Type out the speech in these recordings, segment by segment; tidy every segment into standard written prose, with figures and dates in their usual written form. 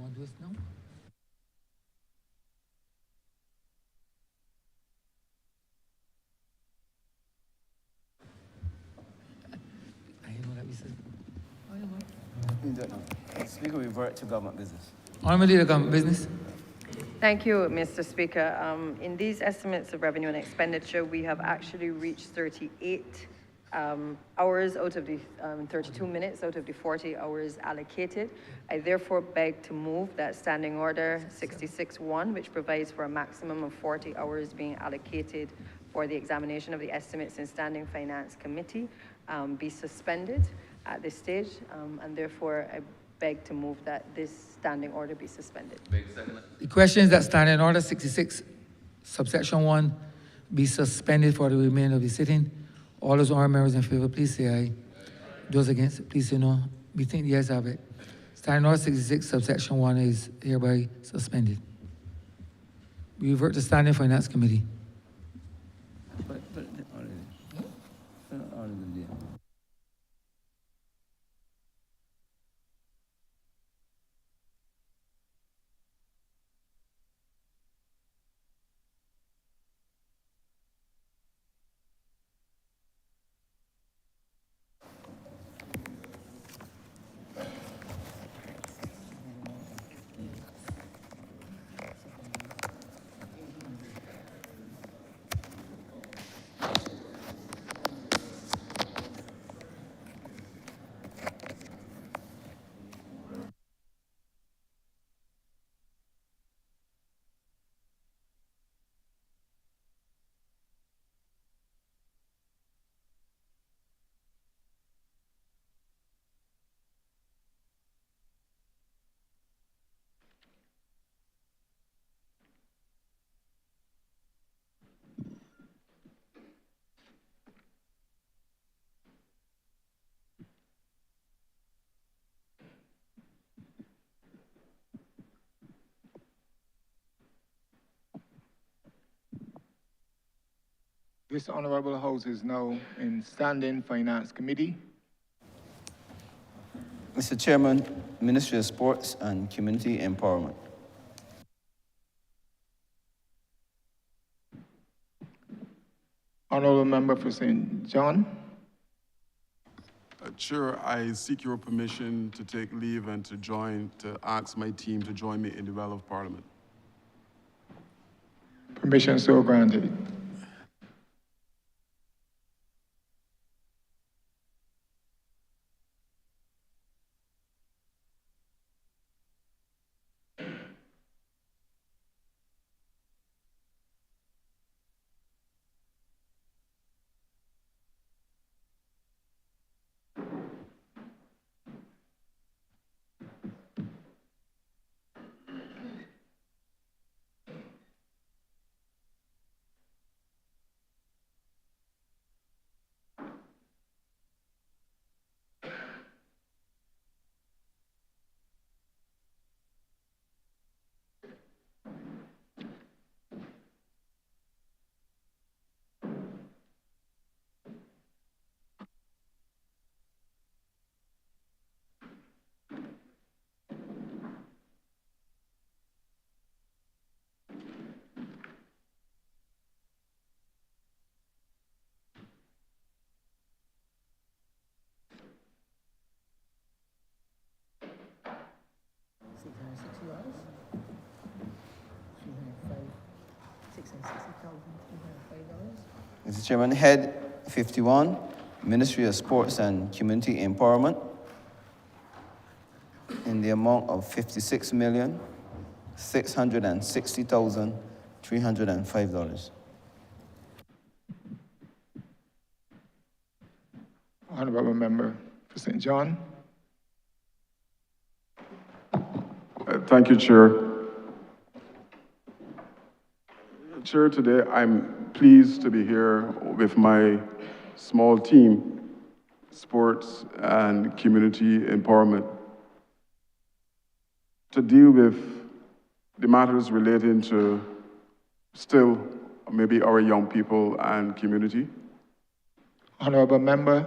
want to do this now? I didn't know that we said. Oh, yeah, man. You don't know. Speaker, we revert to government business. Honourable Leader, government business. Thank you, Mr. Speaker. In these estimates of revenue and expenditure, we have actually reached 38 hours out of the 32 minutes out of the 40 hours allocated. I therefore beg to move that Standing Order 66-1, which provides for a maximum of 40 hours being allocated for the examination of the estimates in Standing Finance Committee, be suspended at this stage, and therefore I beg to move that this standing order be suspended. The question is that Standing Order 66, subsection 1, be suspended for the remainder of the sitting. All those honourable members in favour, please say aye. Those against, please say no. We think the ayes have it. Standing Order 66, subsection 1 is hereby suspended. We revert to Standing Finance Committee. Put it already. Put it already there. This Honourable House is now in Standing Finance Committee. Mr. Chairman, Ministry of Sports and Community Empowerment. Honourable Member for St. John. Chair, I seek your permission to take leave and to ask my team to join me in the Well of Parliament. Permission so granted. Mr. Chairman, Head 51, Ministry of Sports and Community Empowerment, in the amount of $56,660,305. Honourable Member for St. John. Thank you, Chair. Chair, today I'm pleased to be here with my small team, Sports and Community Empowerment, to deal with the matters relating to still maybe our young people and community. Honourable Member.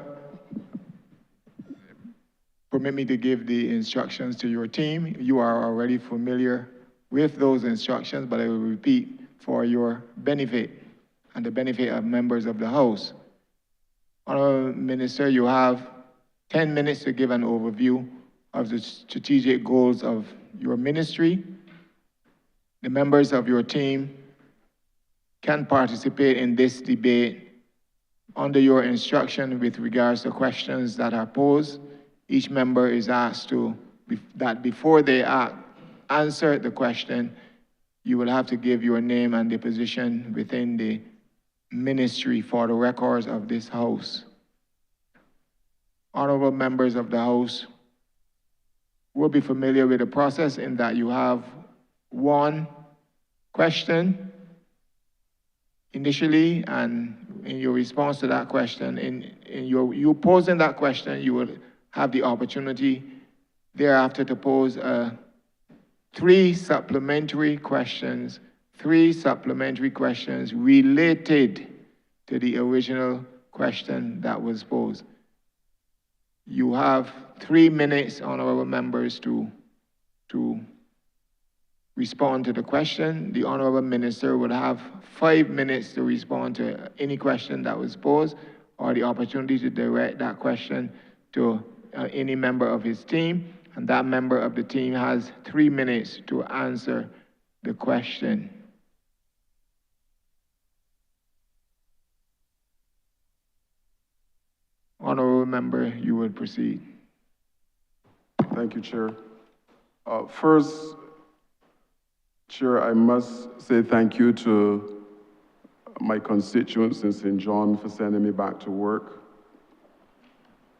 permit me to give the instructions to your team. You are already familiar with those instructions, but I will repeat for your benefit and the benefit of members of the House. Honourable Minister, you have 10 minutes to give an overview of the strategic goals of your ministry. The members of your team can participate in this debate under your instruction with regards to questions that are posed. Each member is asked that before they answer the question, you will have to give your name and the position within the ministry for the records of this House. Honorable members of the House will be familiar with the process in that you have one question initially, and in your response to that question, you posing that question, you will have the opportunity thereafter to pose three supplementary questions related to the original question that was posed. You have 3 minutes, honorable members, to respond to the question. The honorable minister would have 5 minutes to respond to any question that was posed, or the opportunity to direct that question to any member of his team, and that member of the team has 3 minutes to answer the question. Honorable member, you will proceed. Thank you, Chair. First, Chair, I must say thank you to my constituents in St. John for sending me back to work.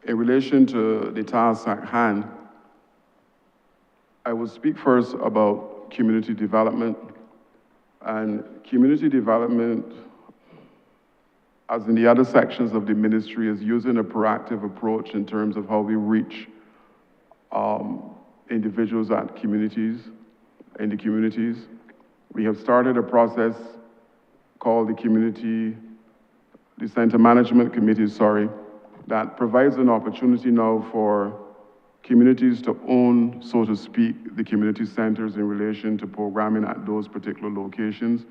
In relation to the task at hand, I will speak first about community development. And community development, as in the other sections of the ministry, is using a proactive approach in terms of how we reach individuals in the communities. We have started a process called the Center Management Committee, that provides an opportunity now for communities to own, so to speak, the community centers in relation to programming at those particular locations.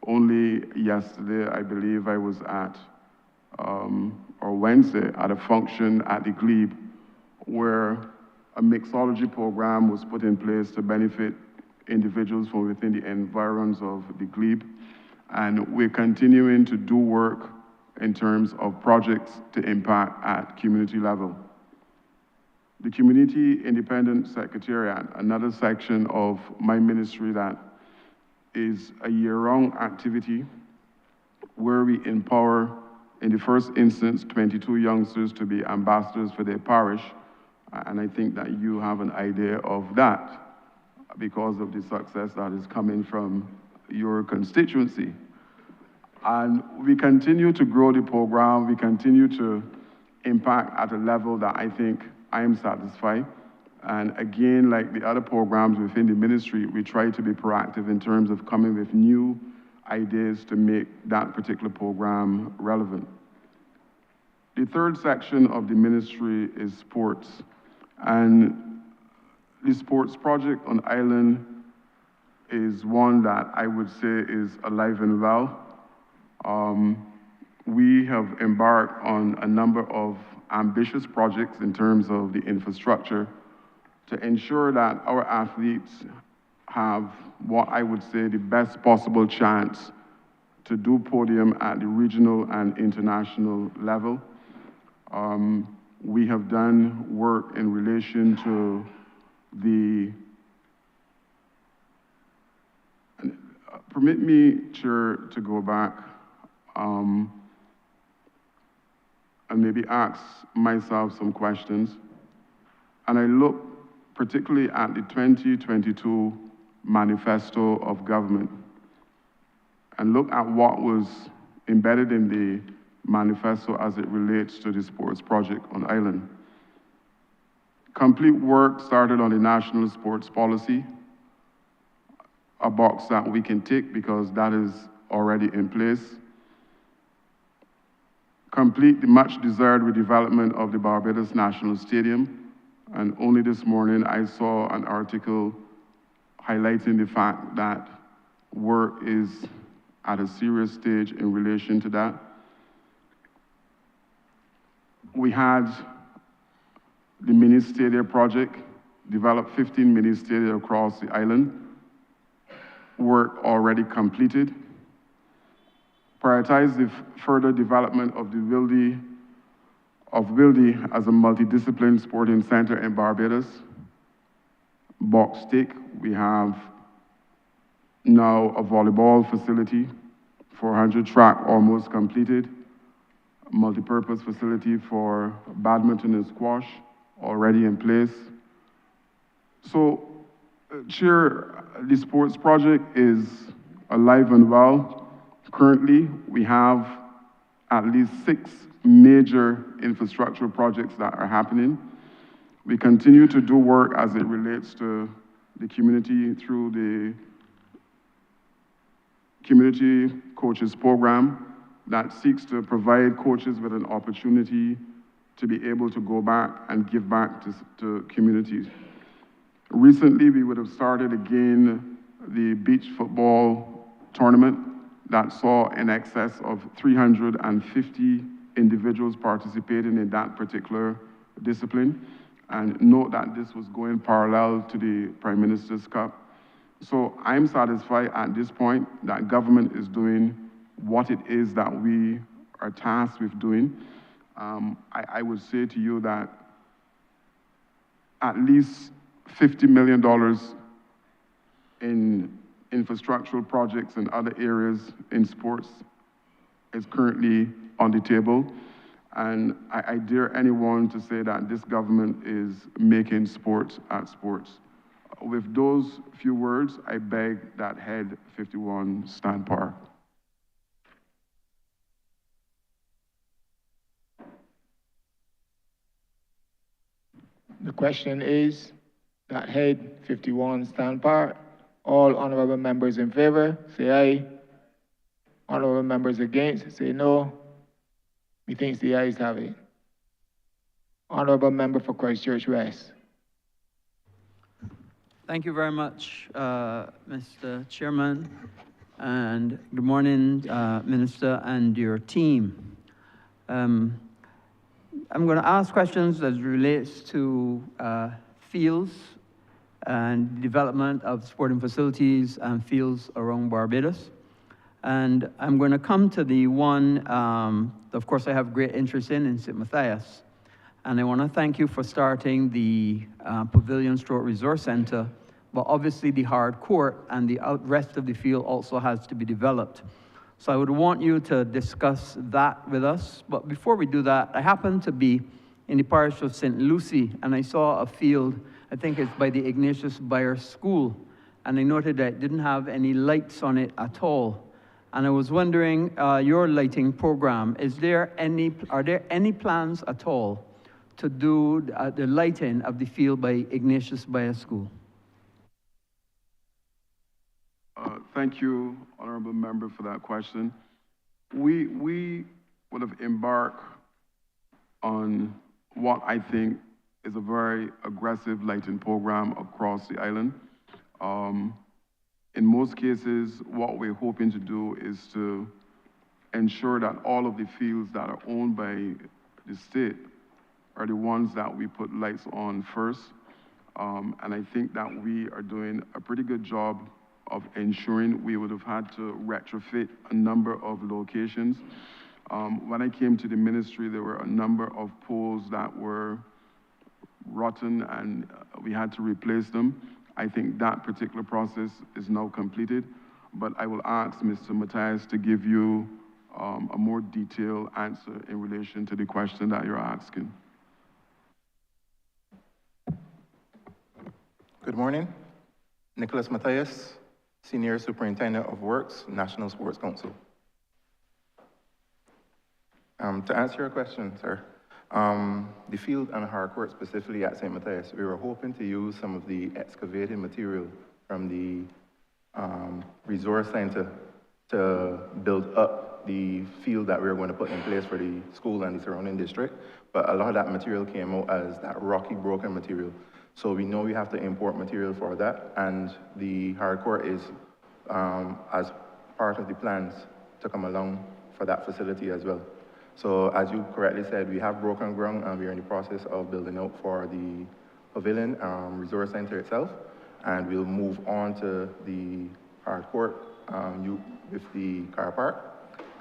Only yesterday, I believe I was or Wednesday, at a function at the Glebe where a mixology program was put in place to benefit individuals from within the environs of the Glebe. And we're continuing to do work in terms of projects to impact at community level. The Community Independent Secretariat, another section of my ministry that is a year-round activity where we empower, in the first instance, 22 youngsters to be ambassadors for their parish. And I think that you have an idea of that because of the success that is coming from your constituency. And we continue to grow the program. We continue to impact at a level that I think I am satisfied. And again, like the other programs within the ministry, we try to be proactive in terms of coming with new ideas to make that particular program relevant. The third section of the ministry is sports. And the sports project on Island is one that I would say is alive and well. We have embarked on a number of ambitious projects in terms of the infrastructure to ensure that our athletes have what I would say the best possible chance to do podium at the regional and international level. We have done work in relation to permit me, Chair, to go back and maybe ask myself some questions. And I look particularly at the 2022 Manifesto of Government and look at what was embedded in the manifesto as it relates to the sports project on Island. Complete work started on the National Sports Policy, a box that we can tick because that is already in place. Complete the much desired redevelopment of the Barbados National Stadium, And only this morning I saw an article highlighting the fact that work is at a serious stage in relation to that. We had the mini stadia project, developed 15 mini stadia across the island, work already completed. Prioritize the further development of the Wildy as a multidisciplinary sporting center in Barbados. Box Stick, we have now a volleyball facility, 400 track almost completed, a multipurpose facility for badminton and squash already in place. So, Chair, the sports project is alive and well. Currently, we have at least 6 major infrastructural projects that are happening. We continue to do work as it relates to the community through the Community Coaches Program that seeks to provide coaches with an opportunity to be able to go back and give back to communities. Recently, we would have started again the beach football tournament that saw in excess of 350 individuals participating in that particular discipline. And note that this was going parallel to the Prime Minister's Cup. So I'm satisfied at this point that government is doing what it is that we are tasked with doing. I would say to you that at least $50 million in infrastructural projects and other areas in sports is currently on the table. And I dare anyone to say that this government is making sports at sports. With those few words, I beg that Head 51 stand par. The question is that Head 51 stand par. All honorable members in favor, say aye. Honorable members against, say no. Methinks the ayes have it. Honorable member for Christchurch West. Thank you very much, Mr. Chairman, and good morning, Minister and your team. I'm going to ask questions as relates to fields and development of sporting facilities and fields around Barbados. And I'm going to come to the one, of course, I have great interest in St. Matthias. And I want to thank you for starting the Pavilion Stroke Resource Center, but obviously the hard court and the rest of the field also has to be developed. So I would want you to discuss that with us. But before we do that, I happen to be in the parish of St. Lucie, and I saw a field, I think it's by the Ignatius Bayer School, and I noted that it didn't have any lights on it at all. And I was wondering, your lighting program, are there any plans at all to do the lighting of the field by Ignatius Bayer School? Thank you, Honorable Member, for that question. We would have embarked on what I think is a very aggressive lighting program across the island. In most cases, what we're hoping to do is to ensure that all of the fields that are owned by the state are the ones that we put lights on first. And I think that we are doing a pretty good job of ensuring. We would have had to retrofit a number of locations. When I came to the ministry, there were a number of poles that were rotten and we had to replace them. I think that particular process is now completed, but I will ask Mr. Matthias to give you a more detailed answer in relation to the question that you're asking. Good morning. Nicholas Matthias, Senior Superintendent of Works, National Sports Council. To answer your question, sir, the field and hard court specifically at St. Matthias, we were hoping to use some of the excavated material from the resource center to build up the field that we were going to put in place for the school and the surrounding district, but a lot of that material came out as that rocky, broken material. So we know we have to import material for that, and the hardcore is as part of the plans to come along for that facility as well. So as you correctly said, we have broken ground and we are in the process of building out for the pavilion resource center itself, and we'll move on to the hard court with the car park,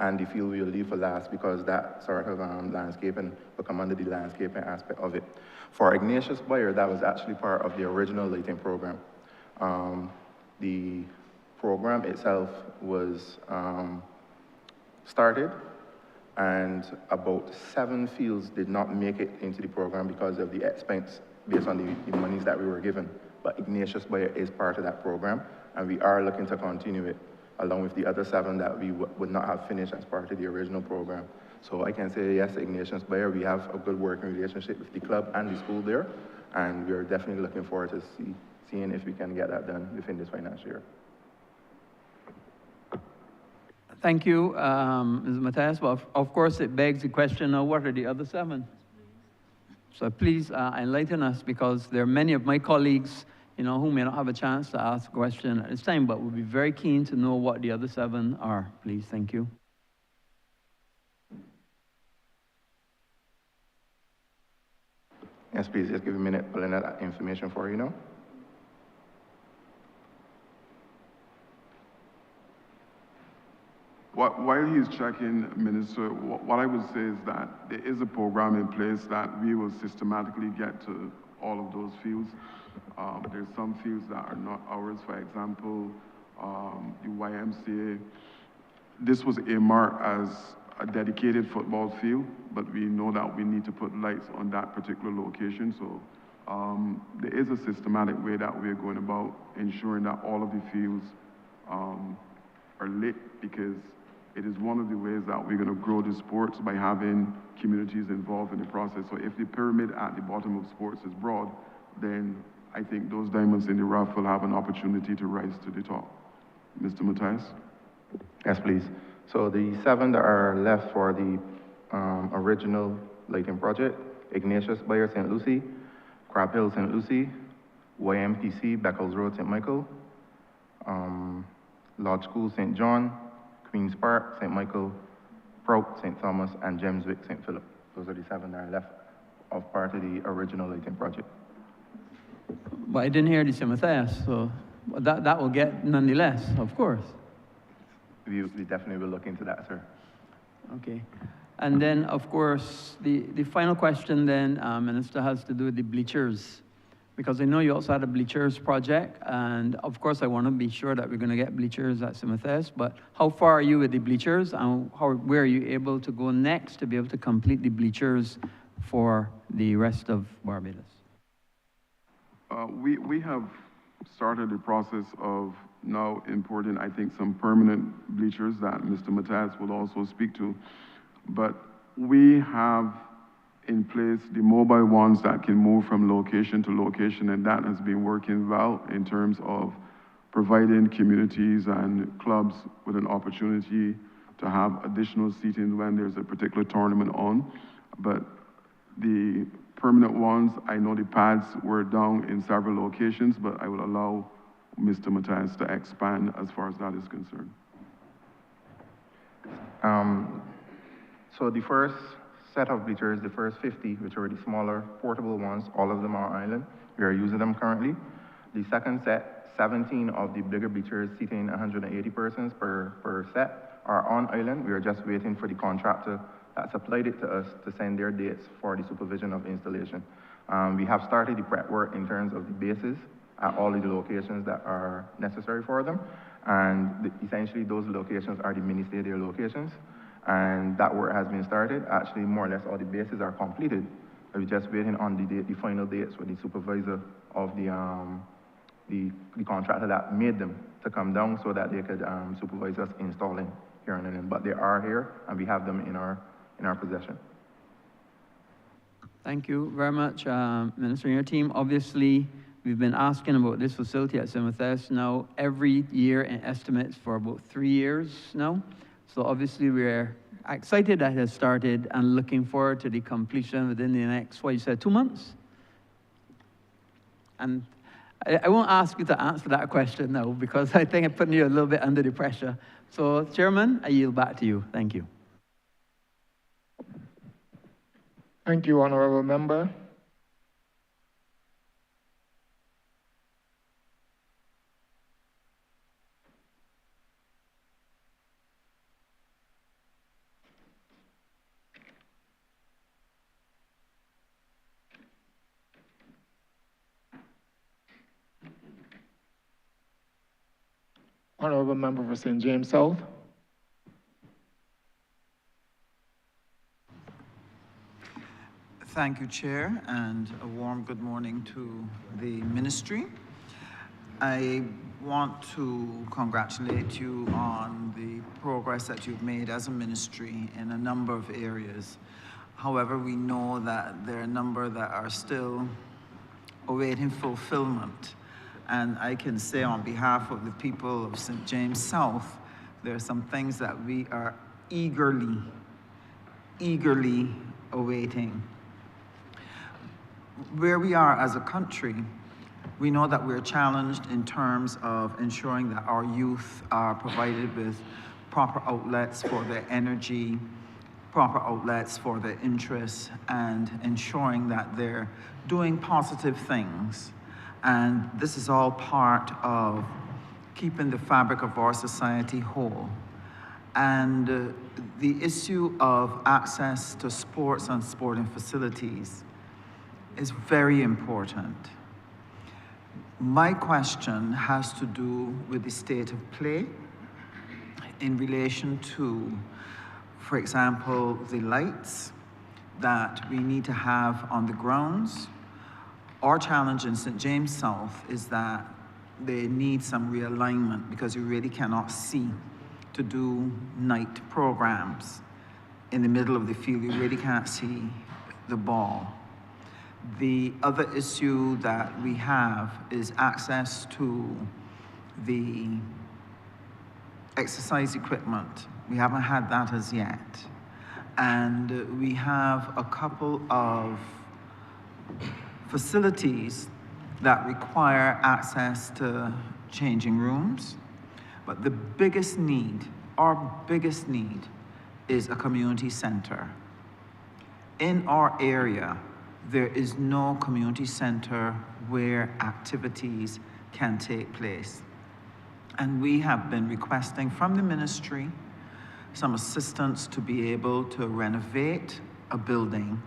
and the field we'll leave for last because that sort of landscaping will come under the landscaping aspect of it. For Ignatius Boyer, that was actually part of the original lighting program. The program itself was started, and about 7 fields did not make it into the program because of the expense based on the monies that we were given. But Ignatius Boyer is part of that program, and we are looking to continue it along with the other 7 that we would not have finished as part of the original program. So I can say yes, Ignatius Boyer, we have a good working relationship with the club and the school there, and we are definitely looking forward to seeing if we can get that done within this financial year. Thank you, Ms. Matthias. Well, of course, it begs the question of what are the other 7? So please enlighten us, because there are many of my colleagues, who may not have a chance to ask a question at this time, but we'll be very keen to know what the other 7 are. Please, thank you. Yes, please, just give me a minute pulling that information for you now. While he's checking, Minister, what I would say is that there is a program in place that we will systematically get to all of those fields. There's some fields that are not ours. For example, the YMCA. This was earmarked as a dedicated football field, but we know that we need to put lights on that particular location. So there is a systematic way that we're going about ensuring that all of the fields are lit, because it is one of the ways that we're going to grow the sports by having communities involved in the process. So if the pyramid at the bottom of sports is broad, then I think those diamonds in the rough will have an opportunity to rise to the top. Mr. Matthias? Yes, please. So the 7 that are left for the original lighting project: Ignatius Boyer, St. Lucie; Crab Hill, St. Lucie; YMPC, Beckles Road, St. Michael; Lodge School, St. John; Queen's Park, St. Michael; Prout, St. Thomas; and Gemswick, St. Philip. Those are the 7 that are left of part of the original lighting project. But I didn't hear the St. Matthias, so that will get nonetheless, of course. We definitely will look into that, sir. Okay. And then, of course, the final question then, Minister, has to do with the bleachers. Because I know you also had a bleachers project, and of course I want to be sure that we're going to get bleachers at St. Matthias, but how far are you with the bleachers, and where are you able to go next to be able to complete the bleachers for the rest of Barbados? We have started the process of now importing, I think, some permanent bleachers that Mr. Matthias will also speak to. But we have in place the mobile ones that can move from location to location, and that has been working well in terms of providing communities and clubs with an opportunity to have additional seating when there's a particular tournament on. But the permanent ones, I know the pads were down in several locations, but I will allow Mr. Matthias to expand as far as that is concerned. So the first set of bleachers, the first 50, which are the smaller portable ones, all of them are on island. We are using them currently. The second set, 17 of the bigger bleachers seating 180 persons per set are on island. We are just waiting for the contractor that supplied it to us to send their dates for the supervision of installation. We have started the prep work in terms of the bases at all of the locations that are necessary for them. And essentially those locations are the mini stadium locations. And that work has been started. Actually, more or less all the bases are completed. We're just waiting on the final dates with the supervisor of the contractor that made them to come down so that they could supervise us installing here on island. But they are here, and we have them in our possession. Thank you very much, Minister, and your team. Obviously, we've been asking about this facility at St. Matthias now every year in estimates for about 3 years now. So obviously we're excited that it has started and looking forward to the completion within the next, what you said, 2 months? And I won't ask you to answer that question now because I think I'm putting you a little bit under the pressure. So Chairman, I yield back to you. Thank you. Thank you, Honourable Member. Honourable Member for St. James South. Thank you, Chair, and a warm good morning to the Ministry. I want to congratulate you on the progress that you've made as a ministry in a number of areas. However, we know that there are a number that are still awaiting fulfillment. And I can say on behalf of the people of St. James South, there are some things that we are eagerly awaiting. Where we are as a country, we know that we're challenged in terms of ensuring that our youth are provided with proper outlets for their energy, proper outlets for their interests, and ensuring that they're doing positive things. And this is all part of keeping the fabric of our society whole. And the issue of access to sports and sporting facilities is very important. My question has to do with the state of play in relation to, for example, the lights that we need to have on the grounds. Our challenge in St. James South is that they need some realignment because you really cannot see to do night programs in the middle of the field. You really can't see the ball. The other issue that we have is access to the exercise equipment. We haven't had that as yet. And we have a couple of facilities that require access to changing rooms. But the biggest need, our biggest need, is a community center. In our area, there is no community center where activities can take place. And we have been requesting from the ministry some assistance to be able to renovate a building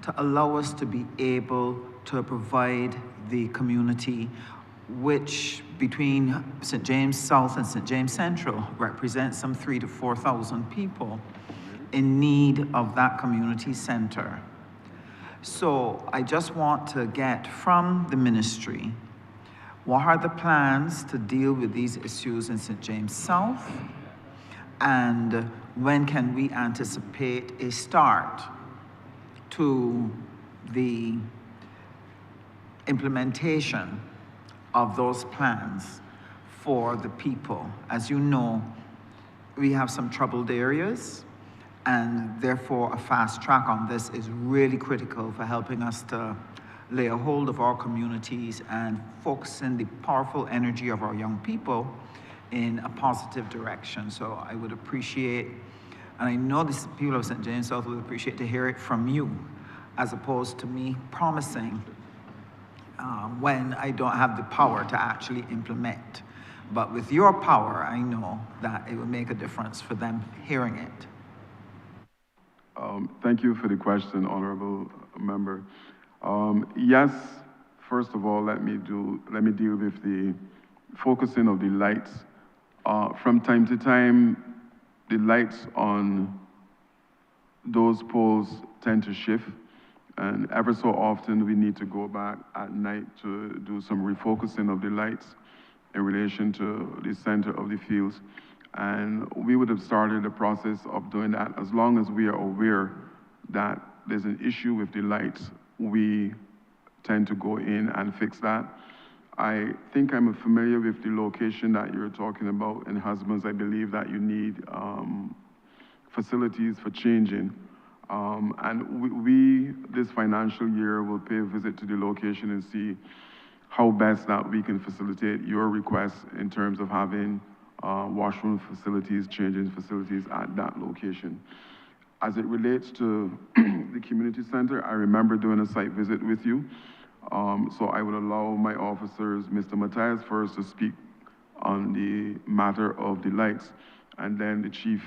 to allow us to be able to provide the community, which between St. James South and St. James Central represents some 3,000 to 4,000 people in need of that community center. So I just want to get from the ministry, what are the plans to deal with these issues in St. James South? And when can we anticipate a start to the implementation of those plans for the people? As you know, we have some troubled areas, and therefore a fast track on this is really critical for helping us to lay a hold of our communities and focus in the powerful energy of our young people in a positive direction. So I would appreciate, and I know the people of St. James South would appreciate to hear it from you, as opposed to me promising when I don't have the power to actually implement. But with your power, I know that it will make a difference for them hearing it. Thank you for the question, Honourable Member. Yes, first of all, let me deal with the focusing of the lights. From time to time, the lights on those poles tend to shift, and ever so often we need to go back at night to do some refocusing of the lights in relation to the center of the fields. And we would have started the process of doing that. As long as we are aware that there's an issue with the lights, we tend to go in and fix that. I think I'm familiar with the location that you're talking about in Husbands. I believe that you need facilities for changing. And we, this financial year, will pay a visit to the location and see how best that we can facilitate your requests in terms of having washroom facilities, changing facilities at that location. As it relates to the community center, I remember doing a site visit with you. So I would allow my officers, Mr. Matthias first, to speak on the matter of the lights, and then the Chief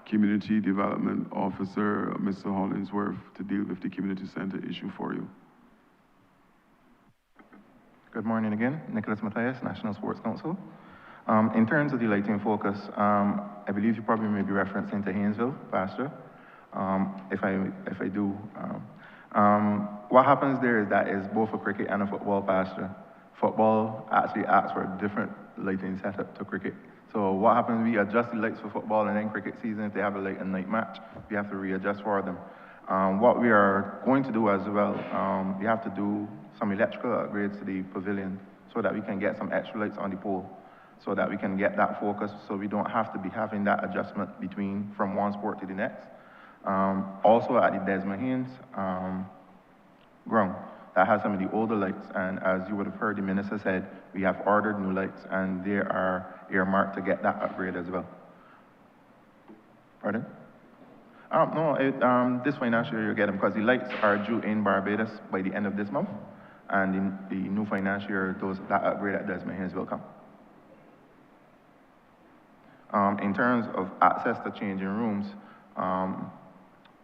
Community Development Officer, Mr. Hollingsworth, to deal with the community center issue for you. Good morning again, Nicholas Matthias, National Sports Council. In terms of the lighting focus, I believe you probably may be referencing to Haynesville, Pastor. If I do, what happens there is that is both a cricket and a football, Pastor. Football actually asks for a different lighting setup to cricket. So what happens, we adjust the lights for football, and then cricket season, if they have a late and night match, we have to readjust for them. What we are going to do as well, we have to do some electrical upgrades to the pavilion so that we can get some extra lights on the pole, so that we can get that focus, so we don't have to be having that adjustment from one sport to the next. Also at the Desmond Haynes ground, that has some of the older lights, and as you would have heard the minister said, we have ordered new lights, and they are earmarked to get that upgrade as well. Pardon? No, this financial year you'll get them, because the lights are due in Barbados by the end of this month, and in the new financial year, that upgrade at Desmond Haynes will come. In terms of access to changing rooms,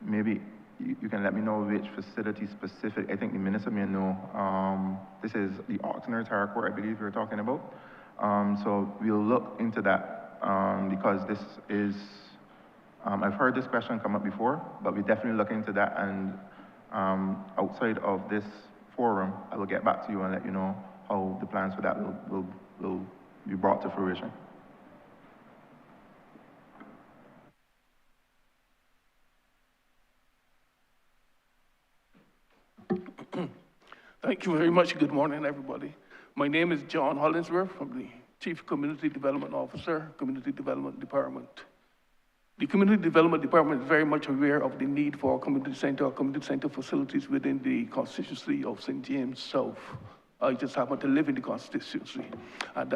maybe you can let me know which facility specific. I think the minister may know. This is the Oxnard Tire Court, I believe you're talking about. So we'll look into that because this is, I've heard this question come up before, but we definitely look into that, and outside of this forum, I will get back to you and let you know how the plans for that will be brought to fruition. Thank you very much. Good morning, everybody. My name is John Hollingsworth. I'm the Chief Community Development Officer, Community Development Department. The Community Development Department is very much aware of the need for community center facilities within the constituency of St. James South. I just happen to live in the constituency. And,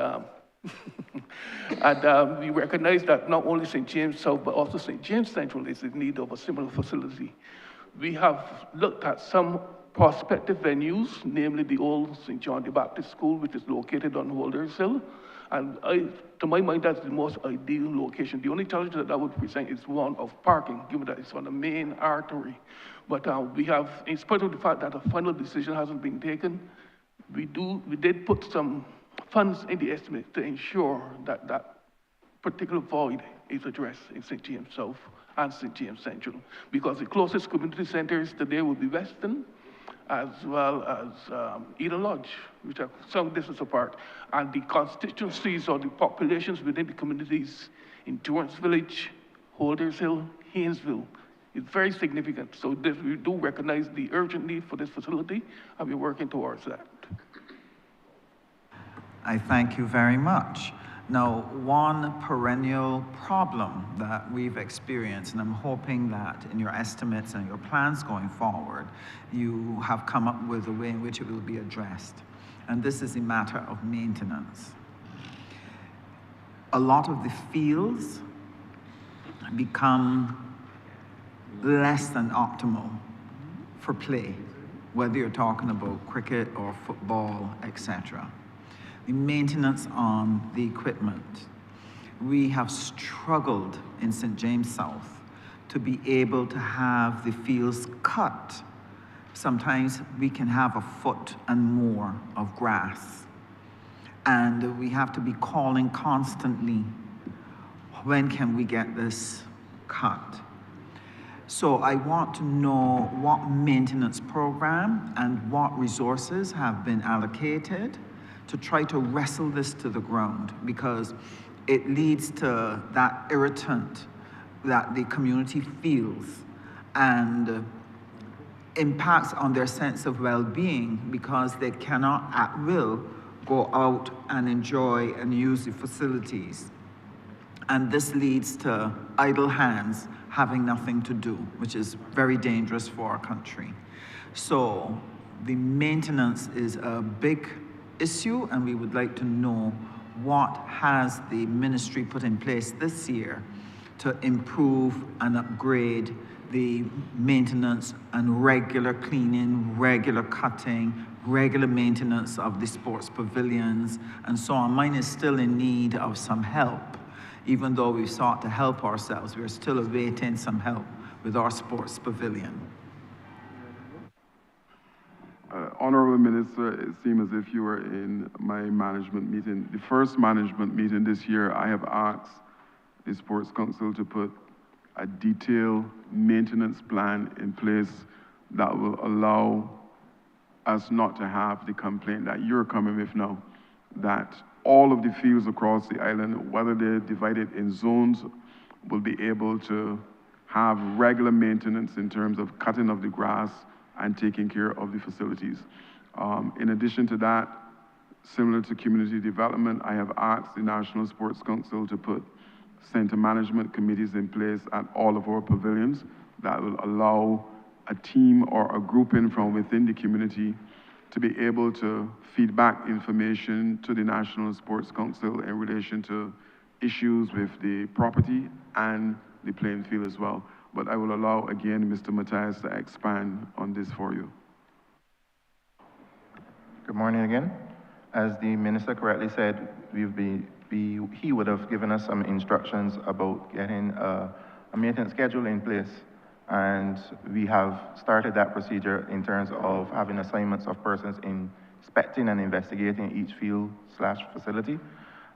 we recognize that not only St. James South, but also St. James Central is in need of a similar facility. We have looked at some prospective venues, namely the old St. John the Baptist School, which is located on Holders Hill. And to my mind, that's the most ideal location. The only challenge that I would present is one of parking, given that it's on the main artery. But we have, in spite of the fact that a final decision hasn't been taken, we did put some funds in the estimate to ensure that that particular void is addressed in St. James South and St. James Central, because the closest community centers today will be Weston, as well as Eden Lodge, which are some distance apart. And the constituencies or the populations within the communities in Torrance Village, Holders Hill, Haynesville is very significant. So we do recognize the urgent need for this facility, and we're working towards that. I thank you very much. Now, one perennial problem that we've experienced, and I'm hoping that in your estimates and your plans going forward, you have come up with a way in which it will be addressed. And this is a matter of maintenance. A lot of the fields become less than optimal for play, whether you're talking about cricket or football, etc. The maintenance on the equipment. We have struggled in St. James South to be able to have the fields cut. Sometimes we can have a foot and more of grass. And we have to be calling constantly, when can we get this cut? So I want to know what maintenance program and what resources have been allocated to try to wrestle this to the ground, because it leads to that irritant that the community feels and impacts on their sense of well-being, because they cannot at will go out and enjoy and use the facilities. And this leads to idle hands having nothing to do, which is very dangerous for our country. So the maintenance is a big issue, and we would like to know what has the ministry put in place this year to improve and upgrade the maintenance and regular cleaning, regular cutting, regular maintenance of the sports pavilions, and so on. Mine is still in need of some help. Even though we've sought to help ourselves, we're still awaiting some help with our sports pavilion. Honourable Minister, it seems as if you were in my management meeting. The first management meeting this year, I have asked the Sports Council to put a detailed maintenance plan in place that will allow us not to have the complaint that you're coming with now, that all of the fields across the island, whether they're divided in zones, will be able to have regular maintenance in terms of cutting of the grass and taking care of the facilities. In addition to that, similar to community development, I have asked the National Sports Council to put center management committees in place at all of our pavilions that will allow a team or a grouping from within the community to be able to feed back information to the National Sports Council in relation to issues with the property and the playing field as well. But I will allow, again, Mr. Matthias to expand on this for you. Good morning again. As the minister correctly said, he would have given us some instructions about getting a maintenance schedule in place. And we have started that procedure in terms of having assignments of persons inspecting and investigating each field/facility,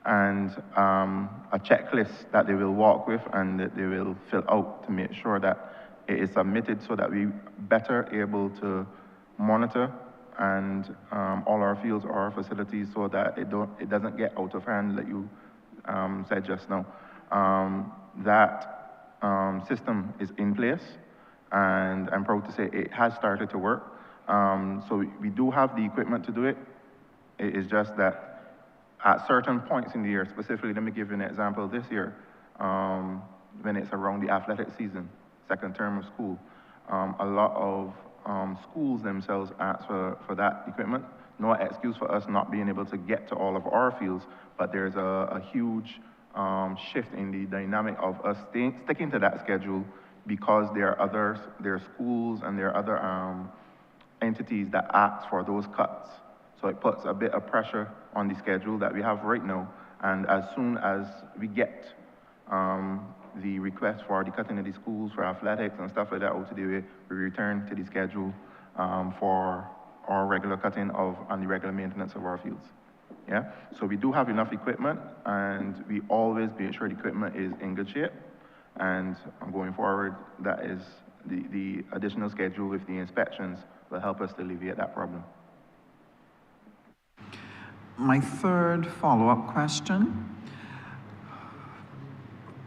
and a checklist that they will walk with and that they will fill out to make sure that it is submitted so that we better able to monitor and all our fields or our facilities so that it doesn't get out of hand, like you said just now. That system is in place, and I'm proud to say it has started to work. So we do have the equipment to do it. It is just that at certain points in the year, specifically, let me give you an example this year, when it's around the athletic season, second term of school, a lot of schools themselves ask for that equipment. No excuse for us not being able to get to all of our fields, but there's a huge shift in the dynamic of us sticking to that schedule because there are schools and there are other entities that ask for those cuts. So it puts a bit of pressure on the schedule that we have right now. And as soon as we get the request for the cutting of the schools for athletics and stuff like that out to the way, we return to the schedule for our regular cutting and the regular maintenance of our fields. Yeah, so we do have enough equipment, and we always make sure the equipment is in good shape. And going forward, that is the additional schedule with the inspections will help us to alleviate that problem. My third follow-up question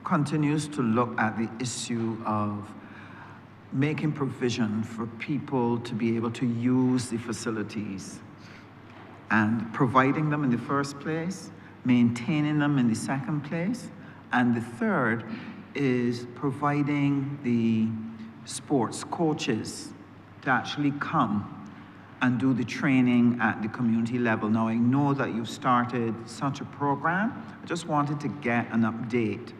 continues to look at the issue of making provision for people to be able to use the facilities and providing them in the first place, maintaining them in the second place, and the third is providing the sports coaches to actually come and do the training at the community level. Now, I know that you've started such a program. I just wanted to get an update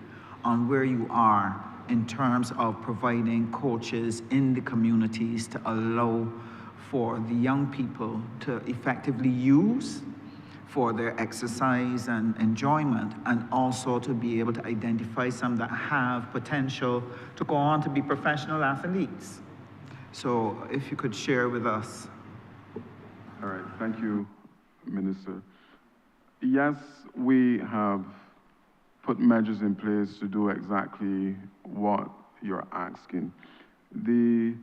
on where you are in terms of providing coaches in the communities to allow for the young people to effectively use for their exercise and enjoyment, and also to be able to identify some that have potential to go on to be professional athletes. So if you could share with us. All right, thank you, Minister. Yes, we have put measures in place to do exactly what you're asking. The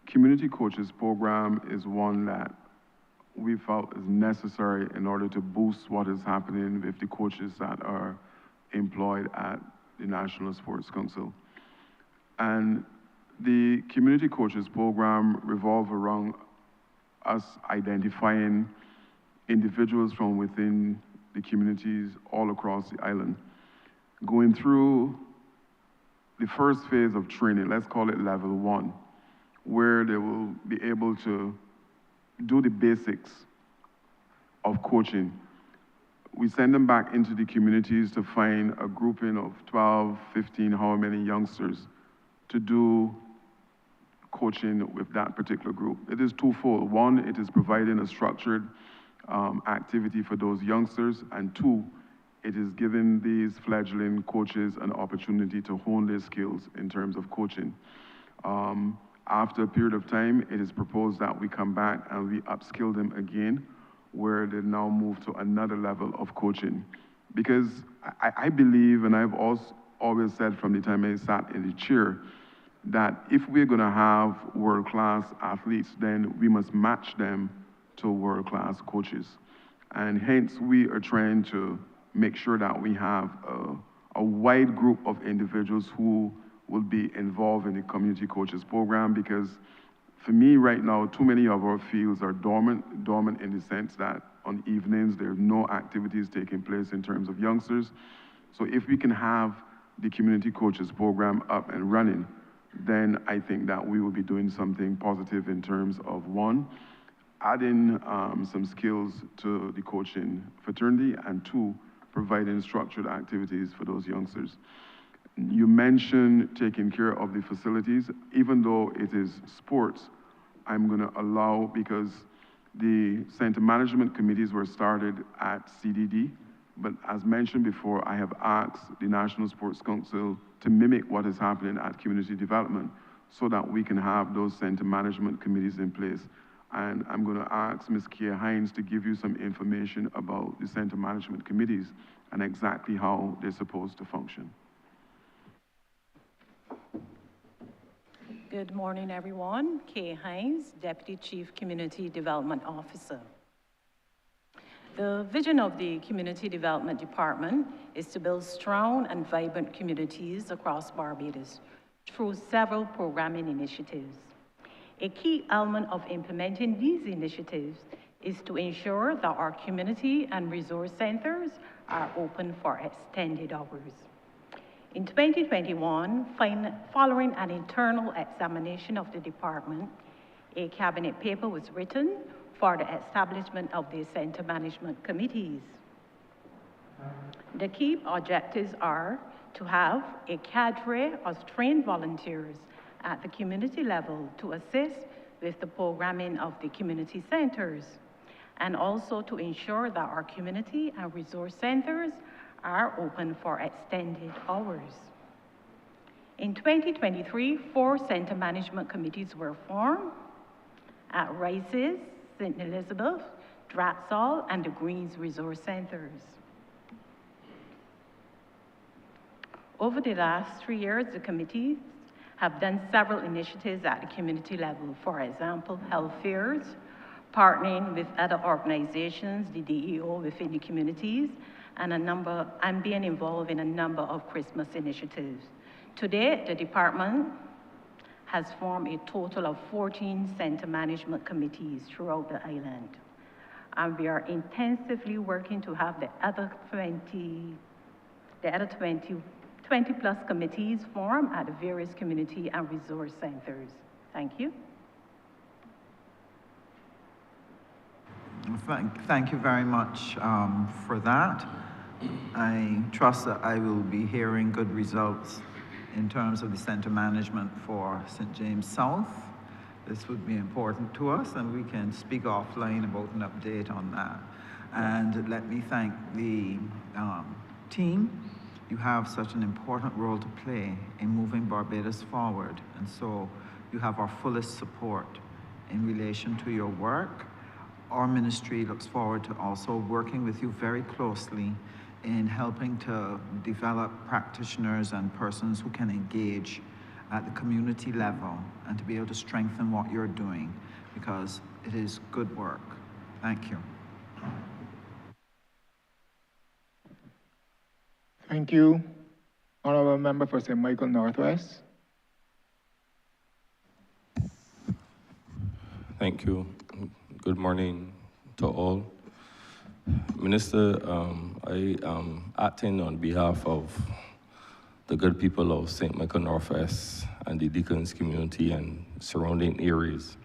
Community Coaches Program is one that we felt is necessary in order to boost what is happening with the coaches that are employed at the National Sports Council. And the Community Coaches Program revolves around us identifying individuals from within the communities all across the island, going through the first phase of training, let's call it level 1, where they will be able to do the basics of coaching. We send them back into the communities to find a grouping of 12, 15, however many youngsters to do coaching with that particular group. It is twofold. One, it is providing a structured activity for those youngsters, and two, it is giving these fledgling coaches an opportunity to hone their skills in terms of coaching. After a period of time, it is proposed that we come back and we upskill them again, where they now move to another level of coaching. Because I believe, and I've also always said from the time I sat in the chair, that if we're gonna have world-class athletes, then we must match them to world-class coaches. And hence, we are trying to make sure that we have a wide group of individuals who will be involved in the community coaches program, because for me right now, too many of our fields are dormant in the sense that on evenings, there are no activities taking place in terms of youngsters. So if we can have the community coaches program up and running, then I think that we will be doing something positive in terms of, one, adding some skills to the coaching fraternity, and two, providing structured activities for those youngsters. You mentioned taking care of the facilities. Even though it is sports, I'm gonna allow, because the center management committees were started at CDD, but as mentioned before, I have asked the National Sports Council to mimic what is happening at community development so that we can have those center management committees in place. And I'm gonna ask Ms. Kia Hines to give you some information about the center management committees and exactly how they're supposed to function. Good morning, everyone. Kay Hines, Deputy Chief Community Development Officer. The vision of the Community Development Department is to build strong and vibrant communities across Barbados through several programming initiatives. A key element of implementing these initiatives is to ensure that our community and resource centers are open for extended hours. In 2021, following an internal examination of the department, a cabinet paper was written for the establishment of the center management committees. The key objectives are to have a cadre of trained volunteers at the community level to assist with the programming of the community centers, and also to ensure that our community and resource centers are open for extended hours. In 2023, 4 center management committees were formed at Rice's, St. Elizabeth, Dratsall, and the Greens Resource Centers. Over the last 3 years, the committees have done several initiatives at the community level. For example, health fairs, partnering with other organizations, the DEO within the communities, and being involved in a number of Christmas initiatives. Today, the department has formed a total of 14 center management committees throughout the island. And we are intensively working to have the other 20 plus committees formed at the various community and resource centers. Thank you. Thank you very much for that. I trust that I will be hearing good results in terms of the center management for St. James South. This would be important to us, and we can speak offline about an update on that. And let me thank the team. You have such an important role to play in moving Barbados forward, and so you have our fullest support in relation to your work. Our ministry looks forward to also working with you very closely in helping to develop practitioners and persons who can engage at the community level and to be able to strengthen what you're doing, because it is good work. Thank you. Thank you. Honourable Member for St. Michael Northwest. Thank you. Good morning to all. Minister, I am acting on behalf of the good people of St. Michael Northwest and the Deacons community and surrounding areas.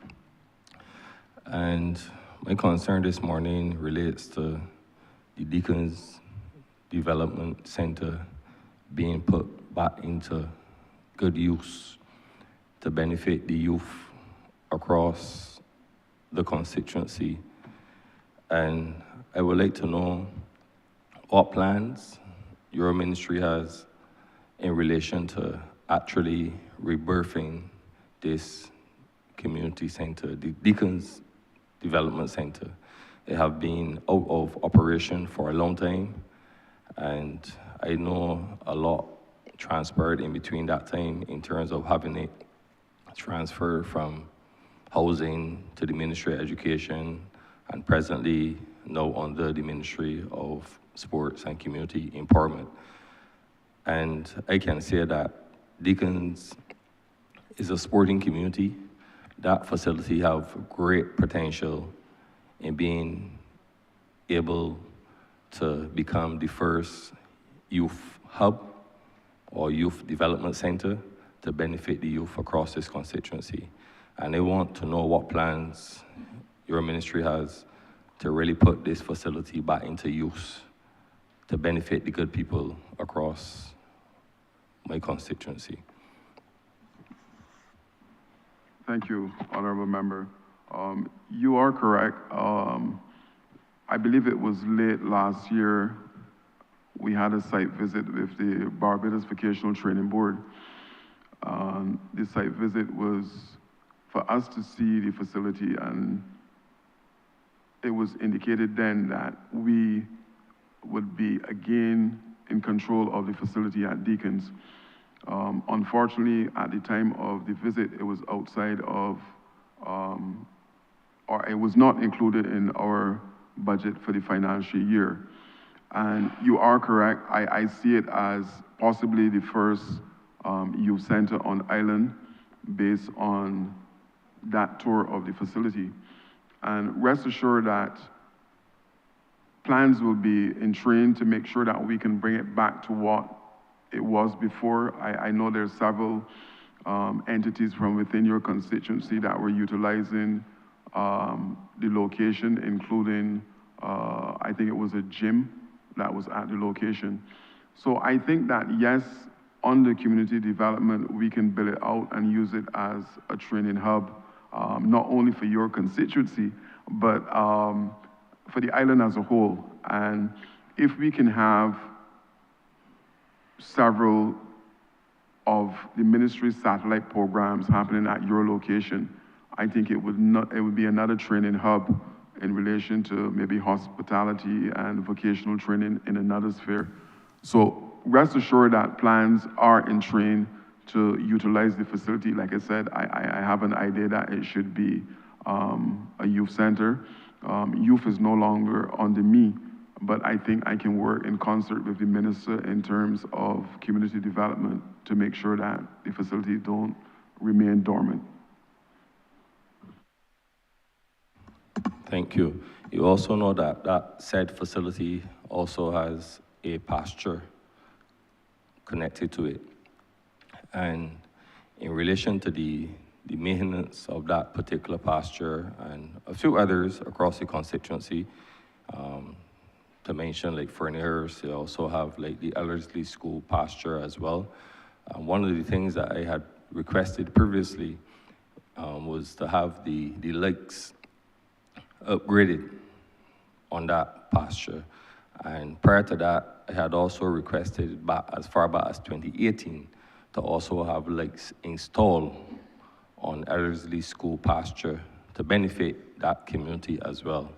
And my concern this morning relates to the Deacons Development Center being put back into good use to benefit the youth across the constituency. And I would like to know what plans your ministry has in relation to actually rebirthing this community center, the Deacons Development Center. It have been out of operation for a long time, and I know a lot transpired in between that time in terms of having it transferred from housing to the Ministry of Education, and presently now under the Ministry of Sports and Community Empowerment. And I can say that Deacons is a sporting community. That facility have great potential in being able to become the first youth hub or youth development center to benefit the youth across this constituency. And I want to know what plans your ministry has to really put this facility back into use to benefit the good people across my constituency. Thank you, Honourable Member. You are correct. I believe it was late last year, we had a site visit with the Barbados Vocational Training Board. The site visit was for us to see the facility, and it was indicated then that we would be again in control of the facility at Deacons. Unfortunately, at the time of the visit, it was outside of, or it was not included in our budget for the financial year. And you are correct, I see it as possibly the first youth center on island based on that tour of the facility. And rest assured that plans will be in train to make sure that we can bring it back to what it was before. I know there's several entities from within your constituency that were utilizing the location, including, I think it was a gym that was at the location. So I think that yes, under community development, we can build it out and use it as a training hub, not only for your constituency, but for the island as a whole. And if we can have several of the ministry's satellite programs happening at your location, I think it would be another training hub in relation to maybe hospitality and vocational training in another sphere. So rest assured that plans are in train to utilize the facility. Like I said, I have an idea that it should be a youth center. Youth is no longer under me, but I think I can work in concert with the minister in terms of community development to make sure that the facility don't remain dormant. Thank you. You also know that that said facility also has a pasture connected to it. And in relation to the maintenance of that particular pasture and a few others across the constituency, to mention like Furnihurst, they also have like the Ellerslie School pasture as well. One of the things that I had requested previously was to have the lakes upgraded on that pasture. And prior to that, I had also requested back as far back as 2018 to also have lakes installed on Ellerslie School pasture to benefit that community as well.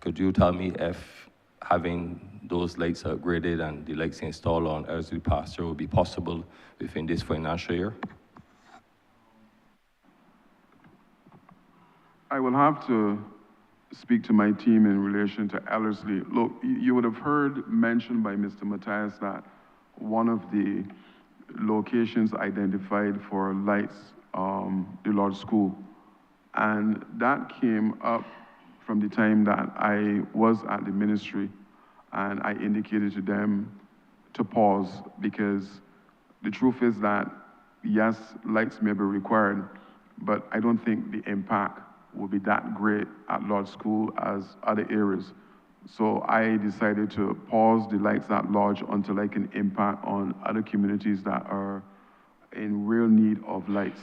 Could you tell me if having those lakes upgraded and the lakes installed on Ellerslie pasture will be possible within this financial year? I will have to speak to my team in relation to Ellerslie. Look, you would have heard mentioned by Mr. Matthias that one of the locations identified for lights, the Lord's School, and that came up from the time that I was at the ministry, and I indicated to them to pause because the truth is that, yes, lights may be required, but I don't think the impact will be that great at Lodge School as other areas. So I decided to pause the lights at Lodge until I can impact on other communities that are in real need of lights.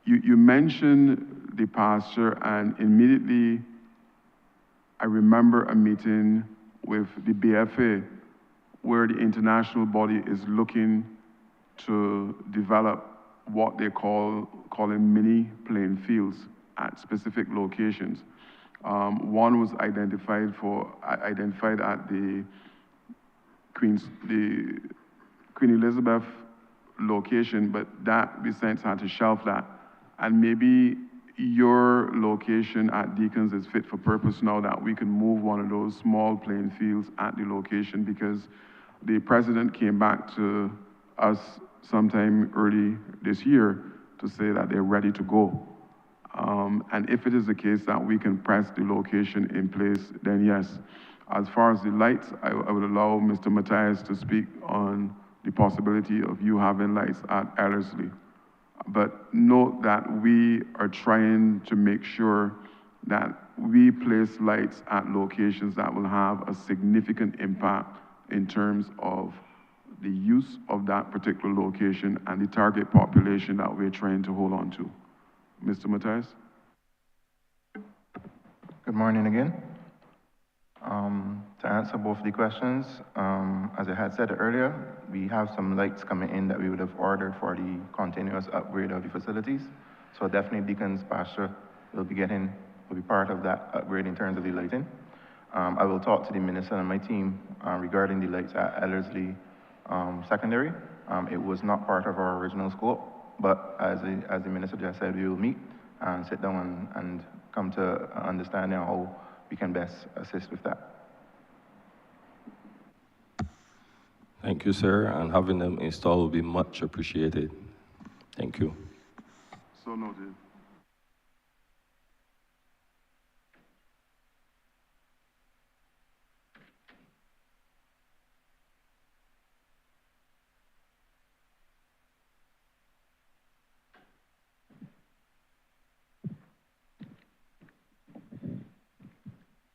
You mentioned the pasture, and immediately I remember a meeting with the BFA where the international body is looking to develop what they calling mini playing fields at specific locations. One was identified at the Queen Elizabeth location, but that we since had to shelve that. And maybe your location at Deacons is fit for purpose now that we can move one of those small playing fields at the location, because the president came back to us sometime early this year to say that they're ready to go. And if it is the case that we can press the location in place, then yes. As far as the lights, I would allow Mr. Matthias to speak on the possibility of you having lights at Ellerslie. But note that we are trying to make sure that we place lights at locations that will have a significant impact in terms of the use of that particular location and the target population that we're trying to hold on to. Mr. Matthias? Good morning again. To answer both the questions, as I had said earlier, we have some lights coming in that we would have ordered for the continuous upgrade of the facilities. So definitely Deacon's Pasture will be part of that upgrade in terms of the lighting. I will talk to the minister and my team regarding the lights at Ellerslie Secondary. It was not part of our original scope, but as the minister just said, we will meet and sit down and come to understanding how we can best assist with that. Thank you, sir, and having them installed will be much appreciated. Thank you. So noted.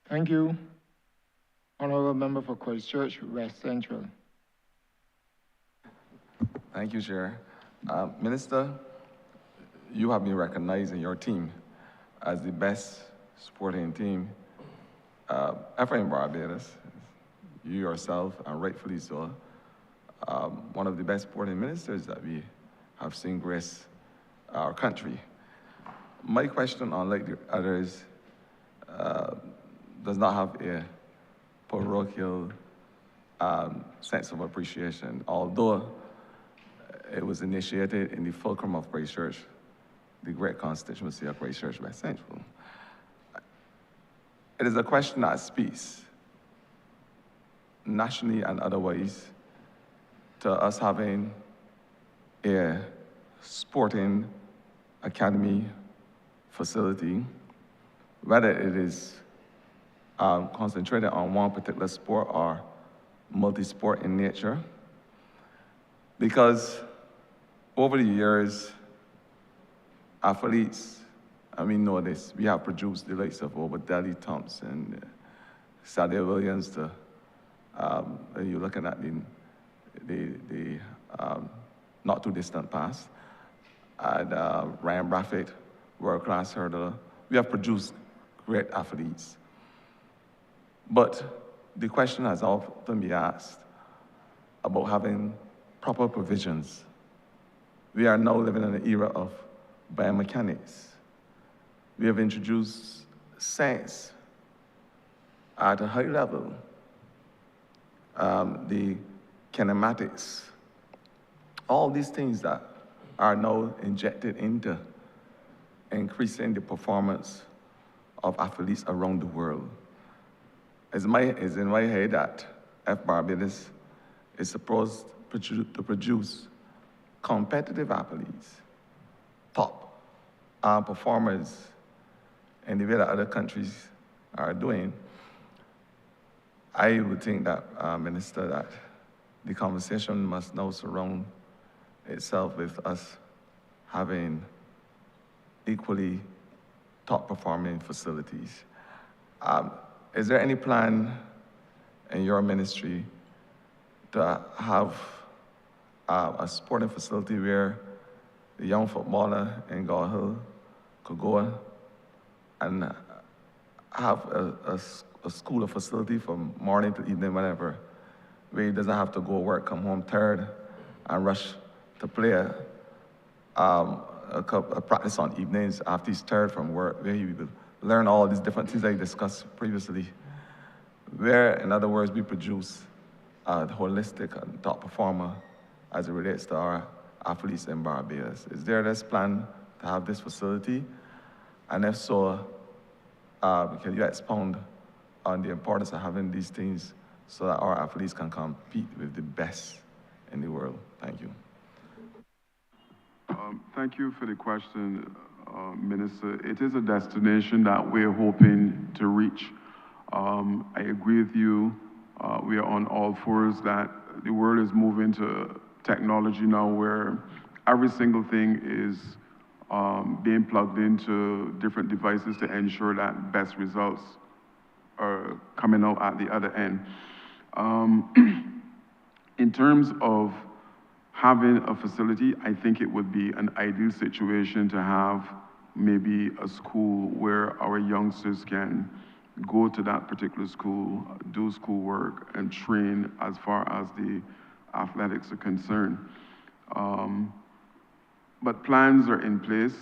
Thank you. Honourable Member for Christchurch West Central. Thank you, Chair. Minister, you have been recognized in your team as the best sporting team ever in Barbados. You yourself, and rightfully so, one of the best sporting ministers that we have seen grace our country. My question, unlike the others, does not have a parochial sense of appreciation, although it was initiated in the fulcrum of Christchurch, the great constituency of Christchurch West Central. It is a question that speaks, nationally and otherwise, to us having a sporting academy facility, whether it is concentrated on one particular sport or multi-sport in nature. Because over the years, athletes, and we know this, we have produced the likes of Delhi Thompson, Sadia Williams, you're looking at the not too distant past, and Ryan Braffett, world-class hurdler. We have produced great athletes. But the question has often been asked about having proper provisions. We are now living in an era of biomechanics. We have introduced science at a high level, the kinematics, all these things that are now injected into increasing the performance of athletes around the world. It's in my head that F Barbados is supposed to produce competitive athletes, top performers in the way that other countries are doing. I would think that, Minister, that the conversation must now surround itself with us having equally top-performing facilities. Is there any plan in your ministry to have a sporting facility where the young footballer in Gull Hill could go and have a school or facility from morning to evening, whatever, where he doesn't have to go work, come home tired, and rush to play a practice on evenings after he's tired from work, where he will learn all these different things that he discussed previously. Where, in other words, we produce a holistic and top performer as it relates to our athletes in Barbados. Is there this plan to have this facility? And if so, can you expound on the importance of having these things so that our athletes can compete with the best in the world? Thank you. Thank you for the question, Minister. It is a destination that we're hoping to reach. I agree with you. We are on all fours that the world is moving to technology now where every single thing is being plugged into different devices to ensure that best results are coming out at the other end. In terms of having a facility, I think it would be an ideal situation to have maybe a school where our youngsters can go to that particular school, do schoolwork, and train as far as the athletics are concerned. But plans are in place.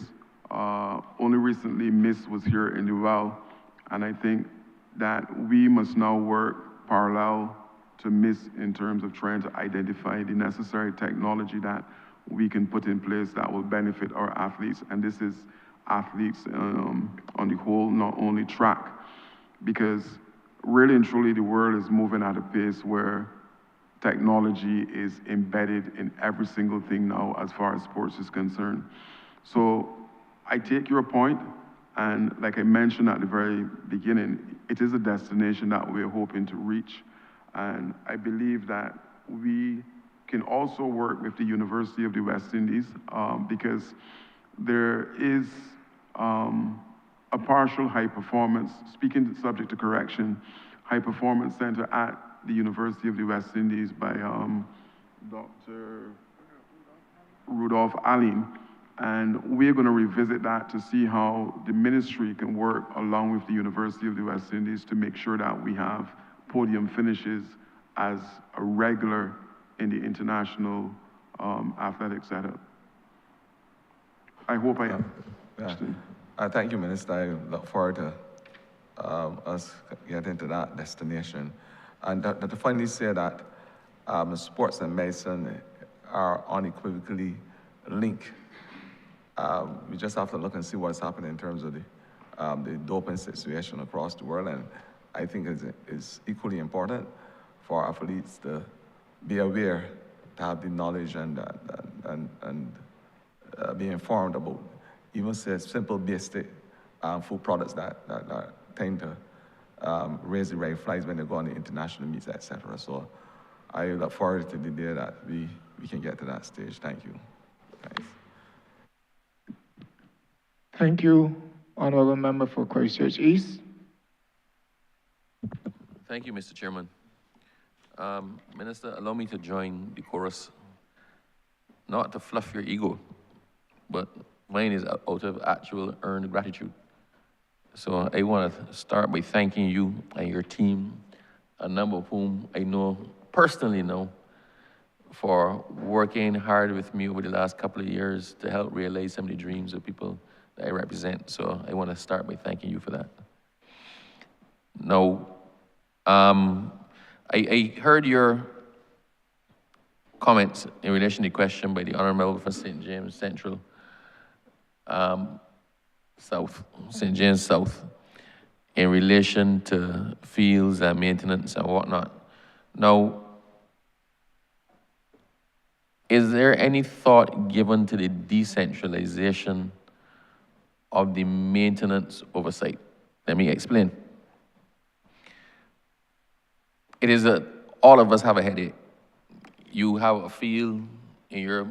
Only recently, Miss was here in the well, and I think that we must now work parallel to Miss in terms of trying to identify the necessary technology that we can put in place that will benefit our athletes. And this is athletes on the whole, not only track, because really and truly the world is moving at a pace where technology is embedded in every single thing now as far as sports is concerned. So I take your point, and like I mentioned at the very beginning, it is a destination that we're hoping to reach. And I believe that we can also work with the University of the West Indies because there is a partial high performance, speaking subject to correction, high performance center at the University of the West Indies by Dr. Rudolph Allen. And we're going to revisit that to see how the ministry can work along with the University of the West Indies to make sure that we have podium finishes as a regular in the international athletic setup. I hope I understood. Thank you, Minister. I look forward to us getting to that destination. And to finally say that sports and medicine are unequivocally linked. We just have to look and see what's happening in terms of the doping situation across the world. And I think it's equally important for athletes to be aware, to have the knowledge and be informed about even say simple basic food products that tend to raise the red flags when they go on the international meets, etc. So I look forward to the day that we can get to that stage. Thank you. Thanks. Thank you, Honourable Member for Christchurch East. Thank you, Mr. Chairman. Minister, allow me to join the chorus, not to fluff your ego, but mine is out of actual earned gratitude. So I want to start by thanking you and your team, a number of whom I know, personally know, for working hard with me over the last couple of years to help realize some of the dreams of people that I represent. So I want to start by thanking you for that. Now, I heard your comments in relation to the question by the Honourable for St. James Central, St. James South, in relation to fields and maintenance and whatnot. Now, is there any thought given to the decentralization of the maintenance oversight? Let me explain. It is all of us have a headache. You have a field in your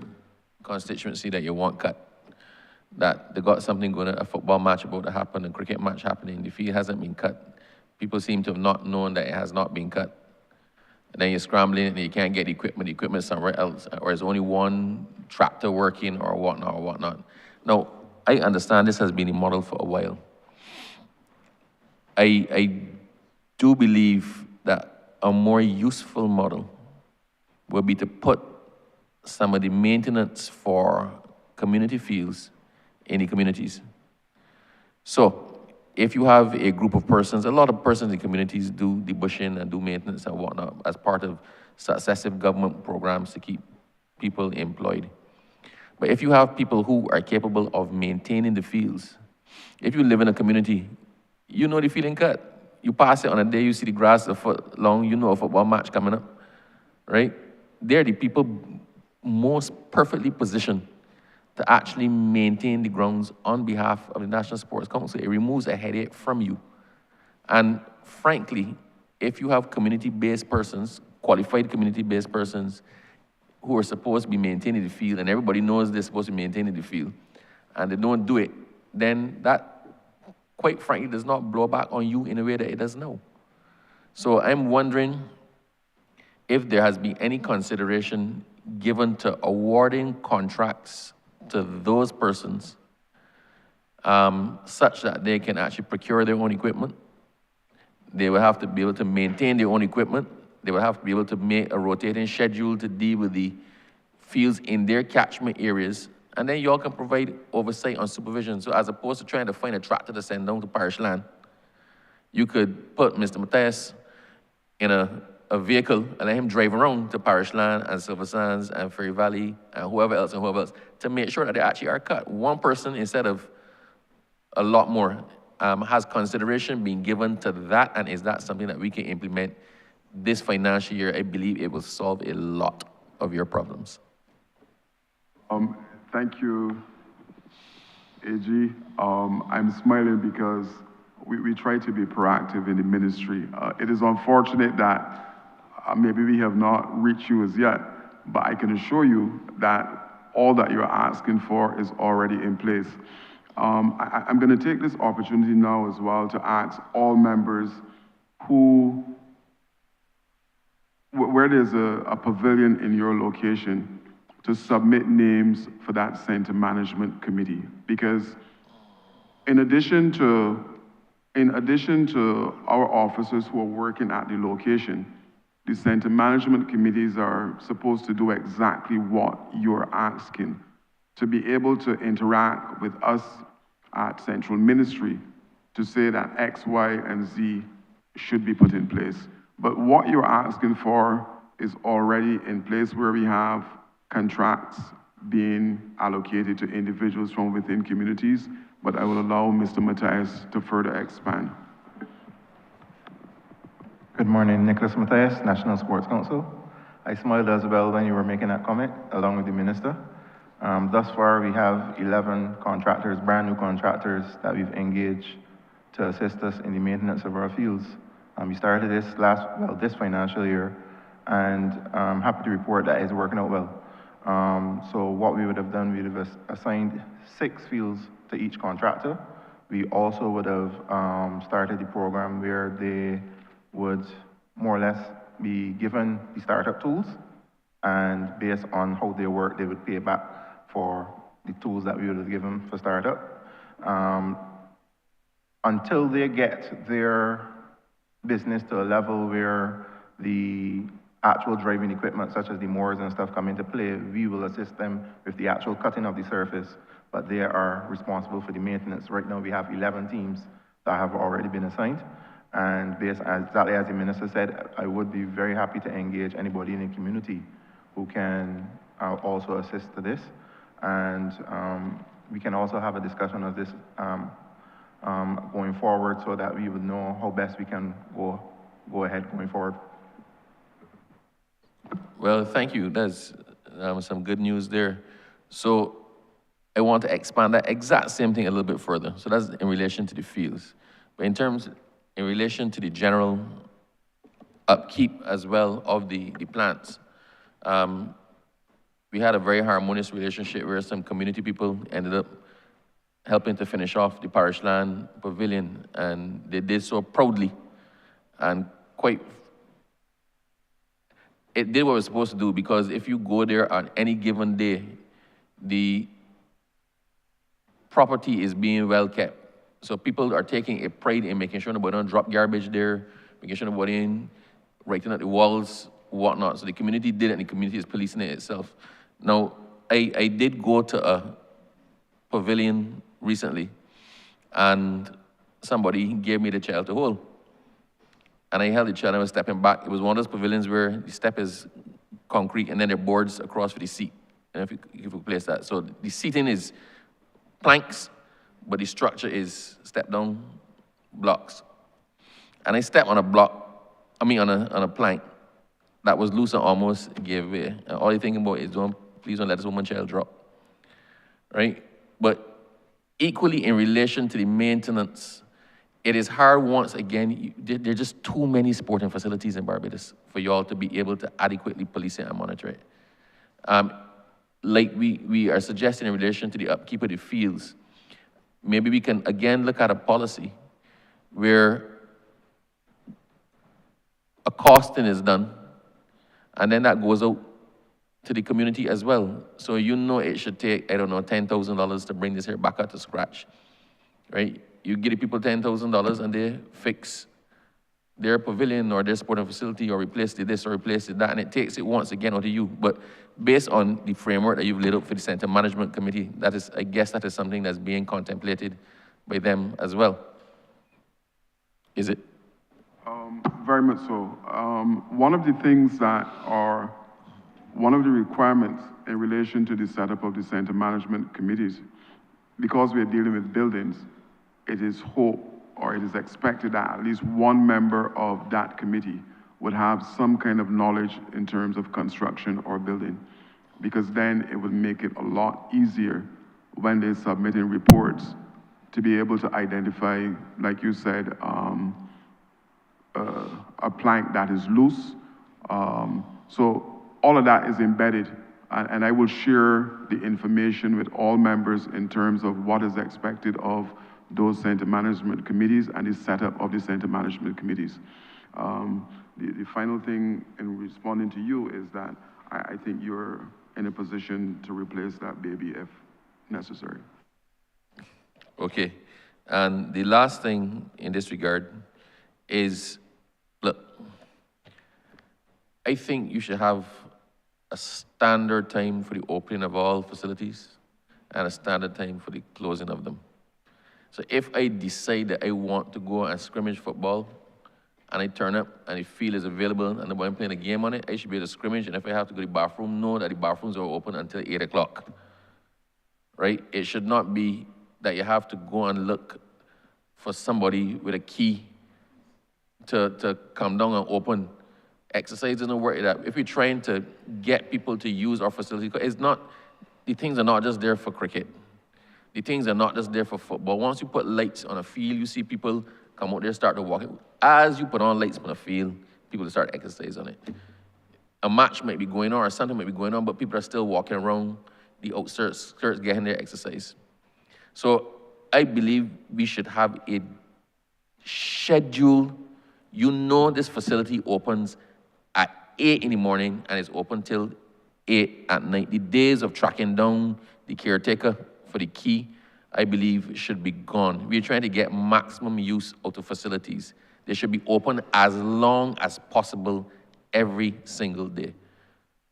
constituency that you want cut. That they got something going on, a football match about to happen, a cricket match happening, the field hasn't been cut. People seem to have not known that it has not been cut. And then you're scrambling and you can't get the equipment somewhere else, or there's only one tractor working or whatnot. Now, I understand this has been the model for a while. I do believe that a more useful model would be to put some of the maintenance for community fields in the communities. So, if you have a group of persons, a lot of persons in communities do the bushing and do maintenance and whatnot as part of successive government programs to keep people employed. But if you have people who are capable of maintaining the fields, if you live in a community, you know the field ain't cut. You pass it on a day, you see the grass a foot long, you know a football match coming up, right? They're the people most perfectly positioned to actually maintain the grounds on behalf of the National Sports Council. It removes a headache from you. And frankly, if you have community-based persons, qualified community-based persons, who are supposed to be maintaining the field, and everybody knows they're supposed to be maintaining the field, and they don't do it, then that, quite frankly, does not blow back on you in a way that it does now. So I'm wondering if there has been any consideration given to awarding contracts to those persons such that they can actually procure their own equipment. They will have to be able to maintain their own equipment. They will have to be able to make a rotating schedule to deal with the fields in their catchment areas. And then you all can provide oversight on supervision. So as opposed to trying to find a tractor to send down to parish land, you could put Mr. Matthias in a vehicle and let him drive around to Parish Land and Silver Sands and Ferry Valley and whoever else to make sure that they actually are cut. One person instead of a lot more. Has consideration being given to that, and is that something that we can implement this financial year? I believe it will solve a lot of your problems. Thank you, AG. I'm smiling because we try to be proactive in the ministry. It is unfortunate that maybe we have not reached you as yet, but I can assure you that all that you're asking for is already in place. I'm going to take this opportunity now as well to ask all members where there's a pavilion in your location, to submit names for that center management committee. Because in addition to our officers who are working at the location, the center management committees are supposed to do exactly what you're asking, to be able to interact with us at Central Ministry to say that X, Y, and Z should be put in place. But what you're asking for is already in place, where we have contracts being allocated to individuals from within communities. But I will allow Mr. Matthias to further expand. Good morning, Nicholas Matthias, National Sports Council. I smiled as well when you were making that comment, along with the minister. Thus far, we have 11 contractors, brand new contractors, that we've engaged to assist us in the maintenance of our fields. We started this financial year, and I'm happy to report that it's working out well. So what we would have done, we would have assigned 6 fields to each contractor. We also would have started the program where they would more or less be given the startup tools, and based on how they work, they would pay back for the tools that we would have given for startup. Until they get their business to a level where the actual driving equipment, such as the mowers and stuff, come into play, we will assist them with the actual cutting of the surface, but they are responsible for the maintenance. Right now, we have 11 teams that have already been assigned. And exactly as the minister said, I would be very happy to engage anybody in the community who can also assist to this. And we can also have a discussion of this going forward, so that we would know how best we can go ahead going forward. Well, thank you. That's some good news there. So I want to expand that exact same thing a little bit further. So that's in relation to the fields. But in relation to the general upkeep as well of the plants, we had a very harmonious relationship where some community people ended up helping to finish off the parish land pavilion, and they did so proudly and it did what it was supposed to do, because if you go there on any given day, the property is being well kept. So people are taking a pride in making sure nobody don't drop garbage there, making sure nobody ain't writing at the walls, whatnot. So the community did it, and the community is policing it itself. Now, I did go to a pavilion recently, and somebody gave me the child to hold. And I held the child and I was stepping back. It was one of those pavilions where the step is concrete and then there are boards across for the seat. And if you place that. So the seating is planks, but the structure is step-down blocks. And I stepped on a on a plank that was loose and almost gave way. And all you're thinking about is, please don't let this woman child drop, right? But equally in relation to the maintenance, it is hard once again, there are just too many sporting facilities in Barbados for you all to be able to adequately police it and monitor it. Like we are suggesting in relation to the upkeep of the fields, maybe we can again look at a policy where a costing is done, and then that goes out to the community as well. So you know it should take, I don't know, $10,000 to bring this here back up to scratch, right? You give the people $10,000 and they fix their pavilion or their sporting facility or replace this or replace that, and it takes it once again out of you. But based on the framework that you've laid out for the Center Management Committee, that is, I guess that is something that's being contemplated by them as well. Is it? Very much so. One of the things that are, one of the requirements in relation to the setup of the Center Management Committees, because we're dealing with buildings, it is hoped or it is expected that at least one member of that committee would have some kind of knowledge in terms of construction or building, because then it would make it a lot easier when they're submitting reports to be able to identify, like you said, a plank that is loose. So all of that is embedded, and I will share the information with all members in terms of what is expected of those center management committees and the setup of the center management committees. The final thing in responding to you is that I think you're in a position to replace that baby if necessary. Okay, and the last thing in this regard is, look, I think you should have a standard time for the opening of all facilities and a standard time for the closing of them. So if I decide that I want to go and scrimmage football, and I turn up and the field is available and I'm playing a game on it, I should be able to scrimmage, and if I have to go to the bathroom, know that the bathrooms are open until 8 o'clock, right? It should not be that you have to go and look for somebody with a key to come down and open. Exercise doesn't work like that. If we're trying to get people to use our facility, it's not, the things are not just there for cricket. The things are not just there for football. Once you put lights on a field, you see people come out there, start to walk. As you put on lights on a field, people start exercise on it. A match might be going on or something might be going on, but people are still walking around the outskirts, getting their exercise. So I believe we should have a schedule. You know this facility opens at 8 in the morning and it's open till 8 at night. The days of tracking down the caretaker for the key, I believe, should be gone. We're trying to get maximum use out of facilities. They should be open as long as possible every single day.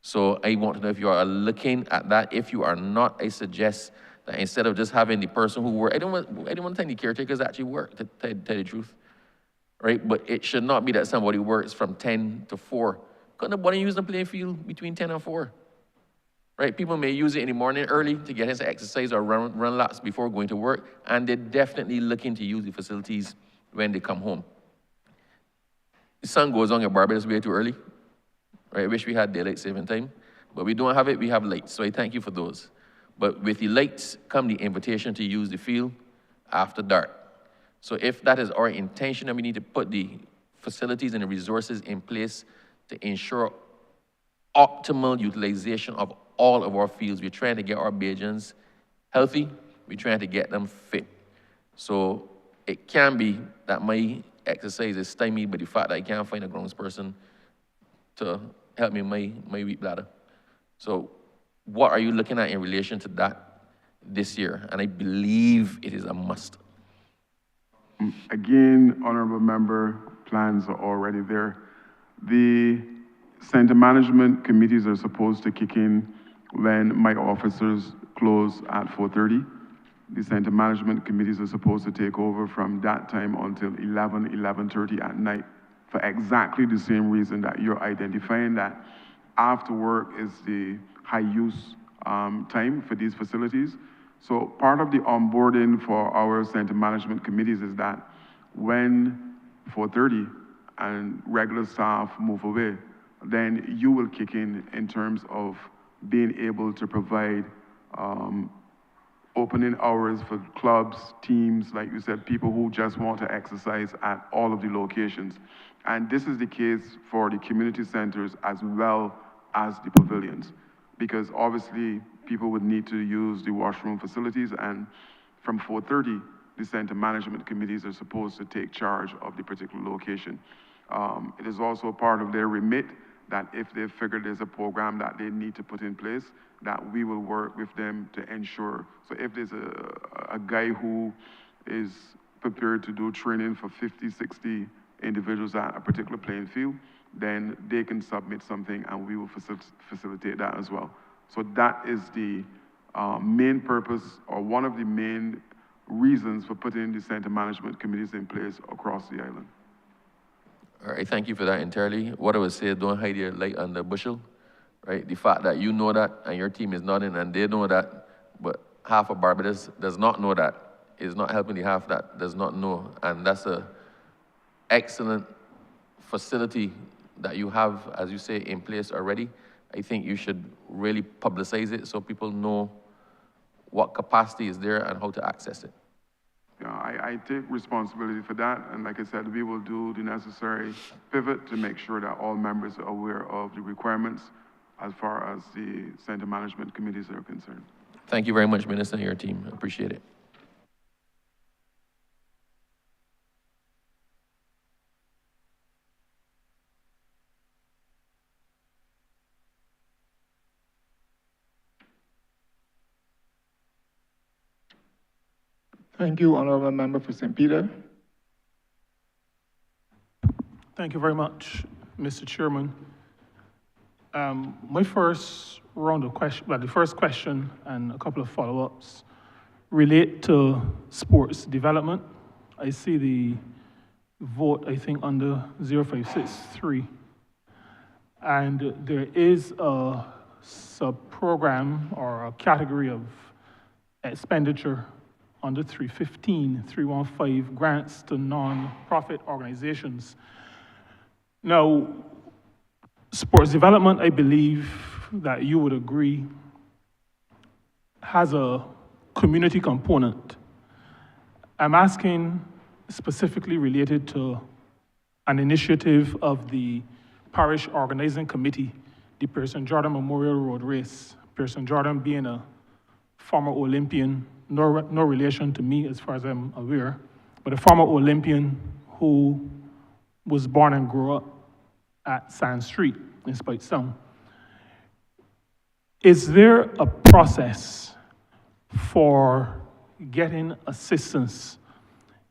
So I want to know if you are looking at that. If you are not, I suggest that instead of just having the person who works, I don't want to think the caretakers actually work, to tell the truth, right? But it should not be that somebody works from 10 to 4. Because nobody use the playing field between 10 and 4. Right? People may use it in the morning early to get into exercise or run laps before going to work, and they're definitely looking to use the facilities when they come home. The sun goes on in Barbados way too early. Right? I wish we had daylight saving time, but we don't have it, we have lights, so I thank you for those. But with the lights come the invitation to use the field after dark. So if that is our intention, then we need to put the facilities and the resources in place to ensure optimal utilization of all of our fields. We're trying to get our Bajans healthy. We're trying to get them fit. So it can be that my exercise is stymied by the fact that I can't find a groundsperson to help me my weak bladder. So what are you looking at in relation to that this year? And I believe it is a must. Again, honorable member, plans are already there. The center management committees are supposed to kick in when my officers close at 4:30. The center management committees are supposed to take over from that time until 11:30 at night for exactly the same reason that you're identifying, that after work is the high use time for these facilities. So part of the onboarding for our center management committees is that when 4:30 and regular staff move away, then you will kick in terms of being able to provide opening hours for clubs, teams, like you said, people who just want to exercise at all of the locations. And this is the case for the community centers as well as the pavilions, because obviously people would need to use the washroom facilities, and from 4:30, the center management committees are supposed to take charge of the particular location. It is also part of their remit that if they figure there's a program that they need to put in place, that we will work with them to ensure. So if there's a guy who is prepared to do training for 50, 60 individuals at a particular playing field, then they can submit something and we will facilitate that as well. So that is the main purpose, or one of the main reasons for putting the center management committees in place across the island. All right, thank you for that entirely. What I would say, don't hide your light under a bushel, right? The fact that you know that and your team is not in and they know that, but half of Barbados does not know that, is not helping the half that does not know. And that's a excellent facility that you have, as you say, in place already. I think you should really publicize it so people know what capacity is there and how to access it. Yeah, I take responsibility for that, and like I said, we will do the necessary pivot to make sure that all members are aware of the requirements as far as the center management committees are concerned. Thank you very much, Minister, and your team. Appreciate it. Thank you, Honourable Member for St. Peter. Thank you very much, Mr. Chairman. My first round of questions, well, the first question and a couple of follow-ups relate to sports development. I see the vote, I think, under 0563. And there is a sub-program or a category of expenditure under 315 grants to non-profit organizations. Now, sports development, I believe that you would agree, has a community component. I'm asking specifically related to an initiative of the parish organizing committee, the Pearson Jordan Memorial Road Race. Pearson Jordan being a former Olympian, no relation to me as far as I'm aware, but a former Olympian who was born and grew up at Sand Street in Speightstown. Is there a process for getting assistance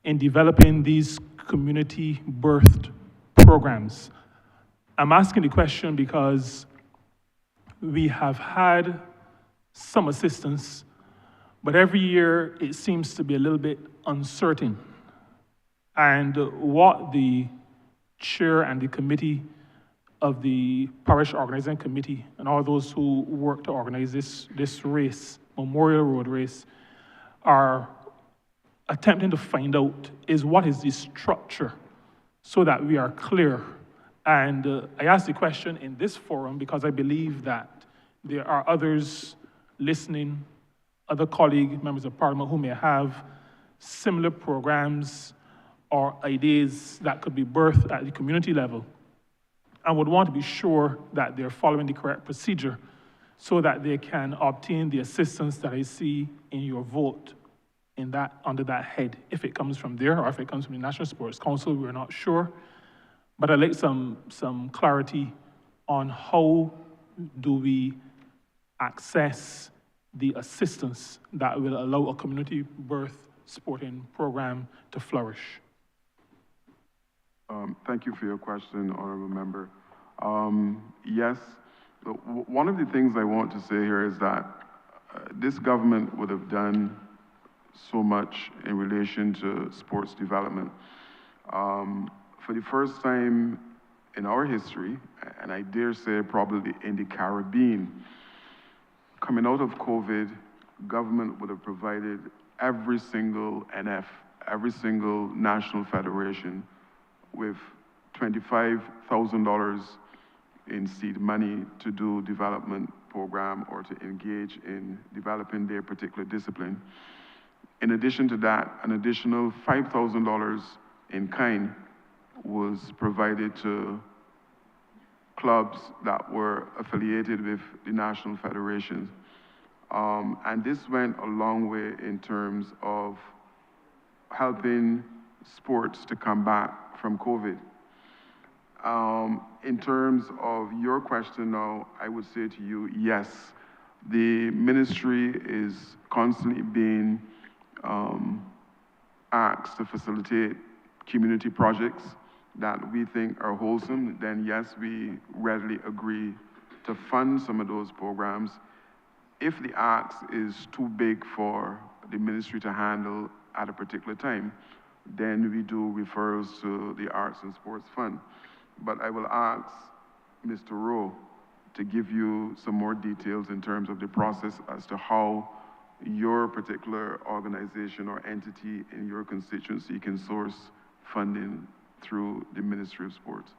in developing these community-birthed programs? I'm asking the question because we have had some assistance, but every year it seems to be a little bit uncertain. And what the chair and the committee of the parish organizing committee and all those who work to organize this race, Memorial Road Race, are attempting to find out is what is the structure so that we are clear. And I ask the question in this forum because I believe that there are others listening, other colleague members of parliament who may have similar programs or ideas that could be birthed at the community level. and would want to be sure that they're following the correct procedure so that they can obtain the assistance that I see in your vote in that, under that head. If it comes from there or if it comes from the National Sports Council, we're not sure. But I'd like some clarity on how do we access the assistance that will allow a community birth sporting program to flourish. Thank you for your question, Honourable Member. Yes, one of the things I want to say here is that this government would have done so much in relation to sports development. For the first time in our history, and I dare say probably in the Caribbean, coming out of COVID, government would have provided every single NF, every single national federation with $25,000 in seed money to do development program or to engage in developing their particular discipline. In addition to that, an additional $5,000 in kind was provided to clubs that were affiliated with the national federations. And this went a long way in terms of helping sports to come back from COVID. In terms of your question now, I would say to you, yes, the ministry is constantly being asked to facilitate community projects that we think are wholesome. Then yes, we readily agree to fund some of those programs. If the ask is too big for the ministry to handle at a particular time, then we do referrals to the Arts and Sports Fund. But I will ask Mr. Rowe to give you some more details in terms of the process as to how your particular organization or entity in your constituency can source funding through the Ministry of Sports.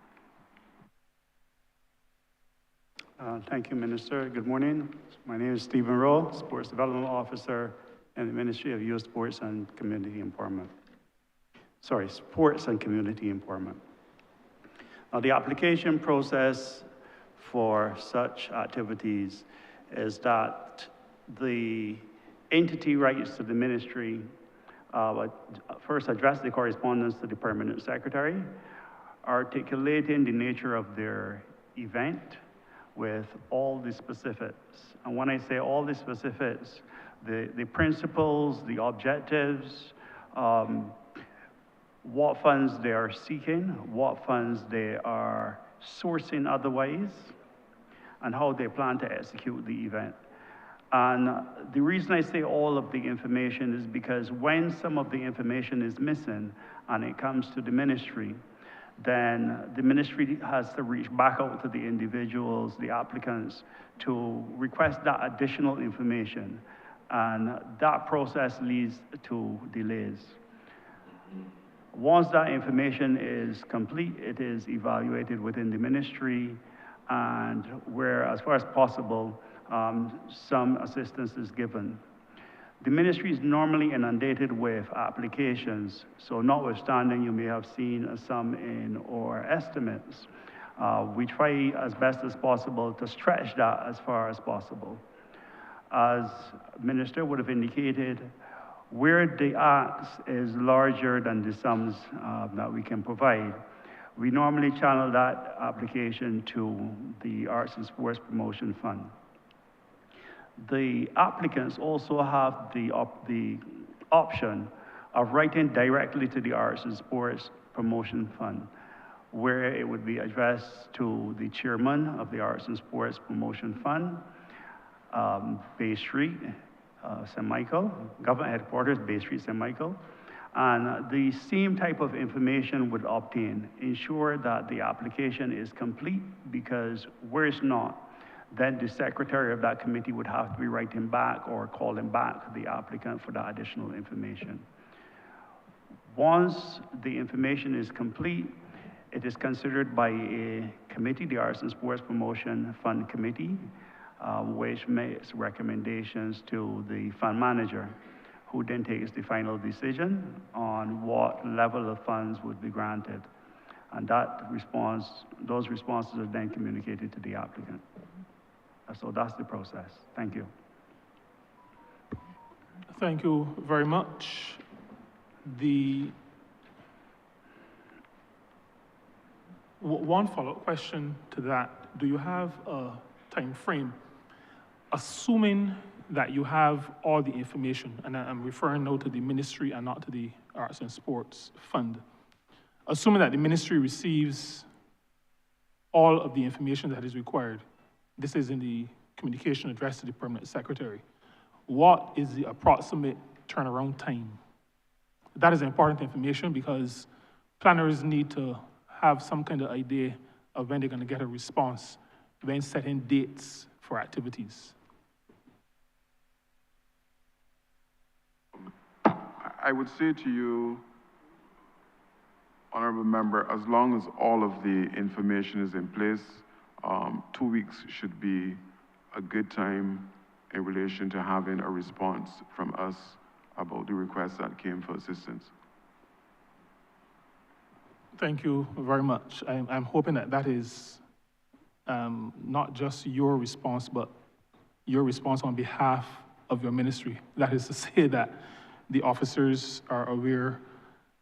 Thank you, Minister. Good morning. My name is Stephen Rowe, Sports Development Officer in the Ministry of Youth, Sports and Community Empowerment. Sorry, Sports and Community Empowerment. Now, the application process for such activities is that the entity writes to the ministry, first address the correspondence to the permanent secretary, articulating the nature of their event with all the specifics. And when I say all the specifics, the principles, the objectives, what funds they are seeking, what funds they are sourcing otherwise, and how they plan to execute the event. And the reason I say all of the information is because when some of the information is missing and it comes to the ministry, then the ministry has to reach back out to the individuals, the applicants, to request that additional information. And that process leads to delays. Once that information is complete, it is evaluated within the ministry, and where, as far as possible, some assistance is given. The ministry is normally inundated with applications, so notwithstanding you may have seen some in our estimates, we try as best as possible to stretch that as far as possible. As Minister would have indicated, where the ask is larger than the sums that we can provide, we normally channel that application to the Arts and Sports Promotion Fund. The applicants also have the option of writing directly to the Arts and Sports Promotion Fund, where it would be addressed to the chairman of the Arts and Sports Promotion Fund, Bay Street, St. Michael, Government Headquarters, Bay Street, St. Michael. And the same type of information would obtain, ensure that the application is complete, because where it's not, then the secretary of that committee would have to be writing back or calling back the applicant for that additional information. Once the information is complete, it is considered by a committee, the Arts and Sports Promotion Fund Committee, which makes recommendations to the fund manager, who then takes the final decision on what level of funds would be granted. and those responses are then communicated to the applicant. So that's the process. Thank you. Thank you very much. One follow-up question to that, do you have a time frame? Assuming that you have all the information, and I'm referring now to the ministry and not to the Arts and Sports Fund. Assuming that the ministry receives all of the information that is required, this is in the communication addressed to the permanent secretary, what is the approximate turnaround time? That is important information because planners need to have some kind of idea of when they're going to get a response when setting dates for activities. I would say to you, Honourable Member, as long as all of the information is in place, 2 weeks should be a good time in relation to having a response from us about the request that came for assistance. Thank you very much. I'm hoping that that is not just your response, but your response on behalf of your ministry. That is to say that the officers are aware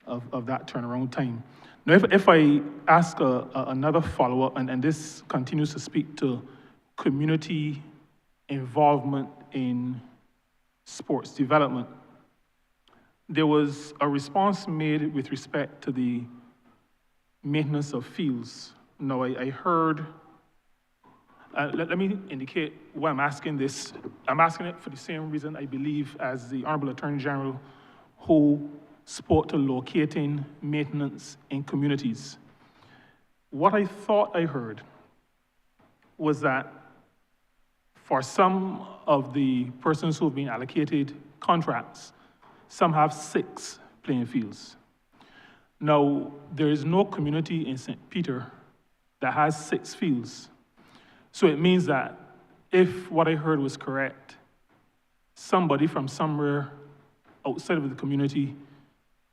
of that turnaround time. Now, if I ask another follow-up, and this continues to speak to community involvement in sports development, there was a response made with respect to the maintenance of fields. Now, I heard, let me indicate why I'm asking this. I'm asking it for the same reason, I believe, as the Honourable Attorney General, who spoke to locating maintenance in communities. What I thought I heard was that for some of the persons who have been allocated contracts, some have 6 playing fields. Now, there is no community in St. Peter that has 6 fields. So it means that if what I heard was correct, somebody from somewhere outside of the community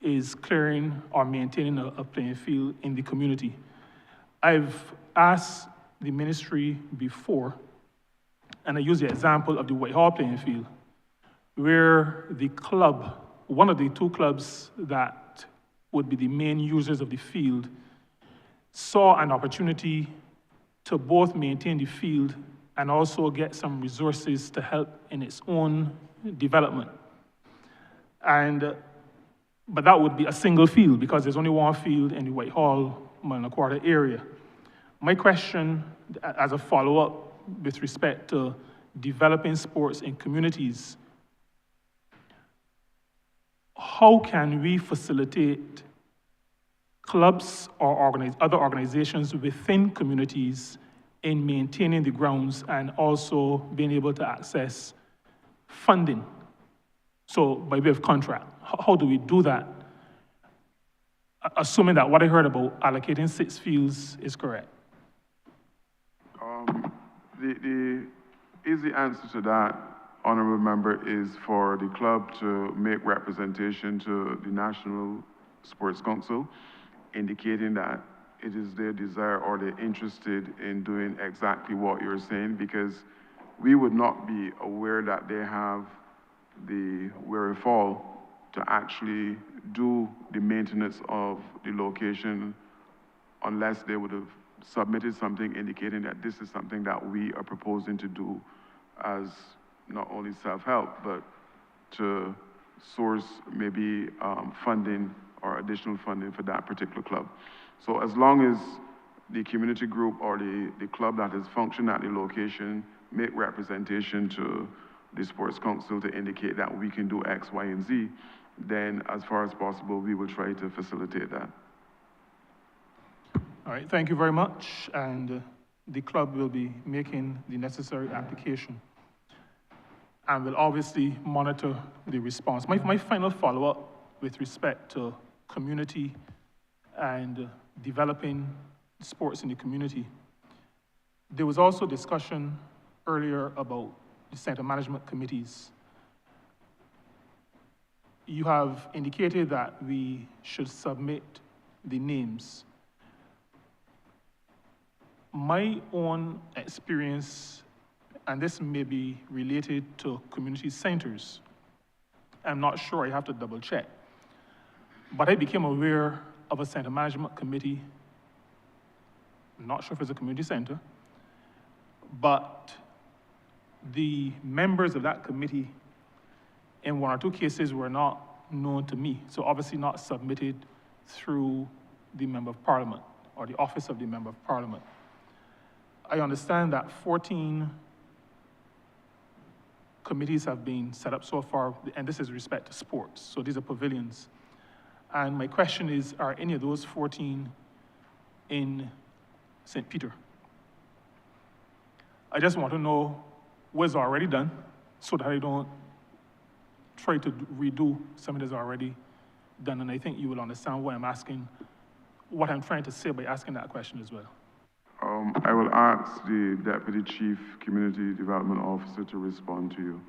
is clearing or maintaining a playing field in the community. I've asked the ministry before, and I use the example of the Whitehall playing field, where the club, one of the 2 clubs that would be the main users of the field, saw an opportunity to both maintain the field and also get some resources to help in its own development. But that would be a single field because there's only 1 field in the Whitehall, mile and a quarter area. My question as a follow-up with respect to developing sports in communities, how can we facilitate clubs or other organizations within communities in maintaining the grounds and also being able to access funding? So by way of contract, how do we do that? Assuming that what I heard about allocating 6 fields is correct. The easy answer to that, Honourable Member, is for the club to make representation to the National Sports Council, indicating that it is their desire or they're interested in doing exactly what you're saying, because we would not be aware that they have the wherewithal to actually do the maintenance of the location unless they would have submitted something indicating that this is something that we are proposing to do as not only self-help, but to source maybe funding or additional funding for that particular club. So as long as the community group or the club that is functioning at the location make representation to the Sports Council to indicate that we can do X, Y, and Z, then as far as possible, we will try to facilitate that. All right, thank you very much. And the club will be making the necessary application and will obviously monitor the response. My final follow-up with respect to community and developing sports in the community. There was also discussion earlier about the center management committees. You have indicated that we should submit the names. my own experience, and this may be related to community centers, I'm not sure, I have to double check, but I became aware of a center management committee. I'm not sure if it's a community center, but the members of that committee in one or two cases were not known to me, so obviously not submitted through the Member of Parliament or the Office of the Member of Parliament. I understand that 14 committees have been set up so far, and this is with respect to sports, so these are pavilions. And my question is, are any of those 14 in St. Peter? I just want to know what's already done so that I don't try to redo something that's already done. And I think you will understand why I'm asking, what I'm trying to say by asking that question as well. I will ask the Deputy Chief Community Development Officer to respond to you.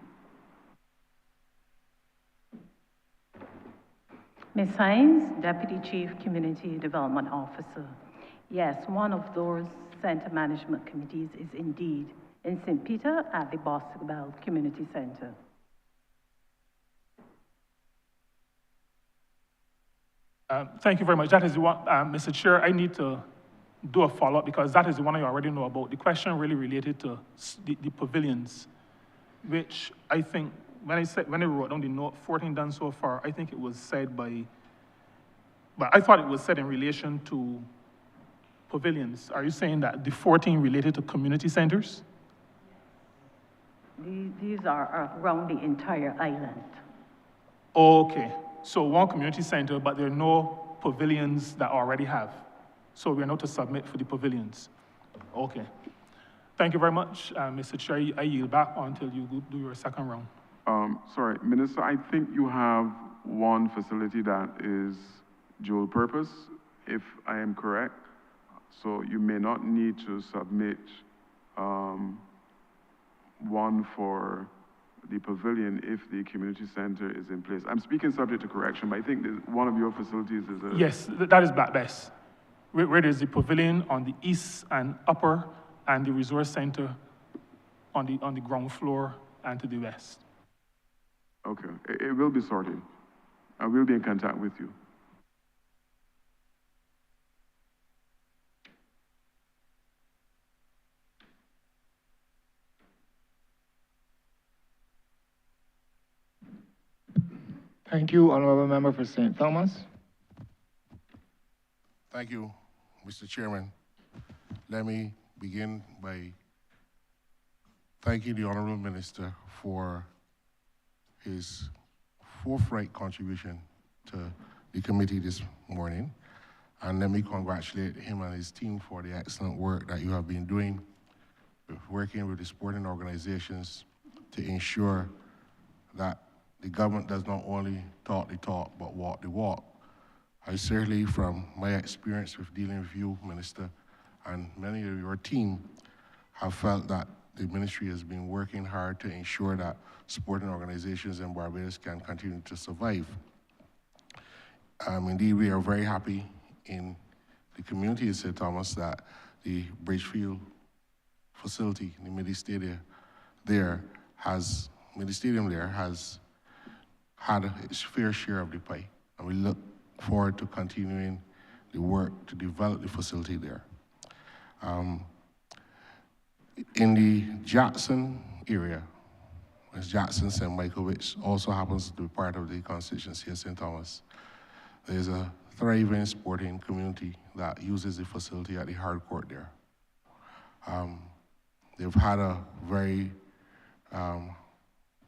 Ms. Hines, Deputy Chief Community Development Officer. Yes, one of those center management committees is indeed in St. Peter at the Boston Community Center. Thank you very much. That is the one, Mr. Chair, I need to do a follow-up because that is the one I already know about. The question really related to the pavilions, which I think, when I wrote down the note, 14 done so far, I think it was said but I thought it was said in relation to pavilions. Are you saying that the 14 related to community centers? These are around the entire island. Okay, so one community center, but there are no pavilions that already have. So we're not to submit for the pavilions. Okay. Thank you very much, Mr. Chair. I yield back until you do your second round. Sorry, Minister, I think you have one facility that is dual purpose, if I am correct. So you may not need to submit one for the pavilion if the community center is in place. I'm speaking subject to correction, but I think that one of your facilities is a... Yes, that is Black Bess, where there's the pavilion on the east and upper, and the resource center on the ground floor and to the west. Okay, it will be sorted. I will be in contact with you. Thank you, Honourable Member for St. Thomas. Thank you, Mr. Chairman. Let me begin by thanking the Honourable Minister for his forthright contribution to the committee this morning. And let me congratulate him and his team for the excellent work that you have been doing, working with the sporting organizations to ensure that the government does not only talk the talk, but walk the walk. I certainly, from my experience with dealing with you, Minister, and many of your team, have felt that the ministry has been working hard to ensure that sporting organizations in Barbados can continue to survive. Indeed, we are very happy in the community of St. Thomas that the Bridgefield facility, the mini stadium there has had its fair share of the pie, and we look forward to continuing the work to develop the facility there. In the Jackson area, West Jackson, St. Michael, which also happens to be part of the constituency of St. Thomas, there's a thriving sporting community that uses the facility at the hard court there. They've had a very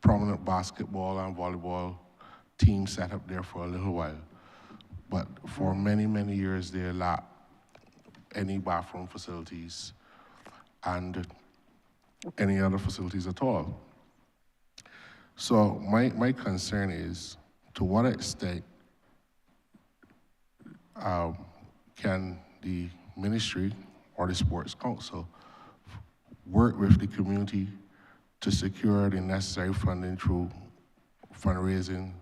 prominent basketball and volleyball team set up there for a little while. But for many, many years, they lacked any bathroom facilities and any other facilities at all. So my concern is, to what extent can the ministry or the Sports Council work with the community to secure the necessary funding through fundraising,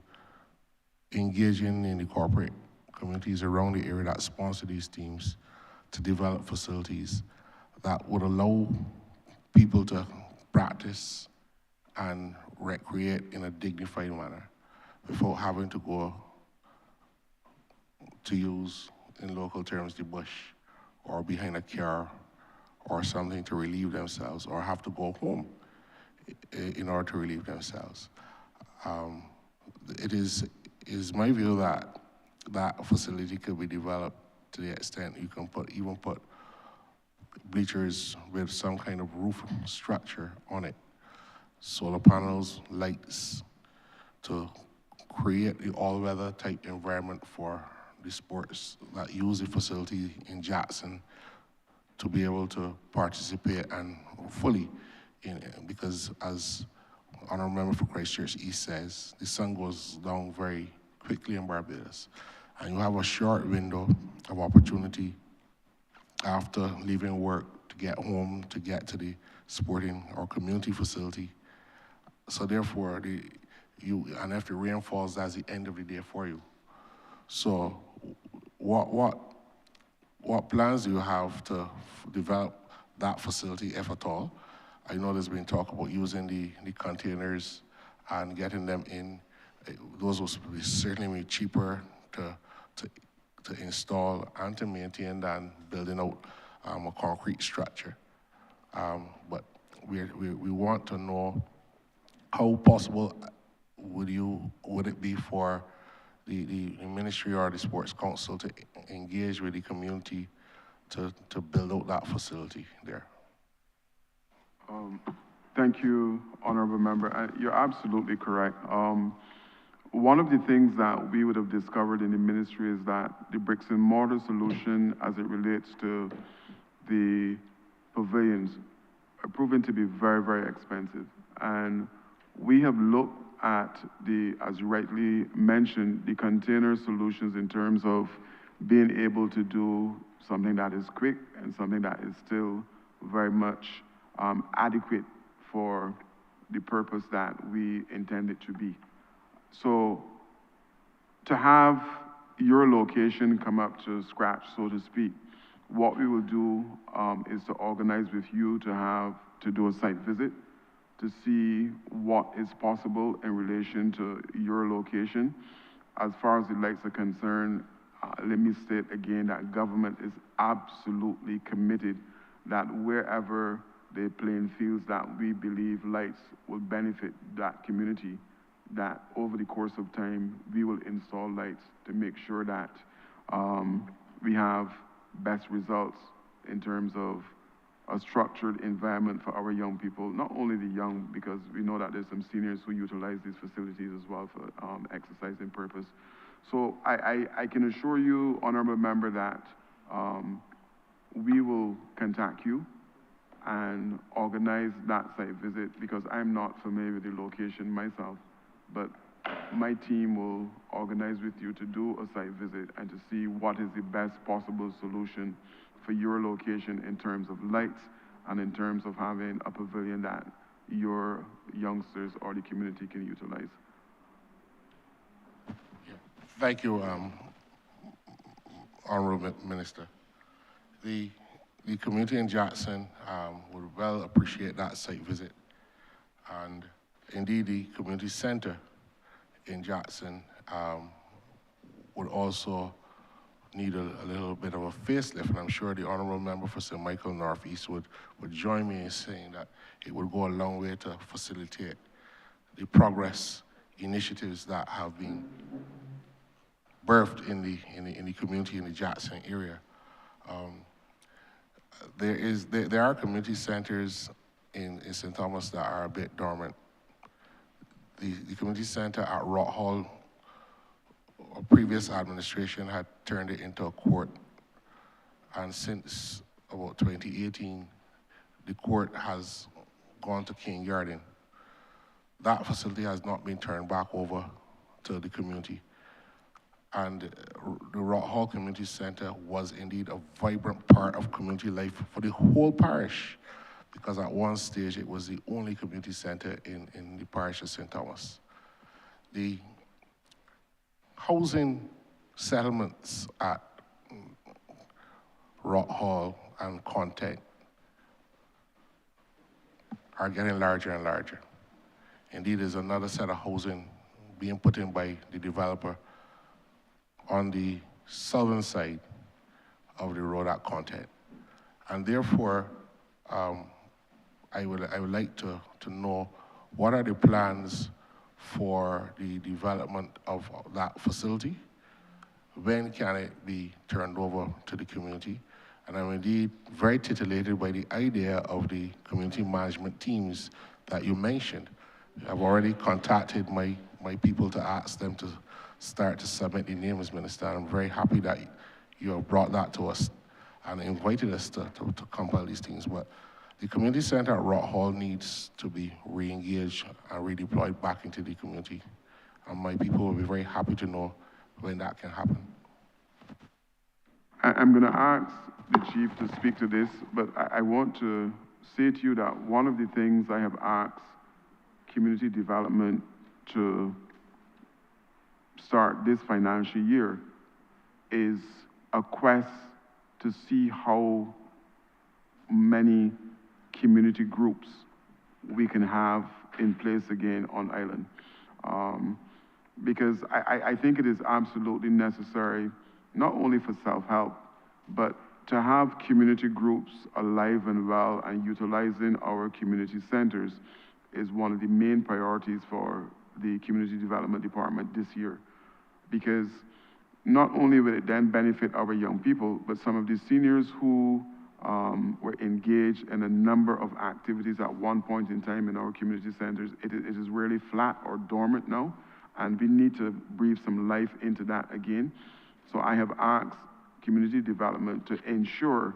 engaging in the corporate communities around the area that sponsor these teams to develop facilities that would allow people to practice and recreate in a dignified manner without having to go to use, in local terms, the bush or behind a car or something to relieve themselves, or have to go home in order to relieve themselves. It is my view that that facility could be developed to the extent you can even put bleachers with some kind of roof structure on it, solar panels, lights, to create the all-weather type environment for the sports that use the facility in Jackson to be able to participate and fully in it. Because as Honourable Member for Christchurch East says, the sun goes down very quickly in Barbados. And you have a short window of opportunity after leaving work to get home, to get to the sporting or community facility. So therefore, and if the rain falls, that's the end of the day for you. So what plans do you have to develop that facility, if at all? I know there's been talk about using the containers and getting them in. Those will certainly be cheaper to install and to maintain than building out a concrete structure. But we want to know how possible would it be for the ministry or the sports council to engage with the community to build out that facility there? Thank you, Honourable Member. You're absolutely correct. One of the things that we would have discovered in the ministry is that the bricks and mortar solution as it relates to the pavilions are proven to be very, very expensive. And we have looked at as you rightly mentioned, the container solutions in terms of being able to do something that is quick and something that is still very much adequate for the purpose that we intend it to be. So to have your location come up to scratch, so to speak, what we will do is to organize with you to do a site visit to see what is possible in relation to your location. As far as the lights are concerned, let me state again that government is absolutely committed that wherever the playing fields that we believe lights will benefit that community, that over the course of time, we will install lights to make sure that we have best results in terms of a structured environment for our young people, not only the young, because we know that there's some seniors who utilize these facilities as well for exercising purpose. So I can assure you, Honourable Member, that we will contact you and organize that site visit, because I'm not familiar with the location myself, but my team will organize with you to do a site visit and to see what is the best possible solution for your location in terms of lights and in terms of having a pavilion that your youngsters or the community can utilize. Thank you, Honourable Minister. The community in Jackson would well appreciate that site visit. And indeed, the community center in Jackson would also need a little bit of a facelift, and I'm sure the Honourable Member for St. Michael Northeast would join me in saying that it would go a long way to facilitate the progress initiatives that have been birthed in the community in the Jackson area. There are community centers in St. Thomas that are a bit dormant. The community center at Rock Hall, a previous administration had turned it into a court, and since about 2018, the court has gone to King Garden. That facility has not been turned back over to the community. And the Rock Hall Community Center was indeed a vibrant part of community life for the whole parish, because at one stage it was the only community center in the parish of St. Thomas. The housing settlements at Rock Hall and Content are getting larger and larger. Indeed, there's another set of housing being put in by the developer on the southern side of the road at Content. And therefore, I would like to know what are the plans for the development of that facility? When can it be turned over to the community? And I'm indeed very titillated by the idea of the community management teams that you mentioned. I've already contacted my people to ask them to start to submit the names, Minister. I'm very happy that you have brought that to us and invited us to compile these things. But the community center at Rock Hall needs to be re-engaged and redeployed back into the community. And my people will be very happy to know when that can happen. I'm going to ask the chief to speak to this, but I want to say to you that one of the things I have asked community development to start this financial year is a quest to see how many community groups we can have in place again on island. Because I think it is absolutely necessary, not only for self-help, but to have community groups alive and well and utilizing our community centers is one of the main priorities for the Community Development Department this year. Because not only will it then benefit our young people, but some of the seniors who were engaged in a number of activities at one point in time in our community centers, it is really flat or dormant now, and we need to breathe some life into that again. So I have asked community development to ensure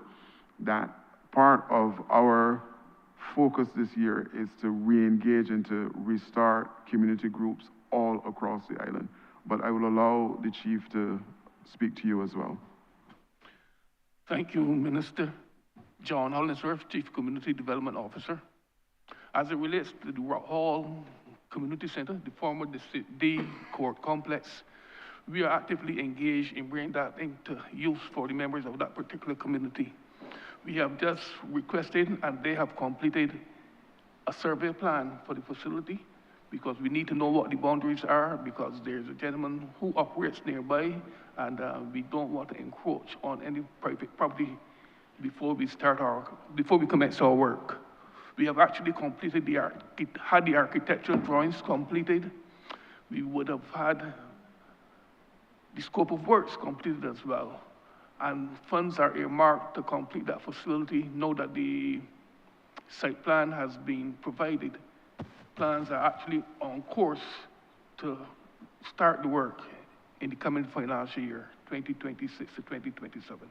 that part of our focus this year is to re-engage and to restart community groups all across the island. But I will allow the chief to speak to you as well. Thank you, Minister. John Hollinsworth, Chief Community Development Officer. As it relates to the Rock Hall Community Center, the former D Court Complex, we are actively engaged in bringing that into use for the members of that particular community. We have just requested, and they have completed, a survey plan for the facility, because we need to know what the boundaries are, because there's a gentleman who operates nearby, and we don't want to encroach on any private property before we commence our work. We have actually completed had the architectural drawings completed. We would have had the scope of works completed as well. And funds are earmarked to complete that facility. Now that the site plan has been provided, plans are actually on course to start the work in the coming financial year, 2026 to 2027.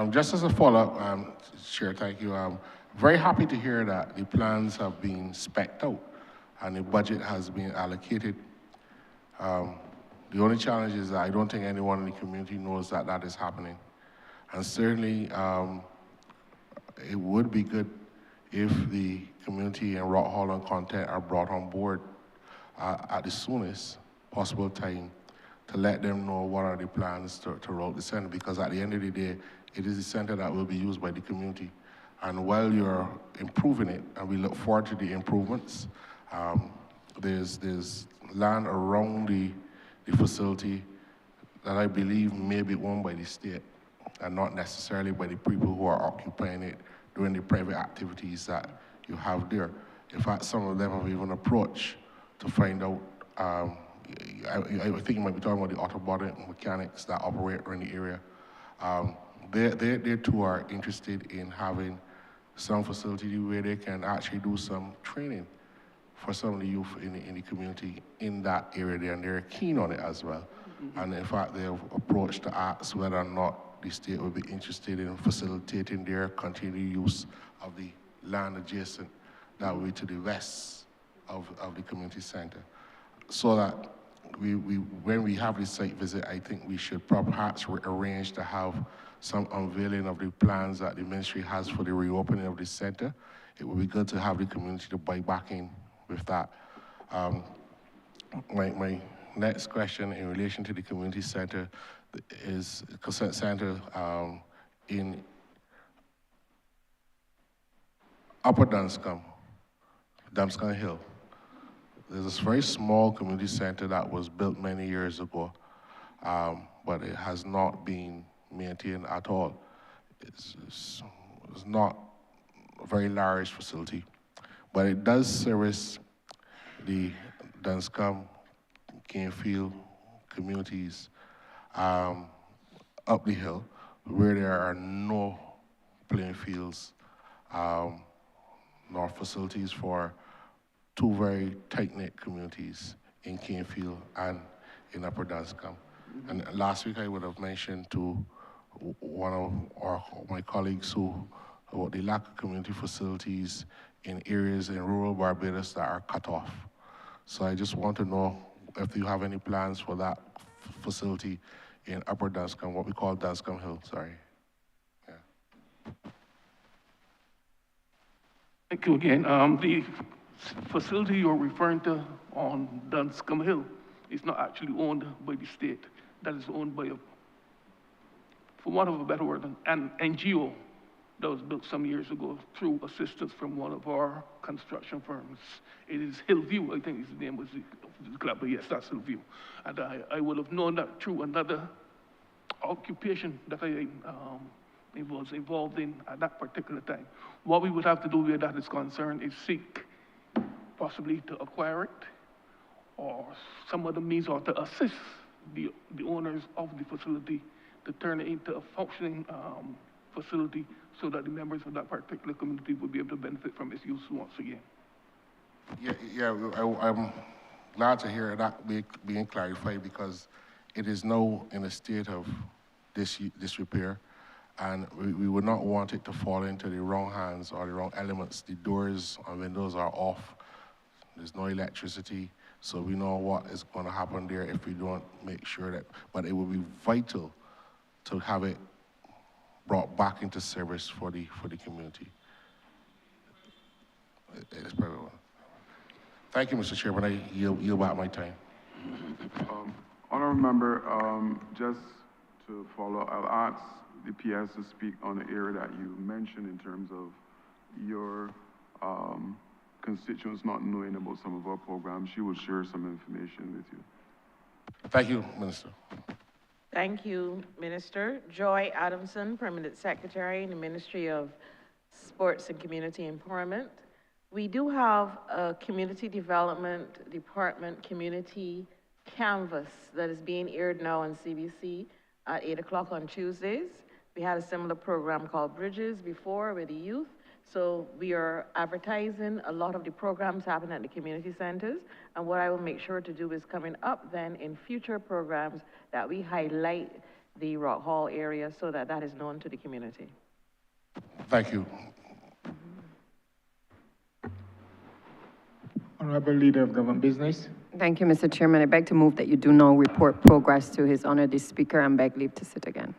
Just as a follow-up, Chair, thank you. I'm very happy to hear that the plans have been spec'd out and the budget has been allocated. The only challenge is that I don't think anyone in the community knows that that is happening. And certainly, it would be good if the community and Rock Hall and Content are brought on board at the soonest possible time to let them know what are the plans to roll the center, because at the end of the day, it is the center that will be used by the community. And while you're improving it, and we look forward to the improvements, there's land around the facility that I believe may be owned by the state and not necessarily by the people who are occupying it during the private activities that you have there. In fact, some of them have even approached to find out, I think you might be talking about the auto body mechanics that operate around the area. They too are interested in having some facility where they can actually do some training for some of the youth in the community in that area there, and they're keen on it as well. Mm-hmm. And in fact, they have approached to ask whether or not the state would be interested in facilitating their continued use of the land adjacent that will be to the west of the community center. So that when we have this site visit, I think we should perhaps arrange to have some unveiling of the plans that the ministry has for the reopening of the center. It would be good to have the community to buy back in with that. My next question in relation to the community center is consent center in Upper Dunscombe Hill. There's this very small community center that was built many years ago, but it has not been maintained at all. It's not a very large facility, but it does service the Dunscombe, Canefield communities up the hill, where there are no playing fields nor facilities for two very tight-knit communities in Canefield and in Upper Dunscombe. And last week I would have mentioned to one of my colleagues about the lack of community facilities in areas in rural Barbados that are cut off. So I just want to know if you have any plans for that facility in Upper Dunscombe, what we call Dunscombe Hill, sorry. Thank you again. The facility you're referring to on Dunscombe Hill is not actually owned by the state. That is owned by, for want of a better word, an NGO that was built some years ago through assistance from one of our construction firms. It is Hillview, I think his name was the club, but yes, that's Hillview. And I would have known that through another occupation that I was involved in at that particular time. What we would have to do where that is concerned is seek possibly to acquire it or some other means, or to assist the owners of the facility to turn it into a functioning facility so that the members of that particular community would be able to benefit from its use once again. I'm glad to hear that being clarified, because it is now in a state of disrepair, and we would not want it to fall into the wrong hands or the wrong elements. The doors and windows are off. There's no electricity, so we know what is going to happen there if we don't make sure that, but it will be vital to have it brought back into service for the community. It is very well. Thank you, Mr. Chairman. I yield back my time. Honourable member, just to follow, I'll ask the PS to speak on the area that you mentioned in terms of your constituents not knowing about some of our programs. She will share some information with you. Thank you, Minister. Thank you, Minister. Joy Adamson, Permanent Secretary in the Ministry of Sports and Community Empowerment. We do have a Community Development Department community canvas that is being aired now on CBC at 8 o'clock on Tuesdays. We had a similar program called Bridges before with the youth. So we are advertising a lot of the programs happening at the community centers. And what I will make sure to do is coming up then in future programs that we highlight the Rock Hall area so that that is known to the community. Thank you. Honorable Leader of Government Business. Thank you, Mr. Chairman. I beg to move that you do now report progress to His Honor the Speaker and beg leave to sit again.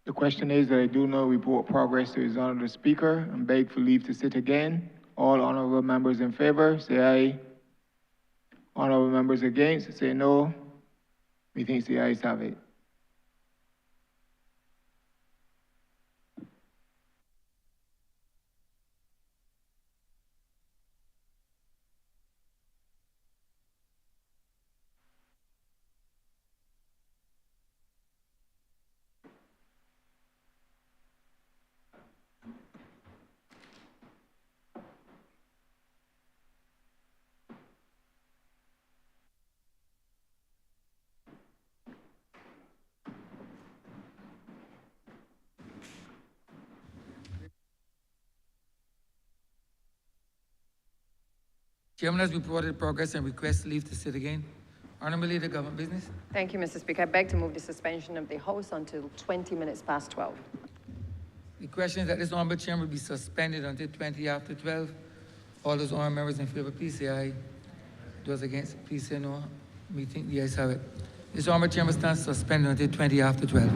The question is that I do now report progress to His Honor the Speaker and beg for leave to sit again. All honorable members in favor, say aye. Honorable members against, say no. Methinks the ayes have it. Chairman has reported progress and requests leave to sit again. Honourable Leader, Government Business. Thank you, Mr. Speaker. I beg to move the suspension of the House until 20 minutes past 12. The question is that this honourable chamber be suspended until 20 after 12. All those honourable members in favor, please say aye. Those against, please say no. Meeting, the ayes have it. This honourable chamber stands suspended until 20 after 12.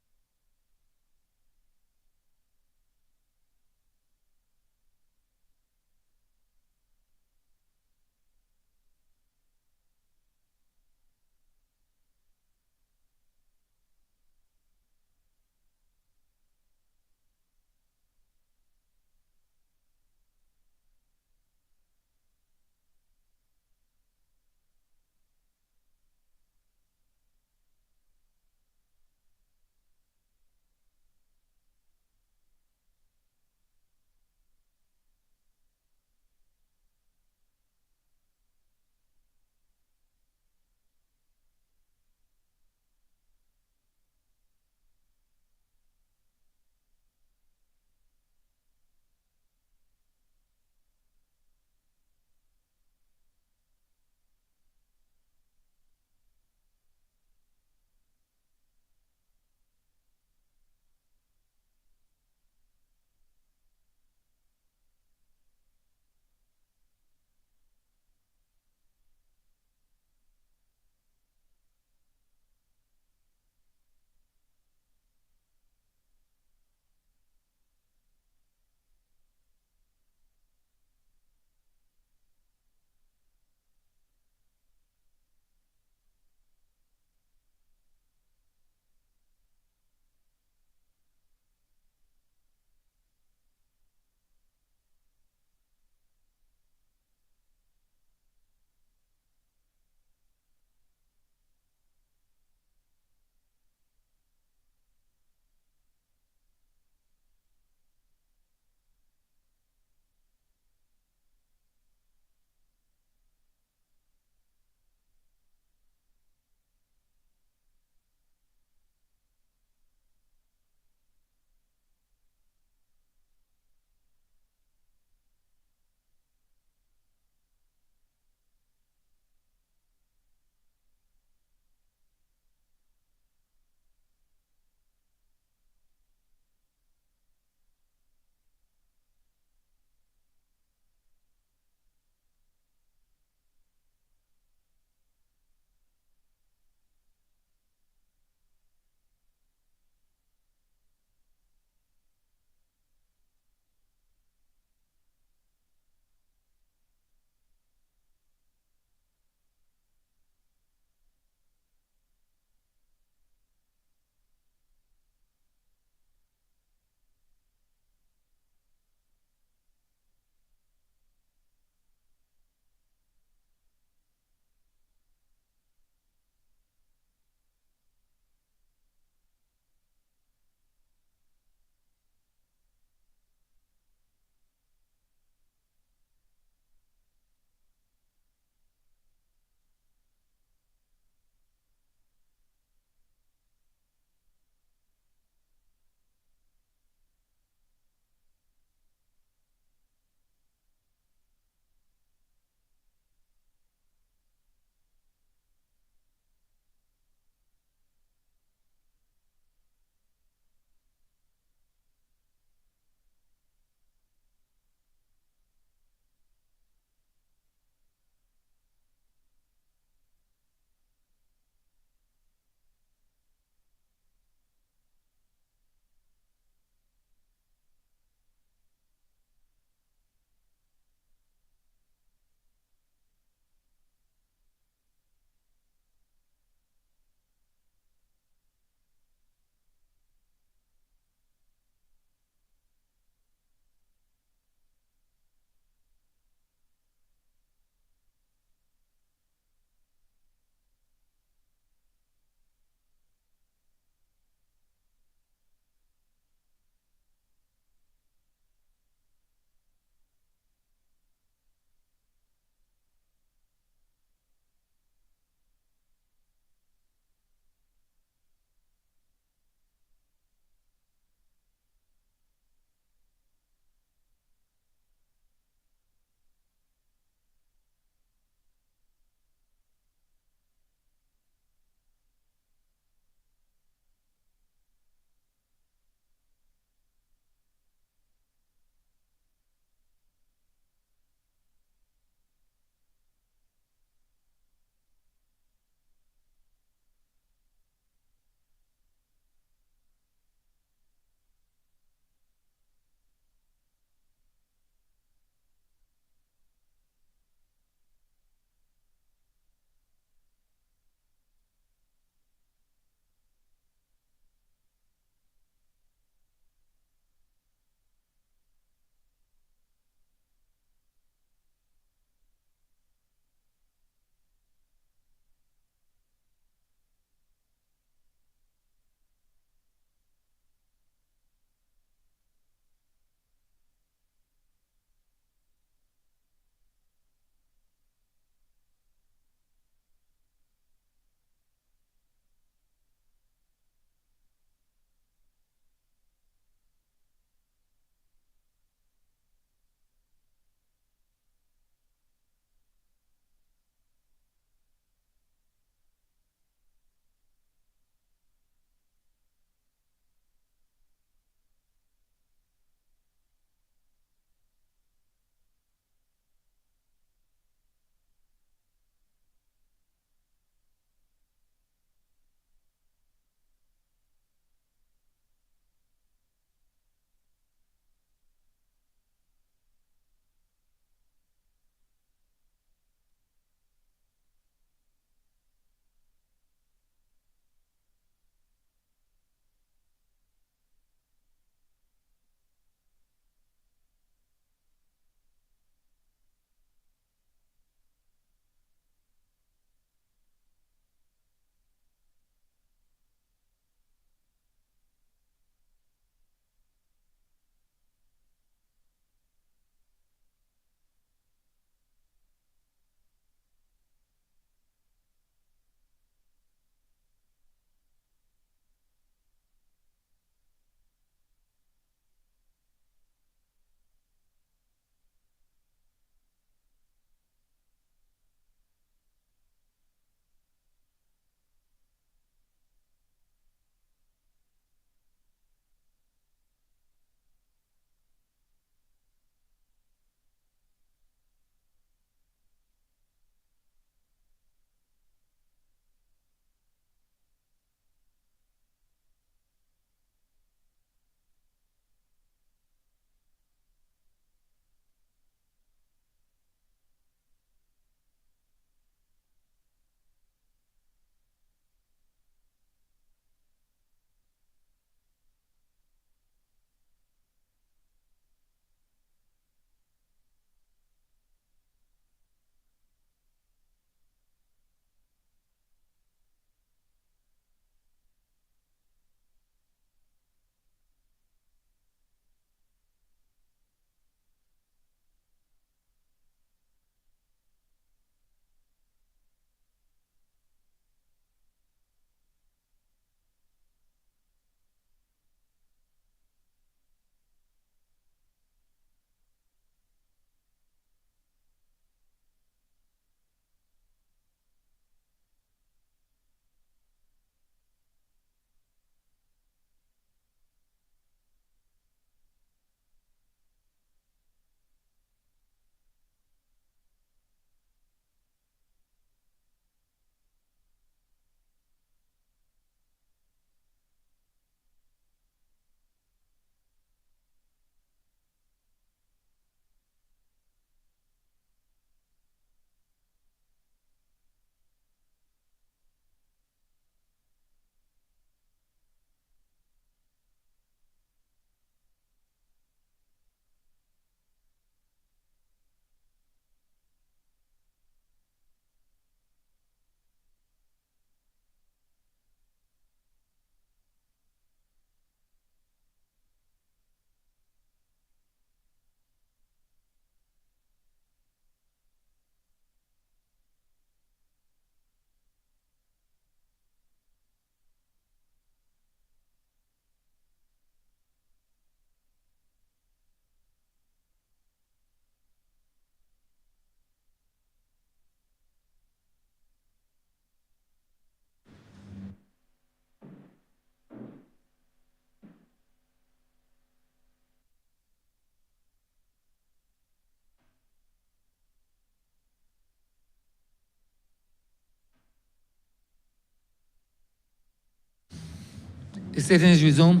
The sitting is resumed.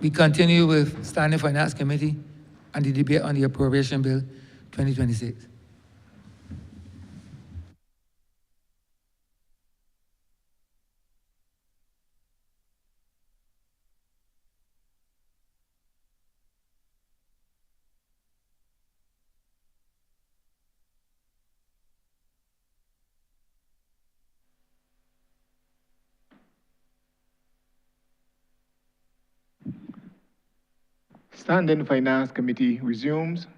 We continue with Standing Finance Committee and the debate on the Appropriation Bill 2026. Standing Finance Committee resumes.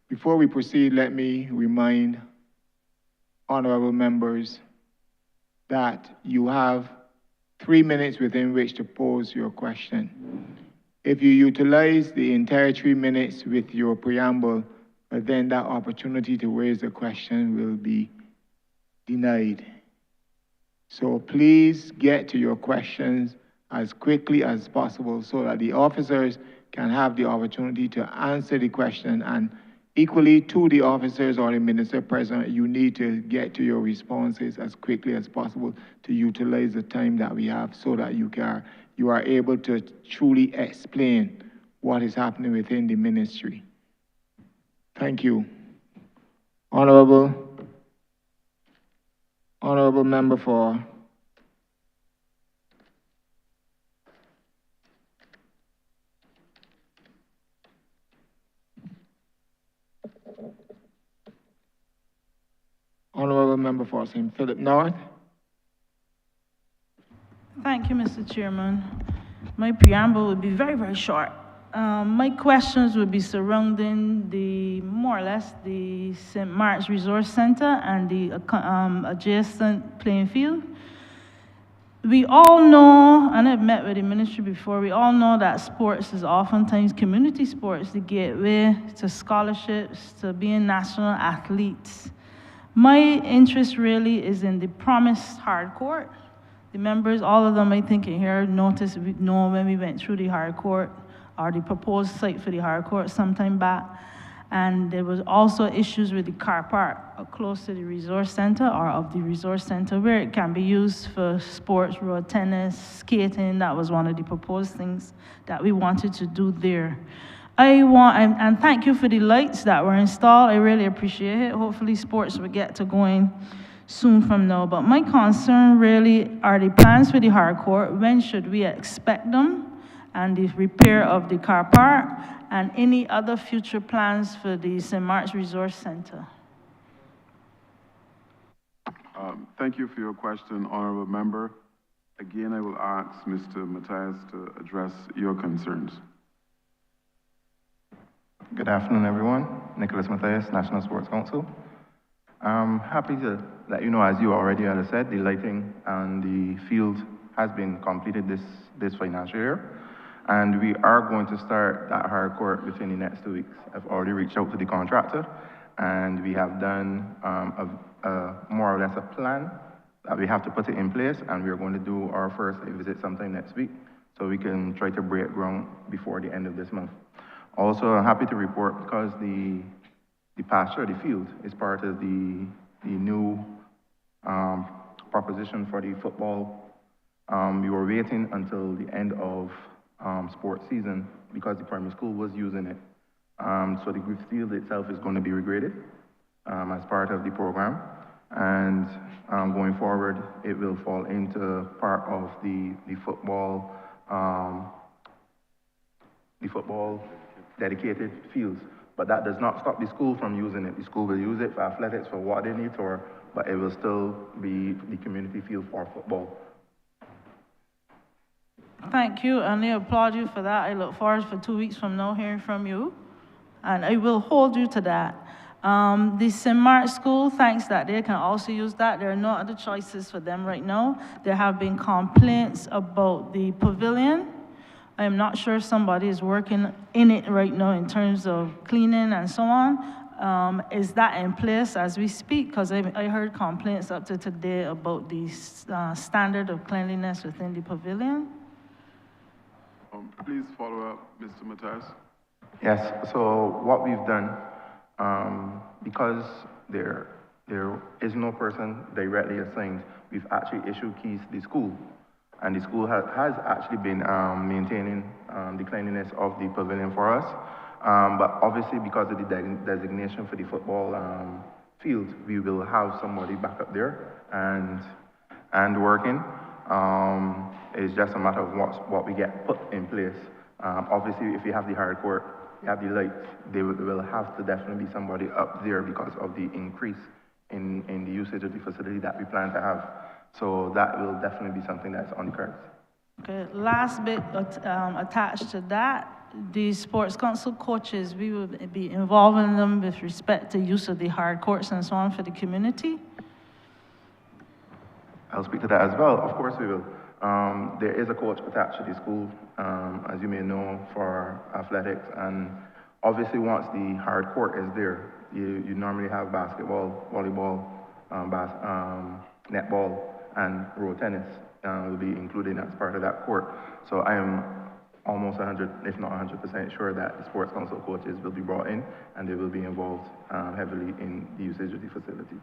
Before we proceed, let me remind honorable members that you have 3 minutes within which to pose your question. If you utilize the entire 3 minutes with your preamble, then that opportunity to raise a question will be denied. So please get to your questions as quickly as possible so that the officers can have the opportunity to answer the question. And equally to the officers or the minister present, you need to get to your responses as quickly as possible to utilize the time that we have so that you are able to truly explain what is happening within the ministry. Thank you. Honorable member for St. Philip North. Thank you, Mr. Chairman. My preamble will be very, very short. My questions will be surrounding more or less the St. Mark's Resource Center and the adjacent playing field. We all know, and I've met with the ministry before, we all know that sports is oftentimes community sports, the gateway to scholarships, to being national athletes. My interest really is in the promised hard court. The members, all of them I think in here know when we went through the hard court or the proposed site for the hard court sometime back. And there was also issues with the car park close to the resource center or of the resource center where it can be used for sports, road tennis, skating. That was one of the proposed things that we wanted to do there. And thank you for the lights that were installed. I really appreciate it. Hopefully sports will get to going soon from now. But my concern really are the plans for the hard court. When should we expect them? And the repair of the car park, and any other future plans for the St. Mark's Resource Center. Thank you for your question, honorable member. Again, I will ask Mr. Matthias to address your concerns. Good afternoon, everyone. Nicholas Matthias, National Sports Council. I'm happy to let you know, as you already had said, the lighting and the field has been completed this financial year. And we are going to start that hard court within the next 2 weeks. I've already reached out to the contractor, and we have done more or less a plan that we have to put it in place, and we're going to do our first visit sometime next week, so we can try to break ground before the end of this month. Also, I'm happy to report, because the pasture, the field, is part of the new proposition for the football. We were waiting until the end of sports season because the primary school was using it. So the field itself is going to be regraded as part of the program. And going forward, it will fall into part of the football dedicated fields. But that does not stop the school from using it. The school will use it for athletics, for what they need for, but it will still be the community field for football. Thank you, and I applaud you for that. I look forward for 2 weeks from now hearing from you, and I will hold you to that. The St. Mark's School, thanks that they can also use that. There are no other choices for them right now. There have been complaints about the pavilion. I am not sure if somebody is working in it right now in terms of cleaning and so on. Is that in place as we speak? Because I heard complaints up to today about the standard of cleanliness within the pavilion. Please follow up, Mr. Matthias. Yes, so what we've done, because there is no person directly assigned, we've actually issued keys to the school. And the school has actually been maintaining the cleanliness of the pavilion for us. But obviously, because of the designation for the football field, we will have somebody back up there and working. It's just a matter of what we get put in place. Obviously, if you have the hard court, you have the lights, there will have to definitely be somebody up there because of the increase in the usage of the facility that we plan to have. So that will definitely be something that's on the cards. Okay, last bit attached to that, the sports council coaches, we will be involving them with respect to use of the hard courts and so on for the community. I'll speak to that as well. Of course we will. There is a coach attached to the school, as you may know, for athletics. And obviously once the hard court is there, you normally have basketball, volleyball, netball, and road tennis will be included as part of that court. So I am almost 100, if not 100% sure that the sports council coaches will be brought in and they will be involved heavily in the usage of the facility.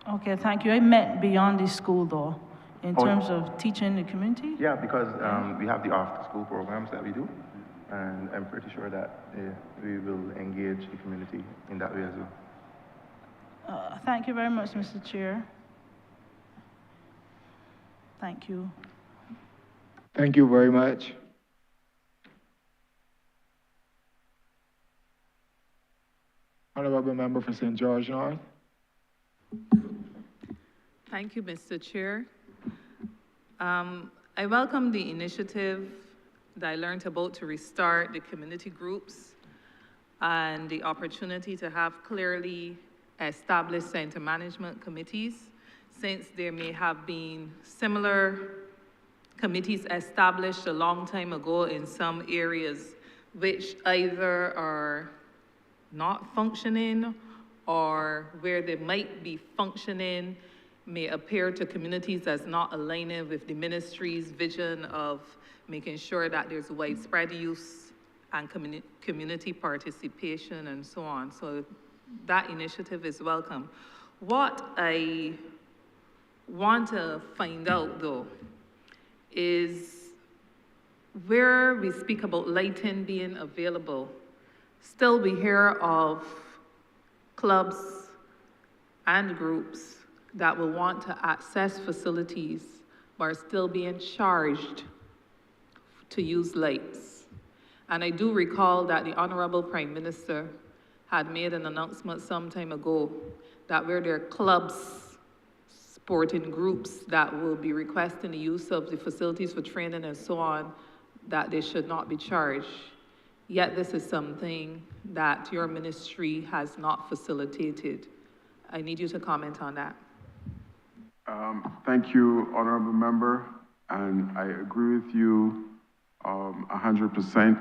Okay, thank you. I meant beyond the school though, in terms of teaching the community? Yeah, because we have the after-school programs that we do, and I'm pretty sure that we will engage the community in that way as well. Thank you very much, Mr. Chair. Thank you. Thank you very much. Honourable Member for St. George North. Thank you, Mr. Chair. I welcome the initiative that I learned about to restart the community groups and the opportunity to have clearly established center management committees, since there may have been similar committees established a long time ago in some areas which either are not functioning or where they might be functioning may appear to communities as not aligning with the ministry's vision of making sure that there's widespread use and community participation and so on. So that initiative is welcome. What I want to find out though is where we speak about lighting being available, still we hear of clubs and groups that will want to access facilities but are still being charged to use lights. And I do recall that the Honourable Prime Minister had made an announcement some time ago that where there are clubs, sporting groups that will be requesting the use of the facilities for training and so on, that they should not be charged. Yet this is something that your ministry has not facilitated. I need you to comment on that. Thank you, Honourable Member, and I agree with you 100%.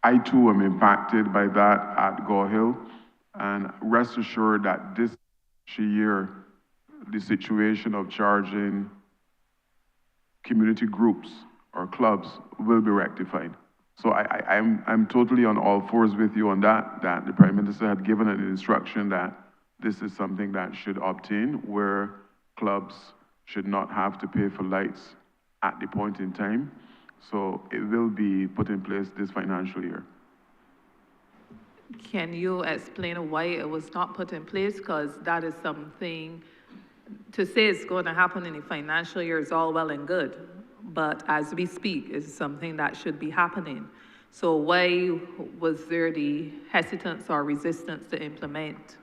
I too am impacted by that at Gore Hill, and rest assured that this year, the situation of charging community groups or clubs will be rectified. So I'm totally on all fours with you on that the Prime Minister had given an instruction that this is something that should obtain, where clubs should not have to pay for lights at the point in time. So it will be put in place this financial year. Can you explain why it was not put in place? Because that is something, to say it's going to happen in the financial year is all well and good, but as we speak, it's something that should be happening. So why was there the hesitance or resistance to implement?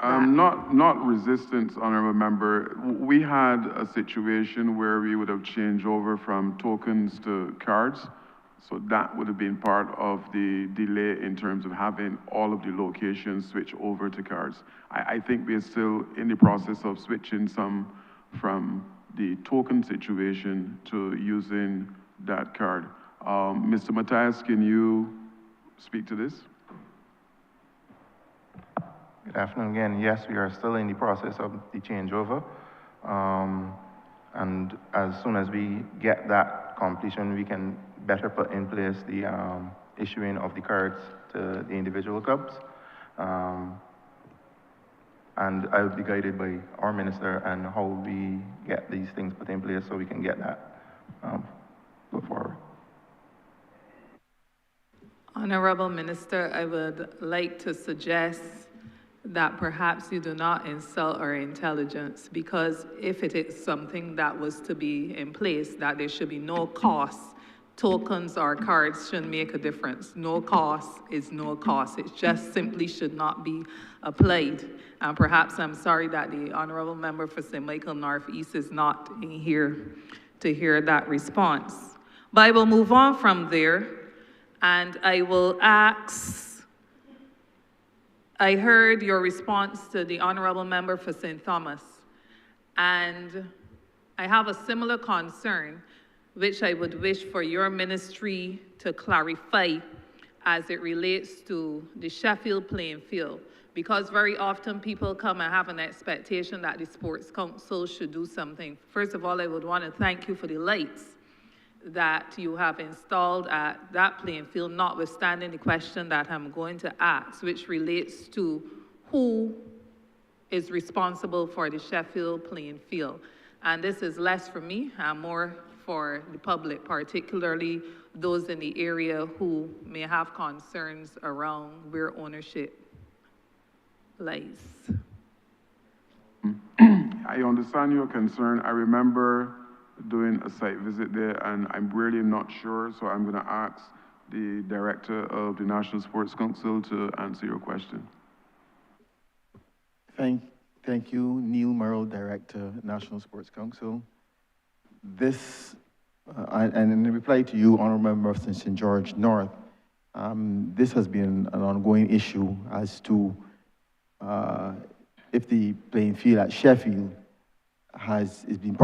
Not resistance, Honourable Member. We had a situation where we would have changed over from tokens to cards. So that would have been part of the delay in terms of having all of the locations switch over to cards. I think we're still in the process of switching some from the token situation to using that card. Mr. Matthias, can you speak to this? Good afternoon again. Yes, we are still in the process of the changeover. And as soon as we get that completion, we can better put in place the issuing of the cards to the individual clubs. And I will be guided by our minister and how we get these things put in place so we can get that go forward. Honorable Minister, I would like to suggest that perhaps you do not insult our intelligence, because if it is something that was to be in place, that there should be no cost. Tokens or cards shouldn't make a difference. No cost is no cost. It just simply should not be applied. And perhaps I'm sorry that the honorable member for St. Michael Northeast is not in here to hear that response. But I will move on from there, and I will ask, I heard your response to the honorable member for St. Thomas, and I have a similar concern, which I would wish for your ministry to clarify as it relates to the Sheffield playing field. Because very often people come and have an expectation that the Sports Council should do something. First of all, I would want to thank you for the lights that you have installed at that playing field, notwithstanding the question that I'm going to ask, which relates to who is responsible for the Sheffield playing field. And this is less for me and more for the public, particularly those in the area who may have concerns around where ownership lies. I understand your concern. I remember doing a site visit there, and I'm really not sure, so I'm going to ask the director of the National Sports Council to answer your question. Thank you, Neil Merrill, Director, National Sports Council. This, and in reply to you, Honourable Member of St. George North, this has been an ongoing issue as to if the playing field at Sheffield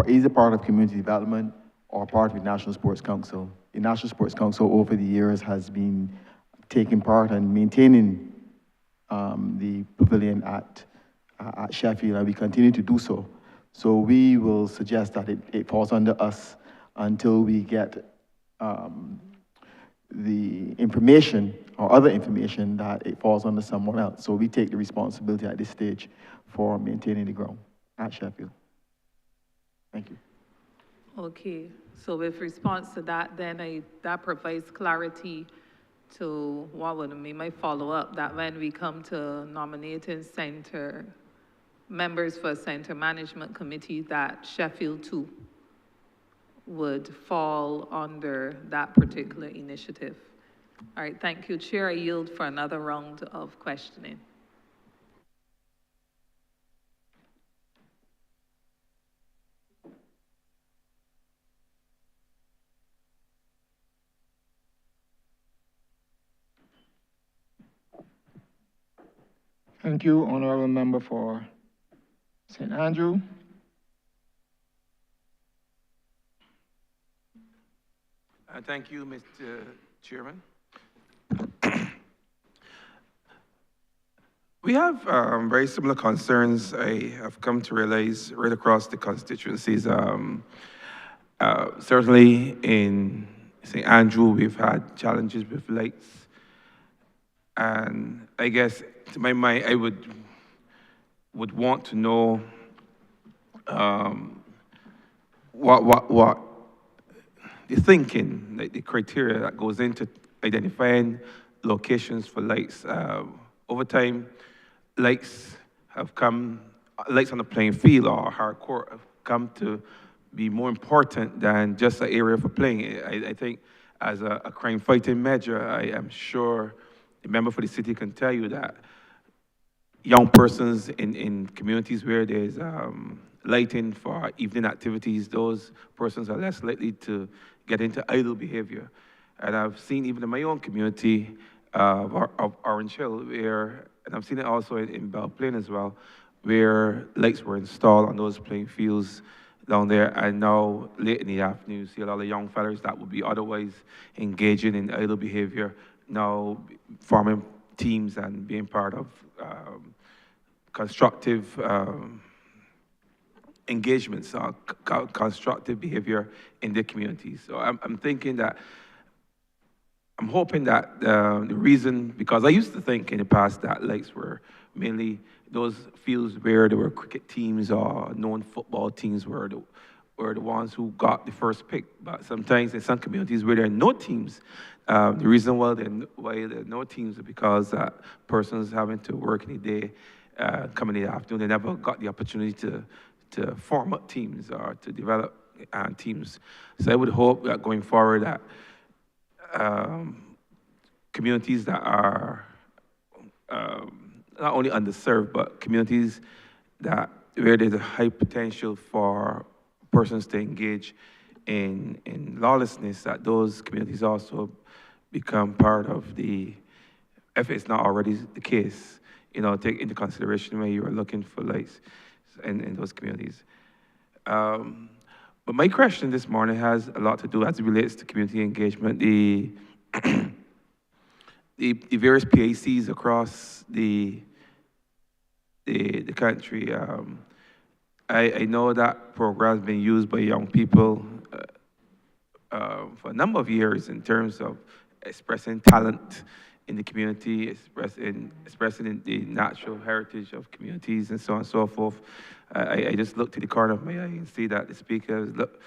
is a part of community development or part of the National Sports Council. The National Sports Council over the years has been taking part and maintaining the pavilion at Sheffield, and we continue to do so. So we will suggest that it falls under us until we get the information or other information that it falls under someone else. So we take the responsibility at this stage for maintaining the ground at Sheffield. Thank you. Okay, so with response to that, then that provides clarity to what would be my follow-up, that when we come to nominating center members for center management committee, that Sheffield too would fall under that particular initiative. All right, thank you. Chair, I yield for another round of questioning. Thank you, Honourable Member for St. Andrew. Thank you, Mr. Chairman. We have very similar concerns, I have come to realize, right across the constituencies. Certainly in St. Andrew, we've had challenges with lights. And I guess, to my mind, I would want to know what the thinking, like the criteria that goes into identifying locations for lights. Over time, lights on the playing field or hardcore have come to be more important than just an area for playing. I think as a crime fighting measure, I am sure the member for the city can tell you that young persons in communities where there's lighting for evening activities, those persons are less likely to get into idle behavior. And I've seen even in my own community of Orange Hill, and I've seen it also in Belle Plaine as well, where lights were installed on those playing fields down there, and now late in the afternoon, you see a lot of young fellas that would be otherwise engaging in idle behavior, now forming teams and being part of constructive engagements or constructive behavior in their communities. So I'm thinking that, I'm hoping that the reason, because I used to think in the past that lights were mainly those fields where there were cricket teams or known football teams were were the ones who got the first pick. But sometimes in some communities where there are no teams, the reason why there are no teams is because persons having to work in the day, coming in the afternoon, they never got the opportunity to form up teams or to develop teams. So I would hope that going forward that communities that are not only underserved, but communities that where there's a high potential for persons to engage in lawlessness, that those communities also become part of the, if it's not already the case, take into consideration when you are looking for lights in those communities. But my question this morning has a lot to do as it relates to community engagement. The various PACs across the country. I know that program has been used by young people for a number of years in terms of expressing talent in the community, expressing the natural heritage of communities and so on and so forth. I just look to the corner of my eye and see that the speaker look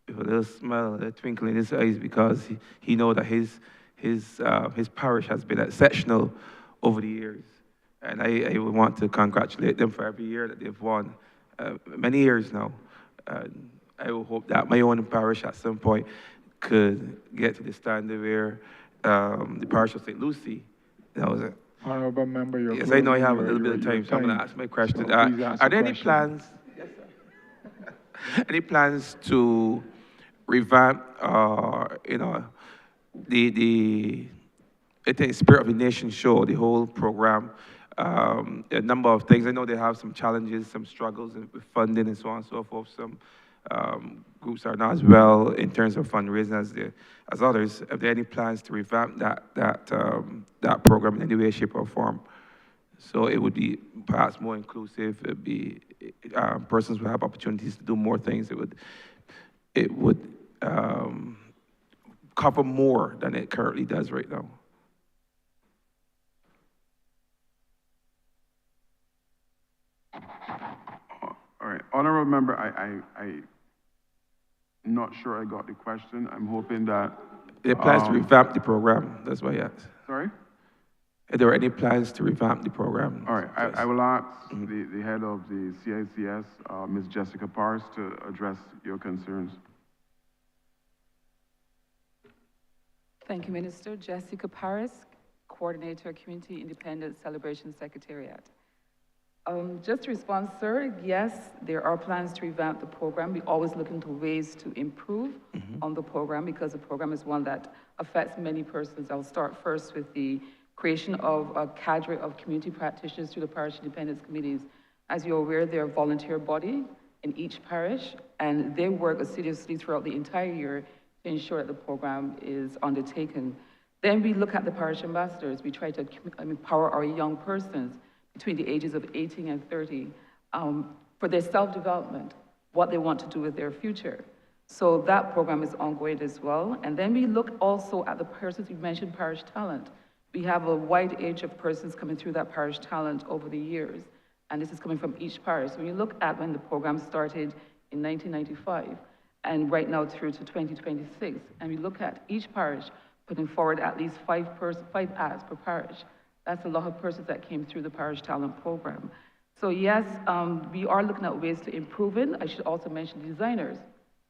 with a little smile, a twinkle in his eyes, because he knows that his parish has been exceptional over the years. And I would want to congratulate them for every year that they've won, many years now. I will hope that my own parish at some point could get to the standard where the parish of St. Lucie, Honourable member, you're yes, I know I have a closing little bit of time, so I'm going to ask my question. So please ask Are the there any question. plans? Yes, sir. Any plans to revamp, the Spirit of the Nation show, the whole program? A number of things. I know they have some challenges, some struggles with funding and so on and so forth. Some groups are not as well in terms of fundraising as others. Are there any plans to revamp that program in any way, shape, or form? So it would be perhaps more inclusive. It would be persons would have opportunities to do more things. It would cover more than it currently does right now. All right, honorable member, I'm not sure I got the question. I'm hoping that There are plans to revamp the program. That's why I asked. Sorry? Are there any plans to revamp the program? All right, I will ask the head of the CICS, Ms. Jessica Paris, to address your concerns. Thank you, Minister. Jessica Paris, Coordinator, Community Independence Celebration Secretariat. Just to respond, sir, yes, there are plans to revamp the program. We're always looking to ways to improve on the program because the program is one that affects many persons. I'll start first with the creation of a cadre of community practitioners through the parish independence committees. As you're aware, they're a volunteer body in each parish, and they work assiduously throughout the entire year to ensure that the program is undertaken. Then we look at the parish ambassadors. We try to empower our young persons between the ages of 18 and 30 for their self-development, what they want to do with their future. So that program is ongoing as well. And then we look also at the persons, you mentioned parish talent. We have a wide age of persons coming through that parish talent over the years. And this is coming from each parish. When you look at when the program started in 1995 and right now through to 2026, and we look at each parish putting forward at least 5 ads per parish, that's a lot of persons that came through the parish talent program. So yes, we are looking at ways to improve it. I should also mention designers.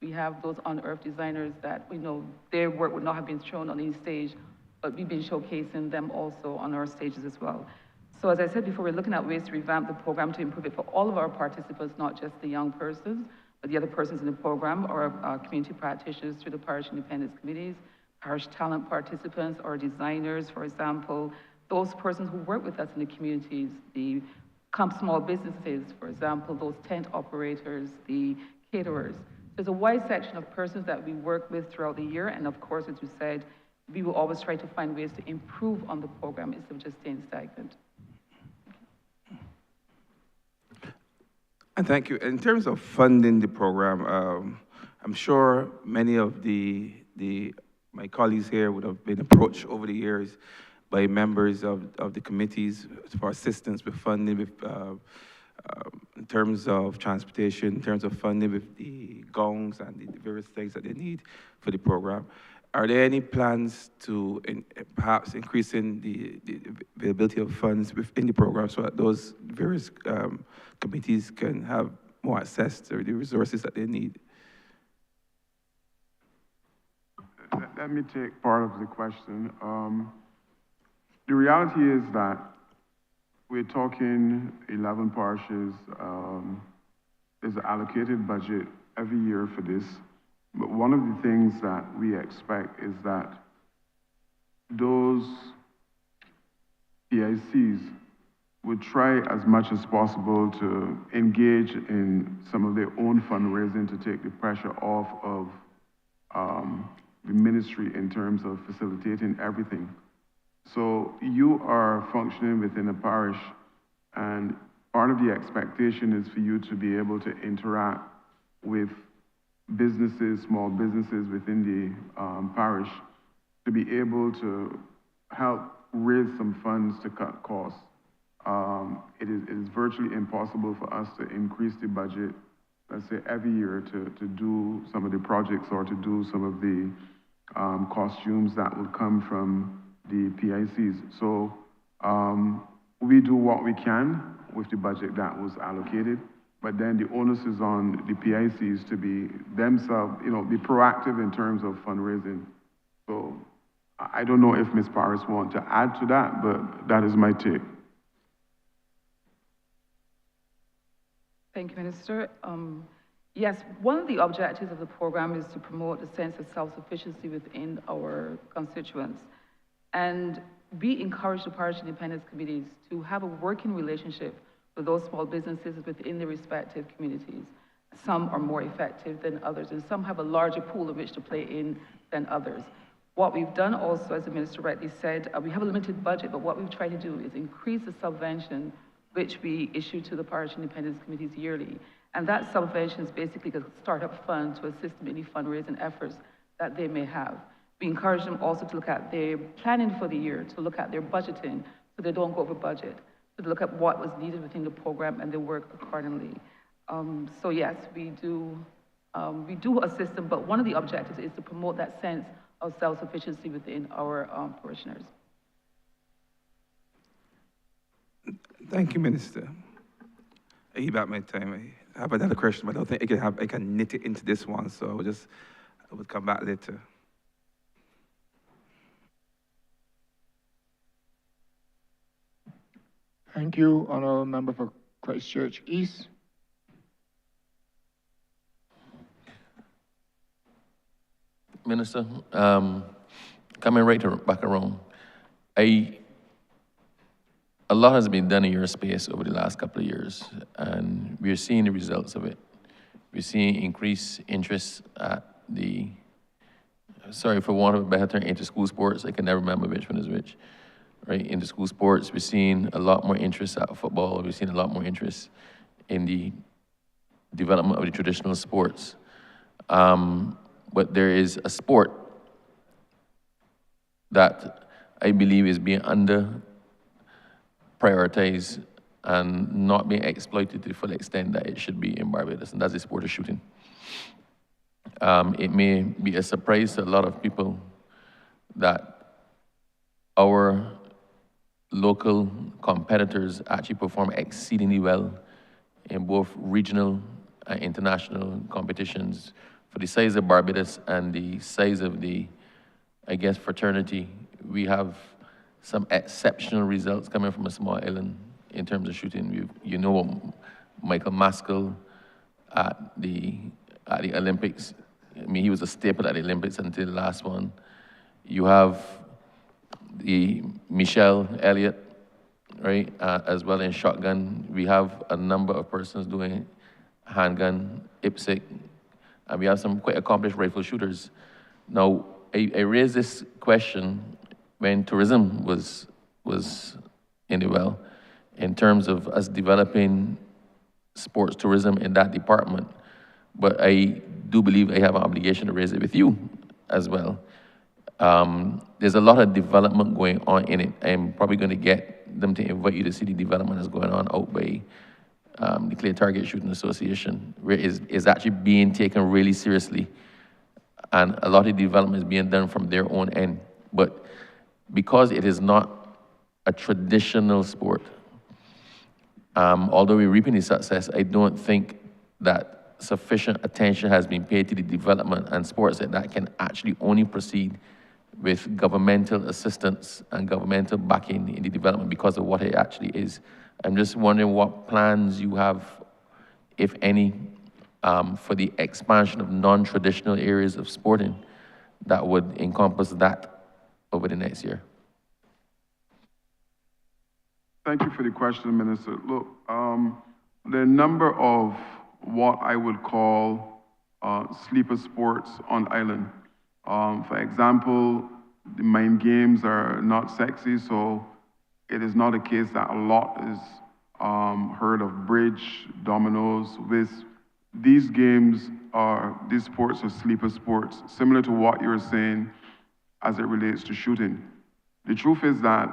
We have those unearthed designers that we know their work would not have been shown on any stage, but we've been showcasing them also on our stages as well. So as I said before, we're looking at ways to revamp the program to improve it for all of our participants, not just the young persons, but the other persons in the program, or community practitioners through the parish independence committees, parish talent participants, or designers, for example, those persons who work with us in the communities, the small businesses, for example, those tent operators, the caterers. There's a wide section of persons that we work with throughout the year, and of course, as you said, we will always try to find ways to improve on the program instead of just staying stagnant. And thank you. In terms of funding the program, I'm sure many of my colleagues here would have been approached over the years by members of the committees for assistance with funding, with, in terms of transportation, in terms of funding with the gowns and the various things that they need for the program. Are there any plans to perhaps increasing the availability of funds within the program so that those various committees can have more access to the resources that they need? Let me take part of the question. The reality is that we're talking 11 parishes. There's an allocated budget every year for this. But one of the things that we expect is that those PICs would try as much as possible to engage in some of their own fundraising to take the pressure off of the ministry in terms of facilitating everything. So you are functioning within a parish, and part of the expectation is for you to be able to interact with businesses, small businesses within the parish, to be able to help raise some funds to cut costs. It is virtually impossible for us to increase the budget, let's say every year, to do some of the projects or to do some of the costumes that would come from the PICs. So we do what we can with the budget that was allocated, but then the onus is on the PICs to be themselves, be proactive in terms of fundraising. So I don't know if Ms. Paris wants to add to that, but that is my take. Thank you, Minister. Yes, one of the objectives of the program is to promote a sense of self-sufficiency within our constituents. And we encourage the parish independence committees to have a working relationship with those small businesses within their respective communities. Some are more effective than others, and some have a larger pool of which to play in than others. What we've done also, as the Minister rightly said, we have a limited budget, but what we've tried to do is increase the subvention which we issue to the parish independence committees yearly. And that subvention is basically a startup fund to assist them in any fundraising efforts that they may have. We encourage them also to look at their planning for the year, to look at their budgeting, so they don't go over budget, to look at what was needed within the program and they work accordingly. So yes, we do assist them, but one of the objectives is to promote that sense of self-sufficiency within our parishioners. Thank you, Minister. I give back my time. I have another question, but I don't think I can knit it into this one, so I would come back later. Thank you, Honourable Member for Christchurch East. Minister, coming back around, a lot has been done in your space over the last couple of years, and we're seeing the results of it. We're seeing increased interest at the, sorry for want of a better term, inter-school sports. I can never remember which one is which, right? Inter-school sports, we're seeing a lot more interest at football. We're seeing a lot more interest in the development of the traditional sports. But there is a sport that I believe is being prioritized and not being exploited to the full extent that it should be in Barbados, and that's the sport of shooting. It may be a surprise to a lot of people that our local competitors actually perform exceedingly well in both regional and international competitions. For the size of Barbados and the size of the, I guess, fraternity, we have some exceptional results coming from a small island in terms of shooting. You know Michael Maskell at the Olympics. I mean, he was a staple at the Olympics until the last one. You have the Michelle Elliott, right, as well in shotgun. We have a number of persons doing handgun, IPSC, and we have some quite accomplished rifle shooters. Now, I raised this question when tourism was in the well, in terms of us developing sports tourism in that department. But I do believe I have an obligation to raise it with you as well. There's a lot of development going on in it. I'm probably going to get them to invite you to see the development that's going on out by the Clay Target Shooting Association, where is actually being taken really seriously. And a lot of development is being done from their own end. But because it is not a traditional sport, although we're reaping the success, I don't think that sufficient attention has been paid to the development and sports that can actually only proceed with governmental assistance and governmental backing in the development because of what it actually is. I'm just wondering what plans you have, if any, for the expansion of non-traditional areas of sporting that would encompass that over the next year. Thank you for the question, Minister. Look, there are a number of what I would call sleeper sports on island. For example, the mind games are not sexy, so it is not a case that a lot is heard of bridge, dominoes, whist. These games these sports are sleeper sports, similar to what you're saying as it relates to shooting. The truth is that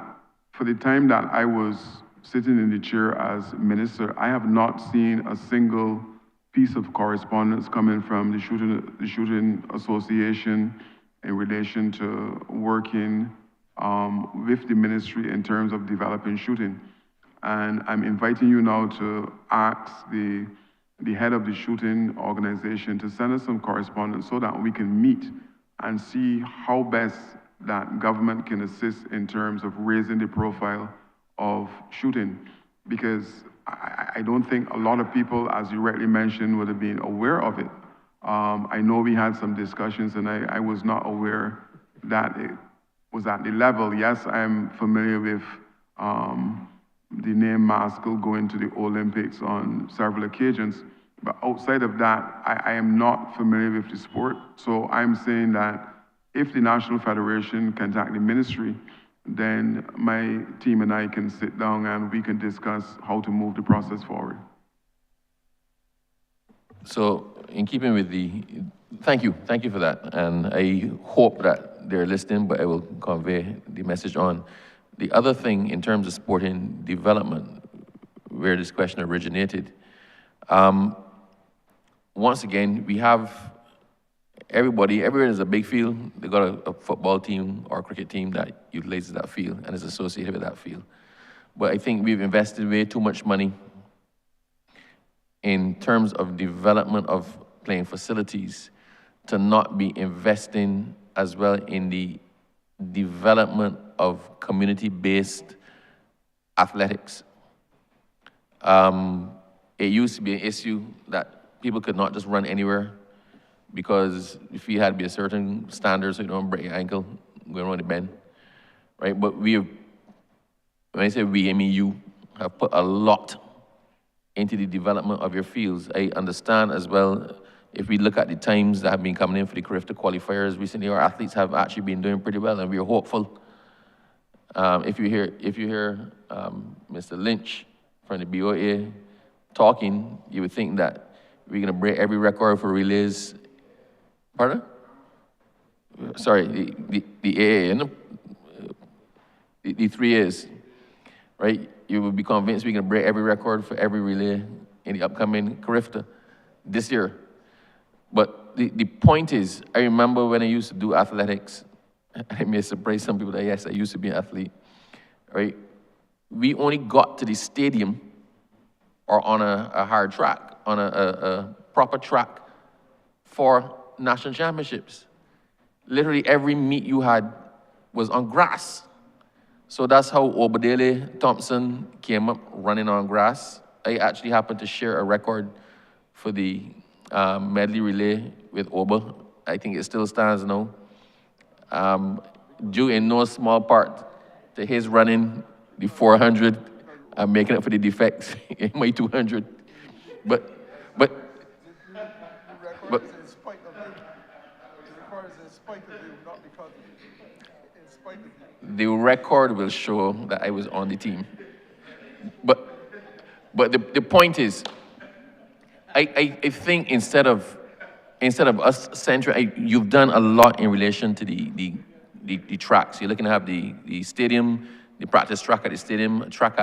for the time that I was sitting in the chair as minister, I have not seen a single piece of correspondence coming from the shooting association in relation to working with the ministry in terms of developing shooting. And I'm inviting you now to ask the head of the shooting organization to send us some correspondence so that we can meet and see how best that government can assist in terms of raising the profile of shooting. Because I don't think a lot of people, as you rightly mentioned, would have been aware of it. I know we had some discussions and I was not aware that it was at the level. Yes, I'm familiar with the name Maskell going to the Olympics on several occasions, but outside of that, I am not familiar with the sport. So I'm saying that if the National Federation contact the ministry, then my team and I can sit down and we can discuss how to move the process forward. So in keeping with thank you for that. And I hope that they're listening, but I will convey the message on. The other thing in terms of sporting development, where this question originated, once again, we have everywhere there's a big field, they got a football team or a cricket team that utilizes that field and is associated with that field. But I think we've invested way too much money in terms of development of playing facilities to not be investing as well in the development of community-based athletics. It used to be an issue that people could not just run anywhere because if you had to be a certain standard so you don't break your ankle going around the bend, right? But when I say we, I mean you have put a lot into the development of your fields. I understand as well, if we look at the times that have been coming in for the CRIFTA qualifiers recently, our athletes have actually been doing pretty well, and we are hopeful. If you hear Mr. Lynch from the BOA talking, you would think that we're gonna break every record for relays. Pardon? Sorry, the AA, the 3 A's, right? You would be convinced we're gonna break every record for every relay in the upcoming CRIFTA this year. But the point is, I remember when I used to do athletics, I may surprise some people that yes, I used to be an athlete, right? We only got to the stadium or on a hard track, on a proper track for national championships. Literally every meet you had was on grass. So that's how Obadele Thompson came up running on grass. I actually happened to share a record for the medley relay with Oba. I think it still stands now. Due in no small part to his running the 400 and making up for the defects in my 200. But the record will show that I was on the team. But the point is, I think instead of us centering, you've done a lot in relation to the tracks. You're looking to have the stadium, the practice track at the stadium, a track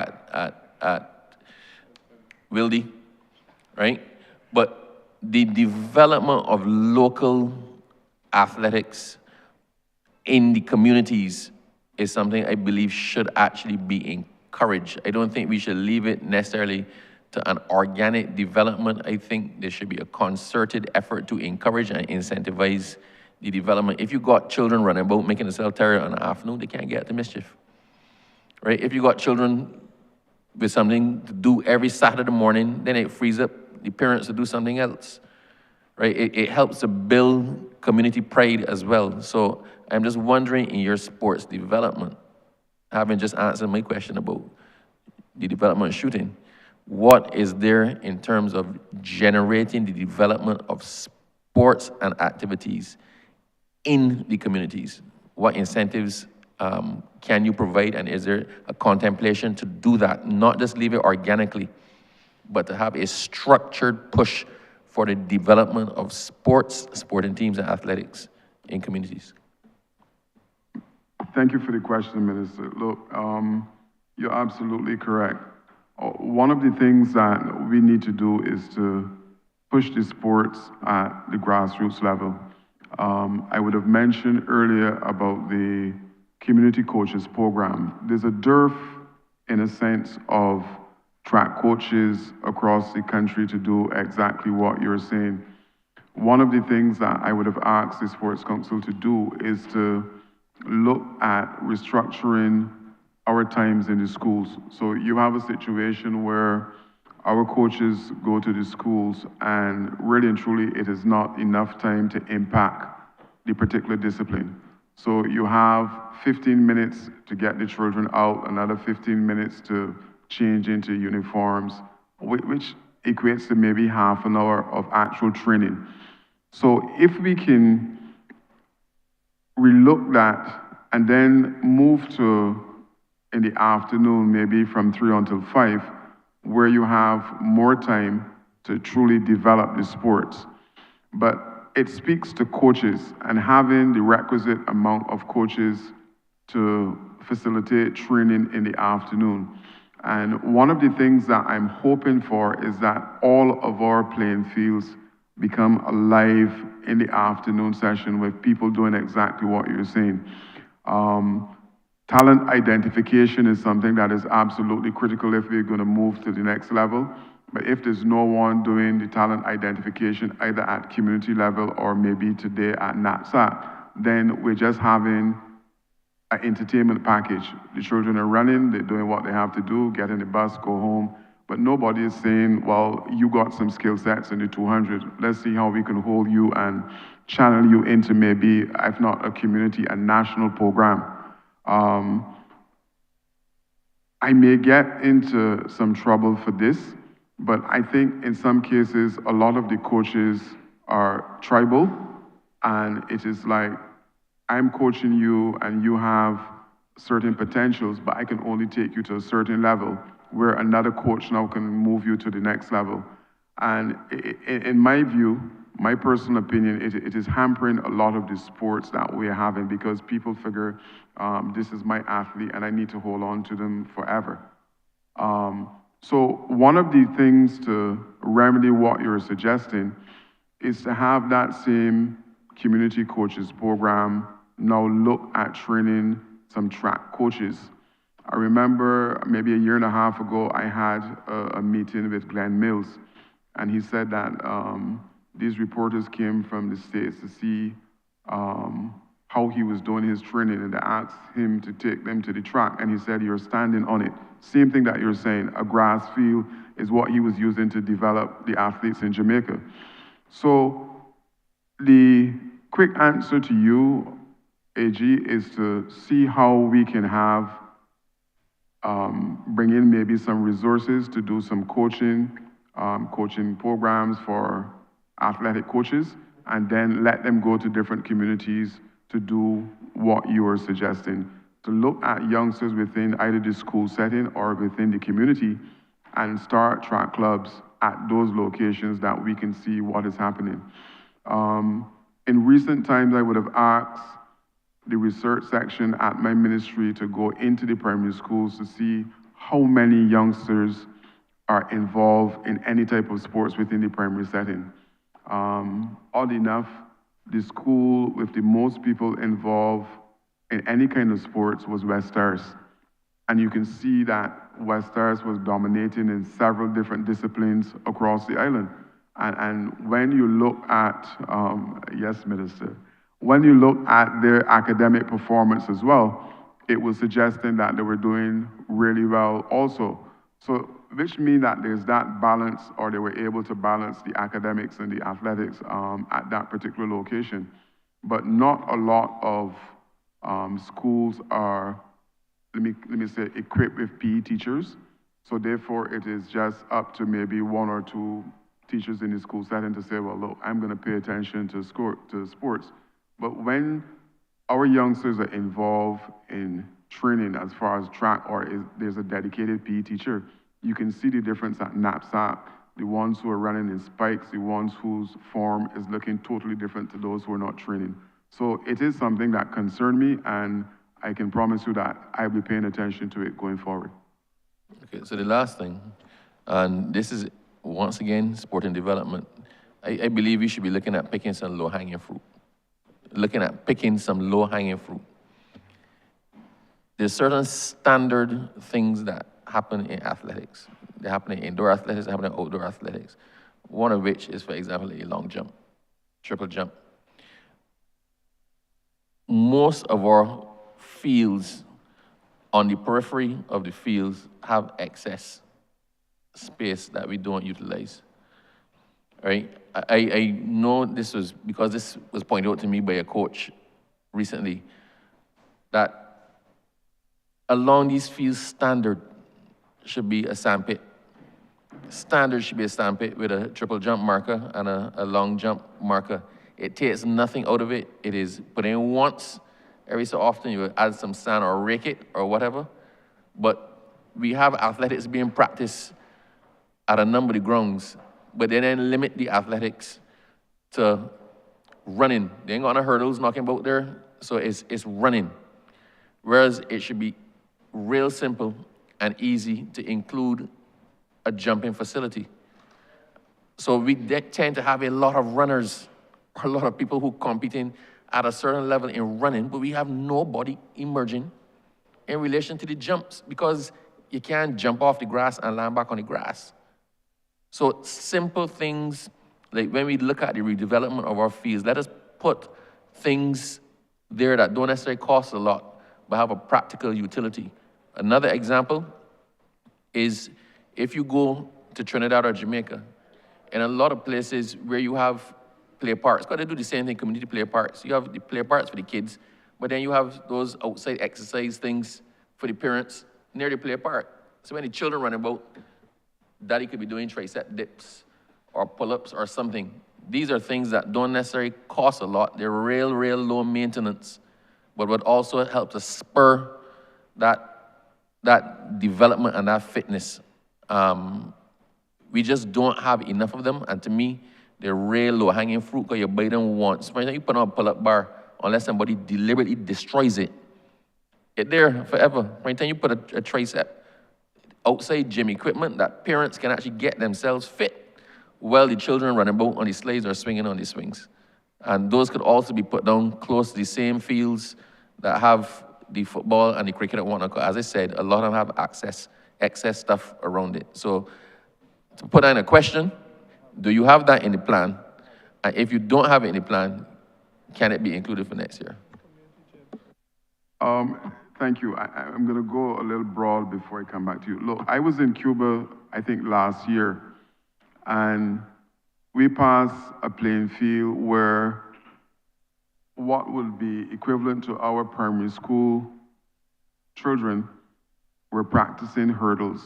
Wildy, right? But the development of local athletics in the communities is something I believe should actually be encouraged. I don't think we should leave it necessarily to an organic development. I think there should be a concerted effort to encourage and incentivize the development. If you got children running about making themselves tired in the afternoon, they can't get to mischief, right? If you got children with something to do every Saturday morning, then it frees up the parents to do something else, right? It helps to build community pride as well. So I'm just wondering, in your sports development, having just answered my question about the development of shooting, what is there in terms of generating the development of sports and activities in the communities? What incentives can you provide, and is there a contemplation to do that? Not just leave it organically, but to have a structured push for the development of sports, sporting teams, and athletics in communities. Thank you for the question, Minister. Look, you're absolutely correct. One of the things that we need to do is to push the sports at the grassroots level. I would have mentioned earlier about the community coaches program. There's a dearth, in a sense, of track coaches across the country to do exactly what you're saying. One of the things that I would have asked the Sports Council to do is to look at restructuring our times in the schools. So you have a situation where our coaches go to the schools and really and truly it is not enough time to impact the particular discipline. So you have 15 minutes to get the children out, another 15 minutes to change into uniforms, which equates to maybe half an hour of actual training. So if we can relook that and then move to in the afternoon, maybe from 3 until 5, where you have more time to truly develop the sports. But it speaks to coaches and having the requisite amount of coaches to facilitate training in the afternoon. And one of the things that I'm hoping for is that all of our playing fields become alive in the afternoon session with people doing exactly what you're saying. Talent identification is something that is absolutely critical if we're going to move to the next level. But if there's no one doing the talent identification either at community level or maybe today at NATSAT, then we're just having an entertainment package. The children are running, they're doing what they have to do, get in the bus, go home. But nobody is saying, well, you got some skill sets in the 200. Let's see how we can hold you and channel you into maybe, if not a community, a national program. I may get into some trouble for this, but I think in some cases, a lot of the coaches are tribal, and it is like, I'm coaching you and you have certain potentials, but I can only take you to a certain level, where another coach now can move you to the next level. And in my view, my personal opinion, it is hampering a lot of the sports that we're having because people figure this is my athlete and I need to hold on to them forever. So one of the things to remedy what you're suggesting is to have that same community coaches program now look at training some track coaches. I remember maybe a year and a half ago, I had a meeting with Glenn Mills, and he said that these reporters came from the States to see how he was doing his training, and they asked him to take them to the track, and he said, you're standing on it. Same thing that you're saying, a grass field is what he was using to develop the athletes in Jamaica. So the quick answer to you, AG, is to see how we can have, bring in maybe some resources to do some coaching programs for athletic coaches, and then let them go to different communities to do what you are suggesting, to look at youngsters within either the school setting or within the community and start track clubs at those locations that we can see what is happening. In recent times, I would have asked the research section at my ministry to go into the primary schools to see how many youngsters are involved in any type of sports within the primary setting. Odd enough, the school with the most people involved in any kind of sports was West Stars. And you can see that West Stars was dominating in several different disciplines across the island. And when you look at, yes, Minister, when you look at their academic performance as well, it was suggesting that they were doing really well also. So, which means that there's that balance, or they were able to balance the academics and the athletics at that particular location. But not a lot of schools are, let me say, equipped with PE teachers. So therefore, it is just up to maybe one or two teachers in the school setting to say, well, look, I'm going to pay attention to sports. But when our youngsters are involved in training as far as track, or there's a dedicated PE teacher, you can see the difference at knapsack. The ones who are running in spikes, the ones whose form is looking totally different to those who are not training. So it is something that concerned me, and I can promise you that I'll be paying attention to it going forward. Okay, so the last thing, and this is, once again, sport and development. I believe we should be looking at picking some low-hanging fruit. There's certain standard things that happen in athletics. They happen in indoor athletics, they happen in outdoor athletics. One of which is, for example, a long jump, triple jump. Most of our fields on the periphery of the fields have excess space that we don't utilize, right? I know this was, because this was pointed out to me by a coach recently, that along these fields, standard should be a sandpit. Standard should be a sandpit with a triple jump marker and a long jump marker. It takes nothing out of it. It is put in once. Every so often you add some sand or rake it or whatever. But we have athletics being practiced at a number of the grounds, but they then limit the athletics to running. They ain't got no hurdles knocking about there, so it's running. Whereas it should be real simple and easy to include a jumping facility. So we tend to have a lot of runners, or a lot of people who competing at a certain level in running, but we have nobody emerging in relation to the jumps, because you can't jump off the grass and land back on the grass. So simple things, like when we look at the redevelopment of our fields, let us put things there that don't necessarily cost a lot, but have a practical utility. Another example is if you go to Trinidad or Jamaica, in a lot of places where you have play parks, because they do the same thing, community play parks. You have the play parks for the kids, but then you have those outside exercise things for the parents near the play park. So when the children run about, daddy could be doing tricep dips or pull-ups or something. These are things that don't necessarily cost a lot. They're real low maintenance, but would also help to spur that development and that fitness. We just don't have enough of them, and to me, they're real low-hanging fruit because you buy them once. For example, you put on a pull-up bar, unless somebody deliberately destroys it, it's there forever. For example, you put a tricep, outside gym equipment that parents can actually get themselves fit while the children run about on the slides or swinging on the swings. And those could also be put down close to the same fields that have the football and the cricket and whatnot. As I said, a lot of them have excess stuff around it. So to put in a question, do you have that in the plan? And if you don't have it in the plan, can it be included for next year? Thank you. I'm going to go a little broad before I come back to you. Look, I was in Cuba, I think, last year, and we passed a playing field where what would be equivalent to our primary school children were practicing hurdles.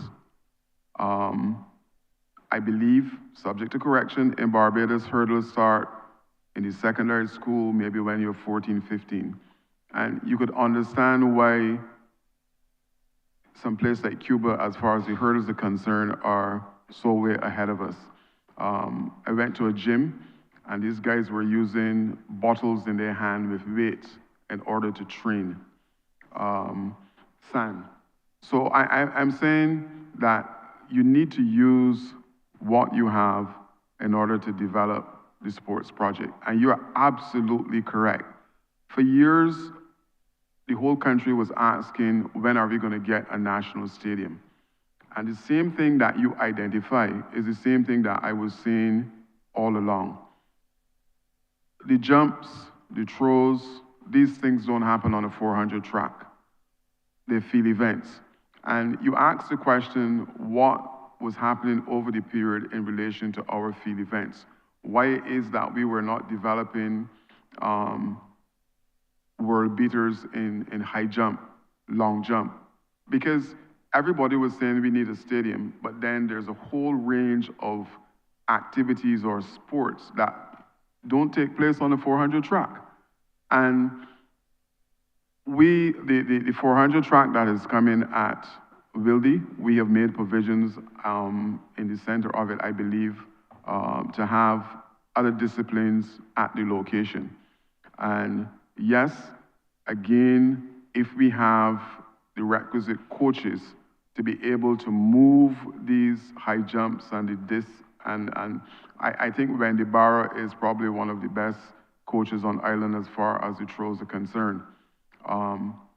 I believe, subject to correction, in Barbados, hurdles start in the secondary school, maybe when you're 14, 15. And you could understand why some places like Cuba, as far as the hurdles are concerned, are so way ahead of us. I went to a gym, and these guys were using bottles in their hand with weights in order to train sand. So I'm saying that you need to use what you have in order to develop the sports project. And you are absolutely correct. For years, the whole country was asking, when are we going to get a national stadium? And the same thing that you identify is the same thing that I was saying all along. The jumps, the throws, these things don't happen on a 400 track. They're field events. And you asked the question, what was happening over the period in relation to our field events? Why is that we were not developing world beaters in high jump, long jump? Because everybody was saying we need a stadium, but then there's a whole range of activities or sports that don't take place on the 400 track. And the 400 track that is coming at Wildy, we have made provisions in the center of it, I believe, to have other disciplines at the location. And yes, again, if we have the requisite coaches to be able to move these high jumps and the discs, and I think Wendy Barra is probably one of the best coaches on island as far as the throws are concerned.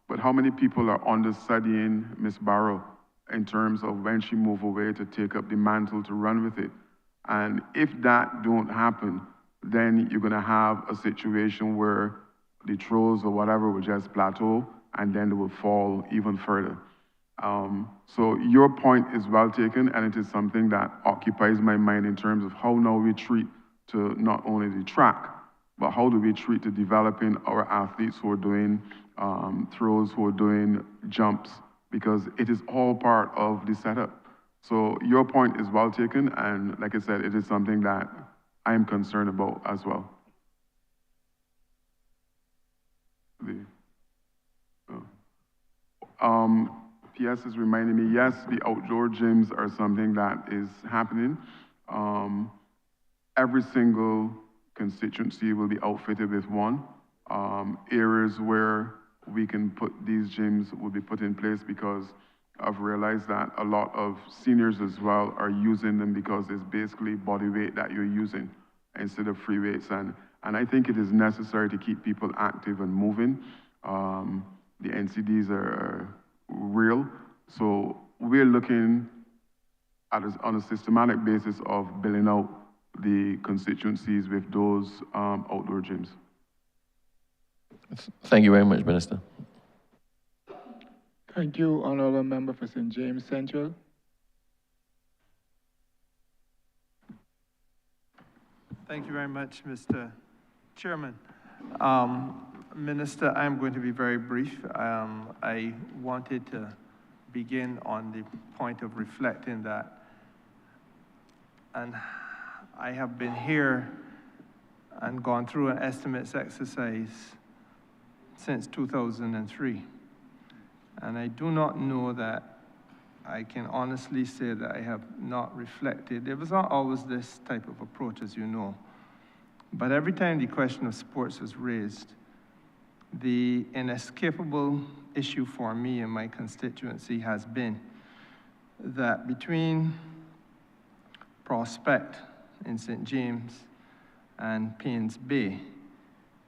But how many people are understudying Miss Barrow in terms of when she move away to take up the mantle to run with it? And if that don't happen, then you're gonna have a situation where the throws or whatever will just plateau and then they will fall even further. So your point is well taken, and it is something that occupies my mind in terms of how now we treat to not only the track, but how do we treat to developing our athletes who are doing throws, who are doing jumps, because it is all part of the setup. So your point is well taken, and like I said, it is something that I am concerned about as well. PS is reminding me, yes, the outdoor gyms are something that is happening. Every single constituency will be outfitted with one. Areas where we can put these gyms will be put in place, because I've realized that a lot of seniors as well are using them because it's basically body weight that you're using instead of free weights. And I think it is necessary to keep people active and moving. The NCDs are real. So we're looking at on a systematic basis of building out the constituencies with those outdoor gyms. Thank you very much, Minister. Thank you, Honourable Member for St. James Central. Thank you very much, Mr. Chairman. Minister, I'm going to be very brief. I wanted to begin on the point of reflecting that, and I have been here and gone through an estimates exercise since 2003. And I do not know that I can honestly say that I have not reflected. There was not always this type of approach, as you know. But every time the question of sports was raised, the inescapable issue for me and my constituency has been that between Prospect in St. James and Paynes Bay,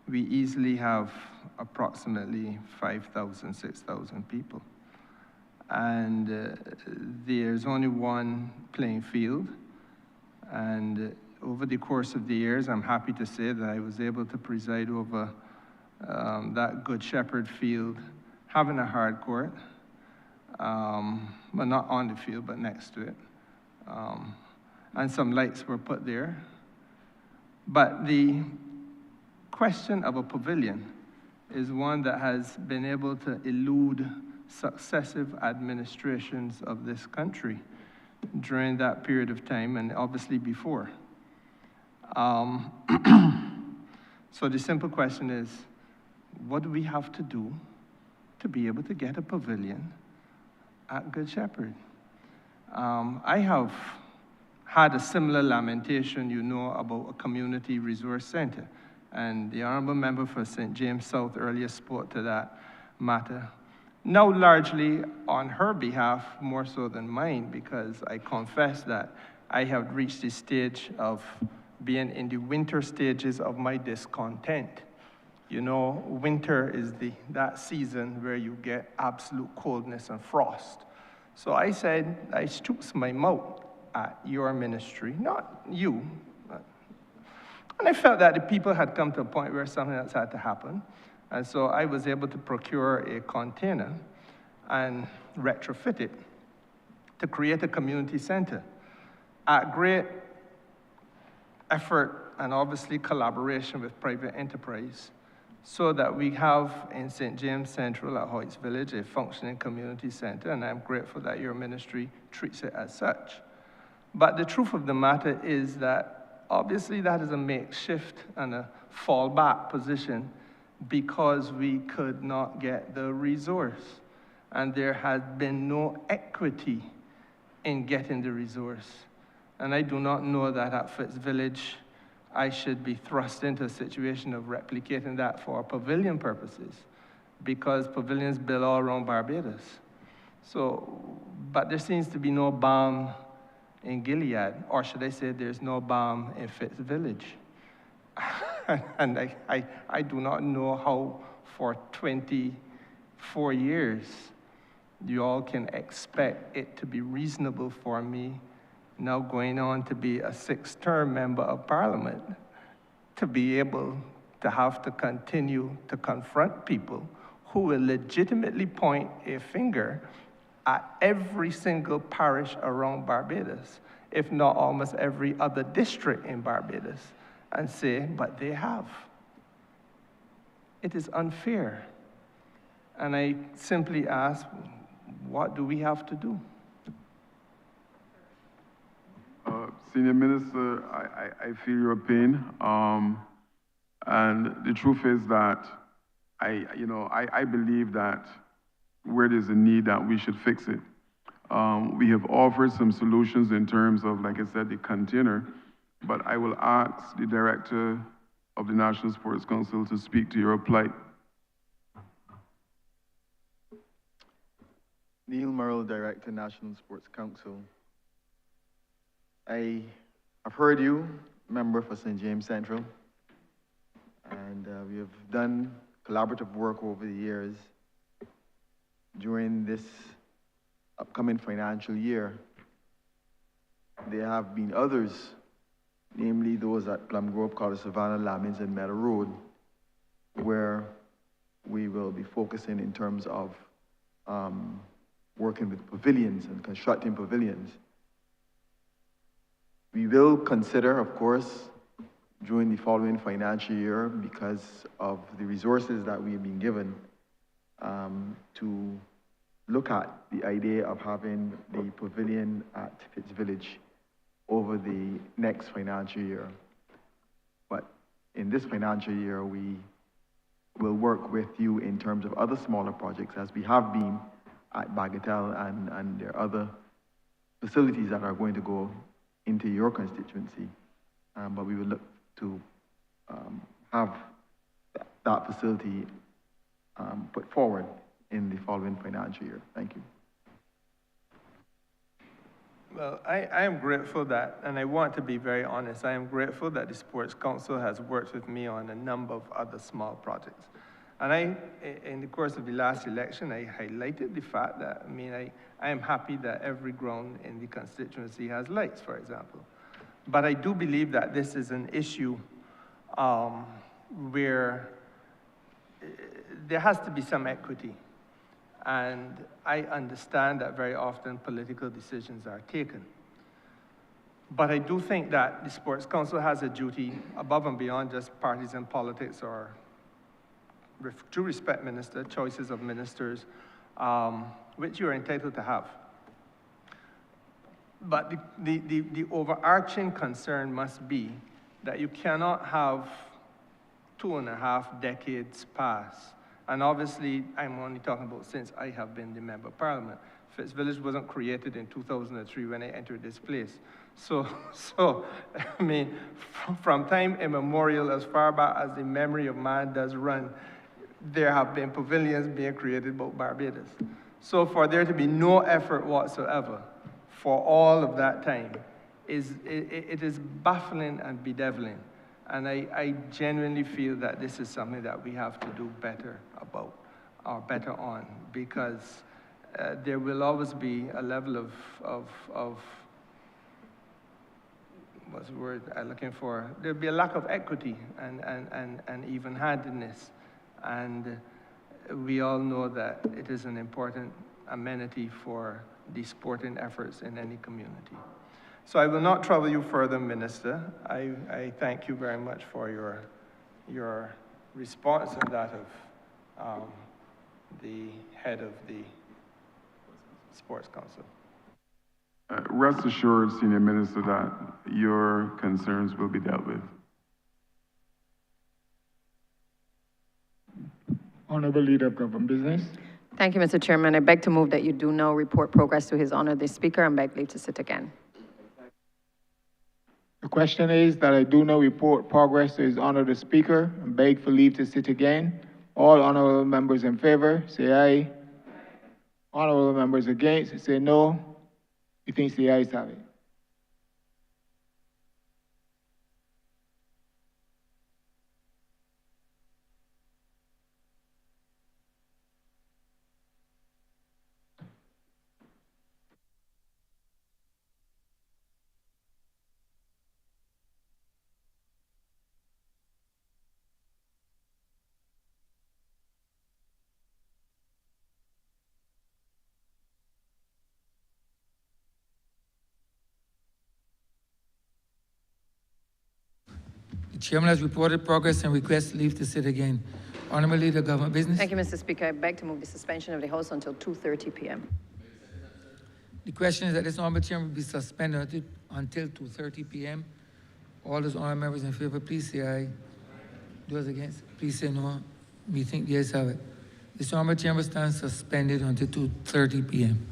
we easily have approximately 5,000, 6,000 people. And there's only one playing field. And over the course of the years, I'm happy to say that I was able to preside over that Good Shepherd field, having a hard court, but not on the field, but next to it. And some lights were put there. But the question of a pavilion is one that has been able to elude successive administrations of this country during that period of time, and obviously before. So the simple question is, what do we have to do to be able to get a pavilion at Good Shepherd? I have had a similar lamentation, you know, about a community resource center. And the Honourable Member for St. James South earlier spoke to that matter. Now largely on her behalf, more so than mine, because I confess that I have reached the stage of being in the winter stages of my discontent. You know, winter is that season where you get absolute coldness and frost. So I said, I stoops my mouth at your ministry, not you. And I felt that the people had come to a point where something else had to happen. And so I was able to procure a container and retrofit it to create a community center at great effort and obviously collaboration with private enterprise, so that we have in St. James Central at Hoyts Village a functioning community center, and I'm grateful that your ministry treats it as such. But the truth of the matter is that obviously that is a makeshift and a fallback position because we could not get the resource. And there has been no equity in getting the resource. And I do not know that at Fitz Village I should be thrust into a situation of replicating that for pavilion purposes, because pavilions built all around Barbados. So, but there seems to be no balm in Gilead, or should I say there's no balm in Fitz Village. And I do not know how for 24 years you all can expect it to be reasonable for me, now going on to be a 6th-term member of Parliament, to be able to have to continue to confront people who will legitimately point a finger at every single parish around Barbados, if not almost every other district in Barbados, and say, but they have. It is unfair. And I simply ask, what do we have to do? Senior Minister, I feel your pain. And the truth is that I believe that where there's a need, that we should fix it. We have offered some solutions in terms of, like I said, the container, but I will ask the Director of the National Sports Council to speak to your plight. Neil Merrill, Director, National Sports Council. I have heard you, member for St. James Central, and we have done collaborative work over the years. During this upcoming financial year, there have been others, namely those at Plum Grove, College Savannah, Lamins, and Meadow Road, where we will be focusing in terms of working with pavilions and constructing pavilions. We will consider, of course, during the following financial year, because of the resources that we've been given, to look at the idea of having the pavilion at Fitz Village over the next financial year. But in this financial year, we will work with you in terms of other smaller projects, as we have been at Bagatelle, and there are other facilities that are going to go into your constituency. But we will look to have that facility put forward in the following financial year. Thank you. Well, I am grateful that, and I want to be very honest, I am grateful that the Sports Council has worked with me on a number of other small projects. And in the course of the last election, I highlighted the fact that, I am happy that every ground in the constituency has lights, for example. But I do believe that this is an issue where there has to be some equity. And I understand that very often political decisions are taken. But I do think that the Sports Council has a duty above and beyond just parties and politics, or, with due respect, Minister, choices of ministers, which you're entitled to have. But the overarching concern must be that you cannot have 2.5 decades pass. And obviously, I'm only talking about since I have been the Member of Parliament. Fitz Village wasn't created in 2003 when I entered this place. So from time immemorial, as far back as the memory of man does run, there have been pavilions being created about Barbados. So for there to be no effort whatsoever for all of that time, it is baffling and bedeviling. And I genuinely feel that this is something that we have to do better about, or better on, because there will always be a level of what's the word I'm looking for? There'll be a lack of equity and even-handedness. And we all know that it is an important amenity for the sporting efforts in any community. So I will not trouble you further, Minister. I thank you very much for your response and that of the head of the Sports Council. Rest assured, Senior Minister, that your concerns will be dealt with. Honourable Leader of Government Business. Thank you, Mr. Chairman. I beg to move that you do now report progress to His Honor the Speaker and beg leave to sit again. The question is that I do now report progress to His Honor the Speaker and beg for leave to sit again. All honourable members in favor, say aye. Honourable members against, say no. Methinks the ayes have it. The chairman has reported progress and requests leave to sit again. Honourable Leader of Government Business. Thank you, Mr. Speaker. I beg to move the suspension of the House until 2:30 p.m. The question is that this honourable chairman be suspended until 2:30 p.m. All those honourable members in favor, please say aye. Those against, please say no. We think the ayes have it. This honourable chamber stands suspended until 2:30 p.m.